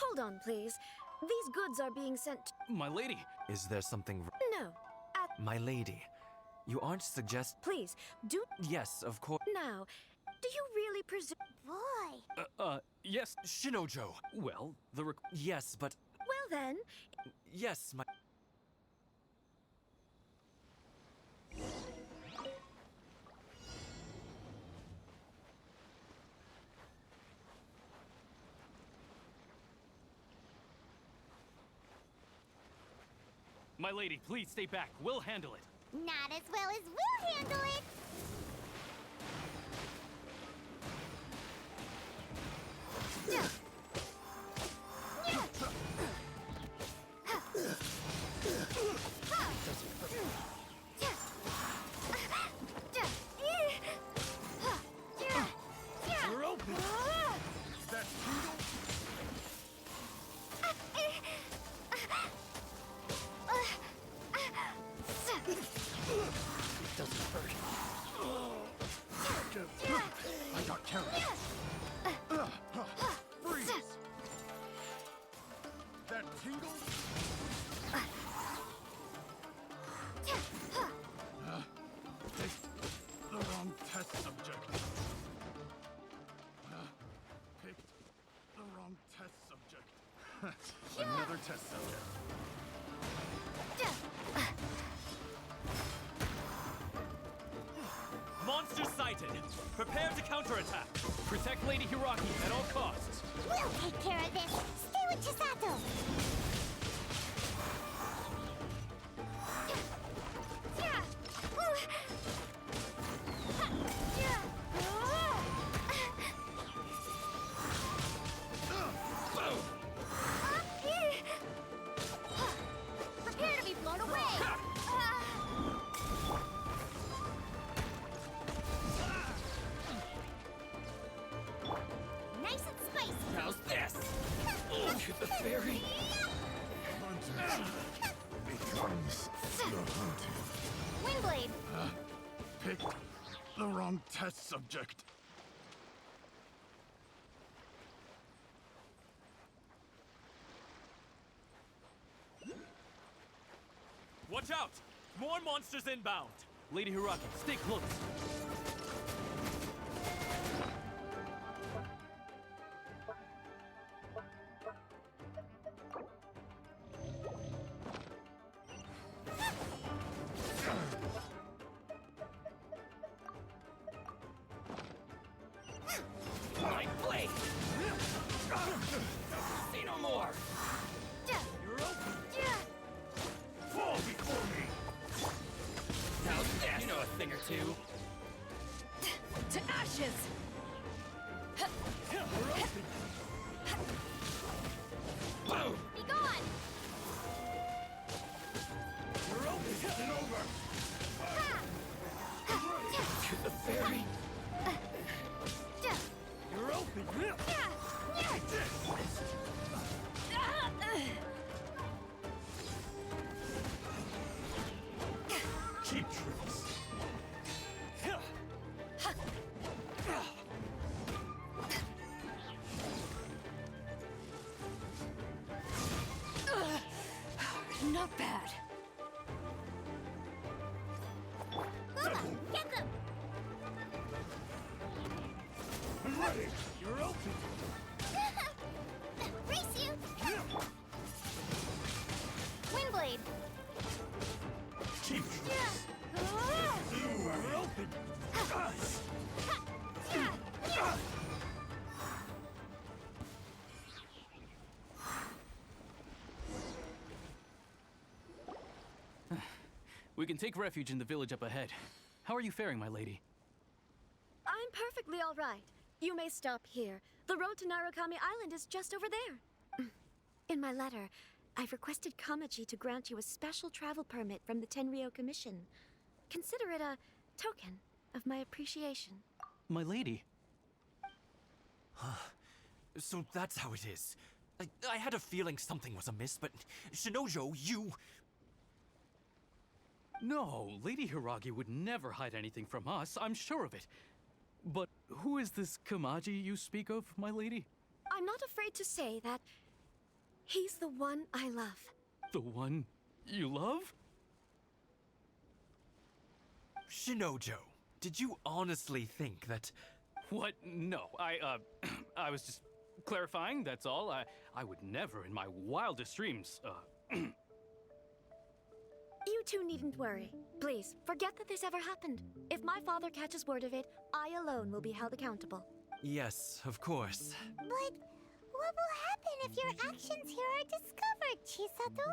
Hold on, please. These goods are being sent. My lady! Is there something No. My lady, you aren't Please, do. Yes, of course. Now, do you really presume. Boy! Yes, Shinojo. Well, yes, but. Well then. Yes, my. My lady, please stay back. We'll handle it. Not as well as we'll handle it! We're open! That It doesn't hurt. I got careless. Freeze! That tingle? Picked the wrong test subject. Picked the wrong test subject. Another test subject. Monster sighted! Prepare to counterattack! Protect Lady Hiraki at all costs. We'll take care of this. Stay with Chisato. Prepare to be blown away! Nice and spicy. How's this? Look at the fairy. Hunter becomes the hunted. Windblade! Picked the wrong test subject. Watch out! More monsters inbound! Lady Hiraki, stay close. My blade! See no more! You're open! Fall before me! How's this? You know a thing or two. To ashes! You're open! Boom! Be gone! You're open! Get over! To the fairy! You're open! Like this! Cheap tricks! Not bad. Luma, get them. I'm ready! You're open! Race you. Windblade! Cheap tricks! You are open! We can take refuge in the village up ahead. How are you faring, my lady? I'm perfectly all right. You may stop here. The road to Narukami Island is just over there. In my letter, I've requested Kamaji to grant you a special travel permit from the Tenryou Commission. Consider it a token of my appreciation. My lady? So that's how it is. I had a feeling something was amiss, but Shinojo, you... No, Lady Hiragi would never hide anything from us, I'm sure of it. But who is this Kamaji you speak of, my lady? I'm not afraid to say that he's the one I love. The one you love? Shinojo, did you honestly think that... What? No, I was just clarifying, that's all. I would never in my wildest dreams, You two needn't worry. Please, forget that this ever happened. If my father catches word of it, I alone will be held accountable. Yes, of course. But what will happen if your actions here are discovered, Chisato?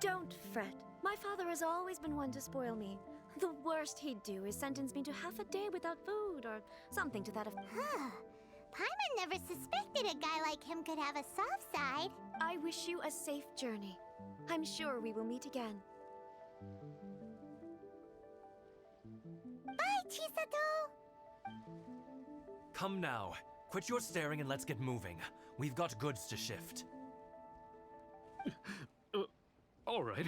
Don't fret. My father has always been one to spoil me. The worst he'd do is sentence me to half a day without food or something to that effect. Huh. Paimon never suspected a guy like him could have a soft side. I wish you a safe journey. I'm sure we will meet again. Bye, Chisato! Come now. Quit your staring and let's get moving. We've got goods to shift. All right,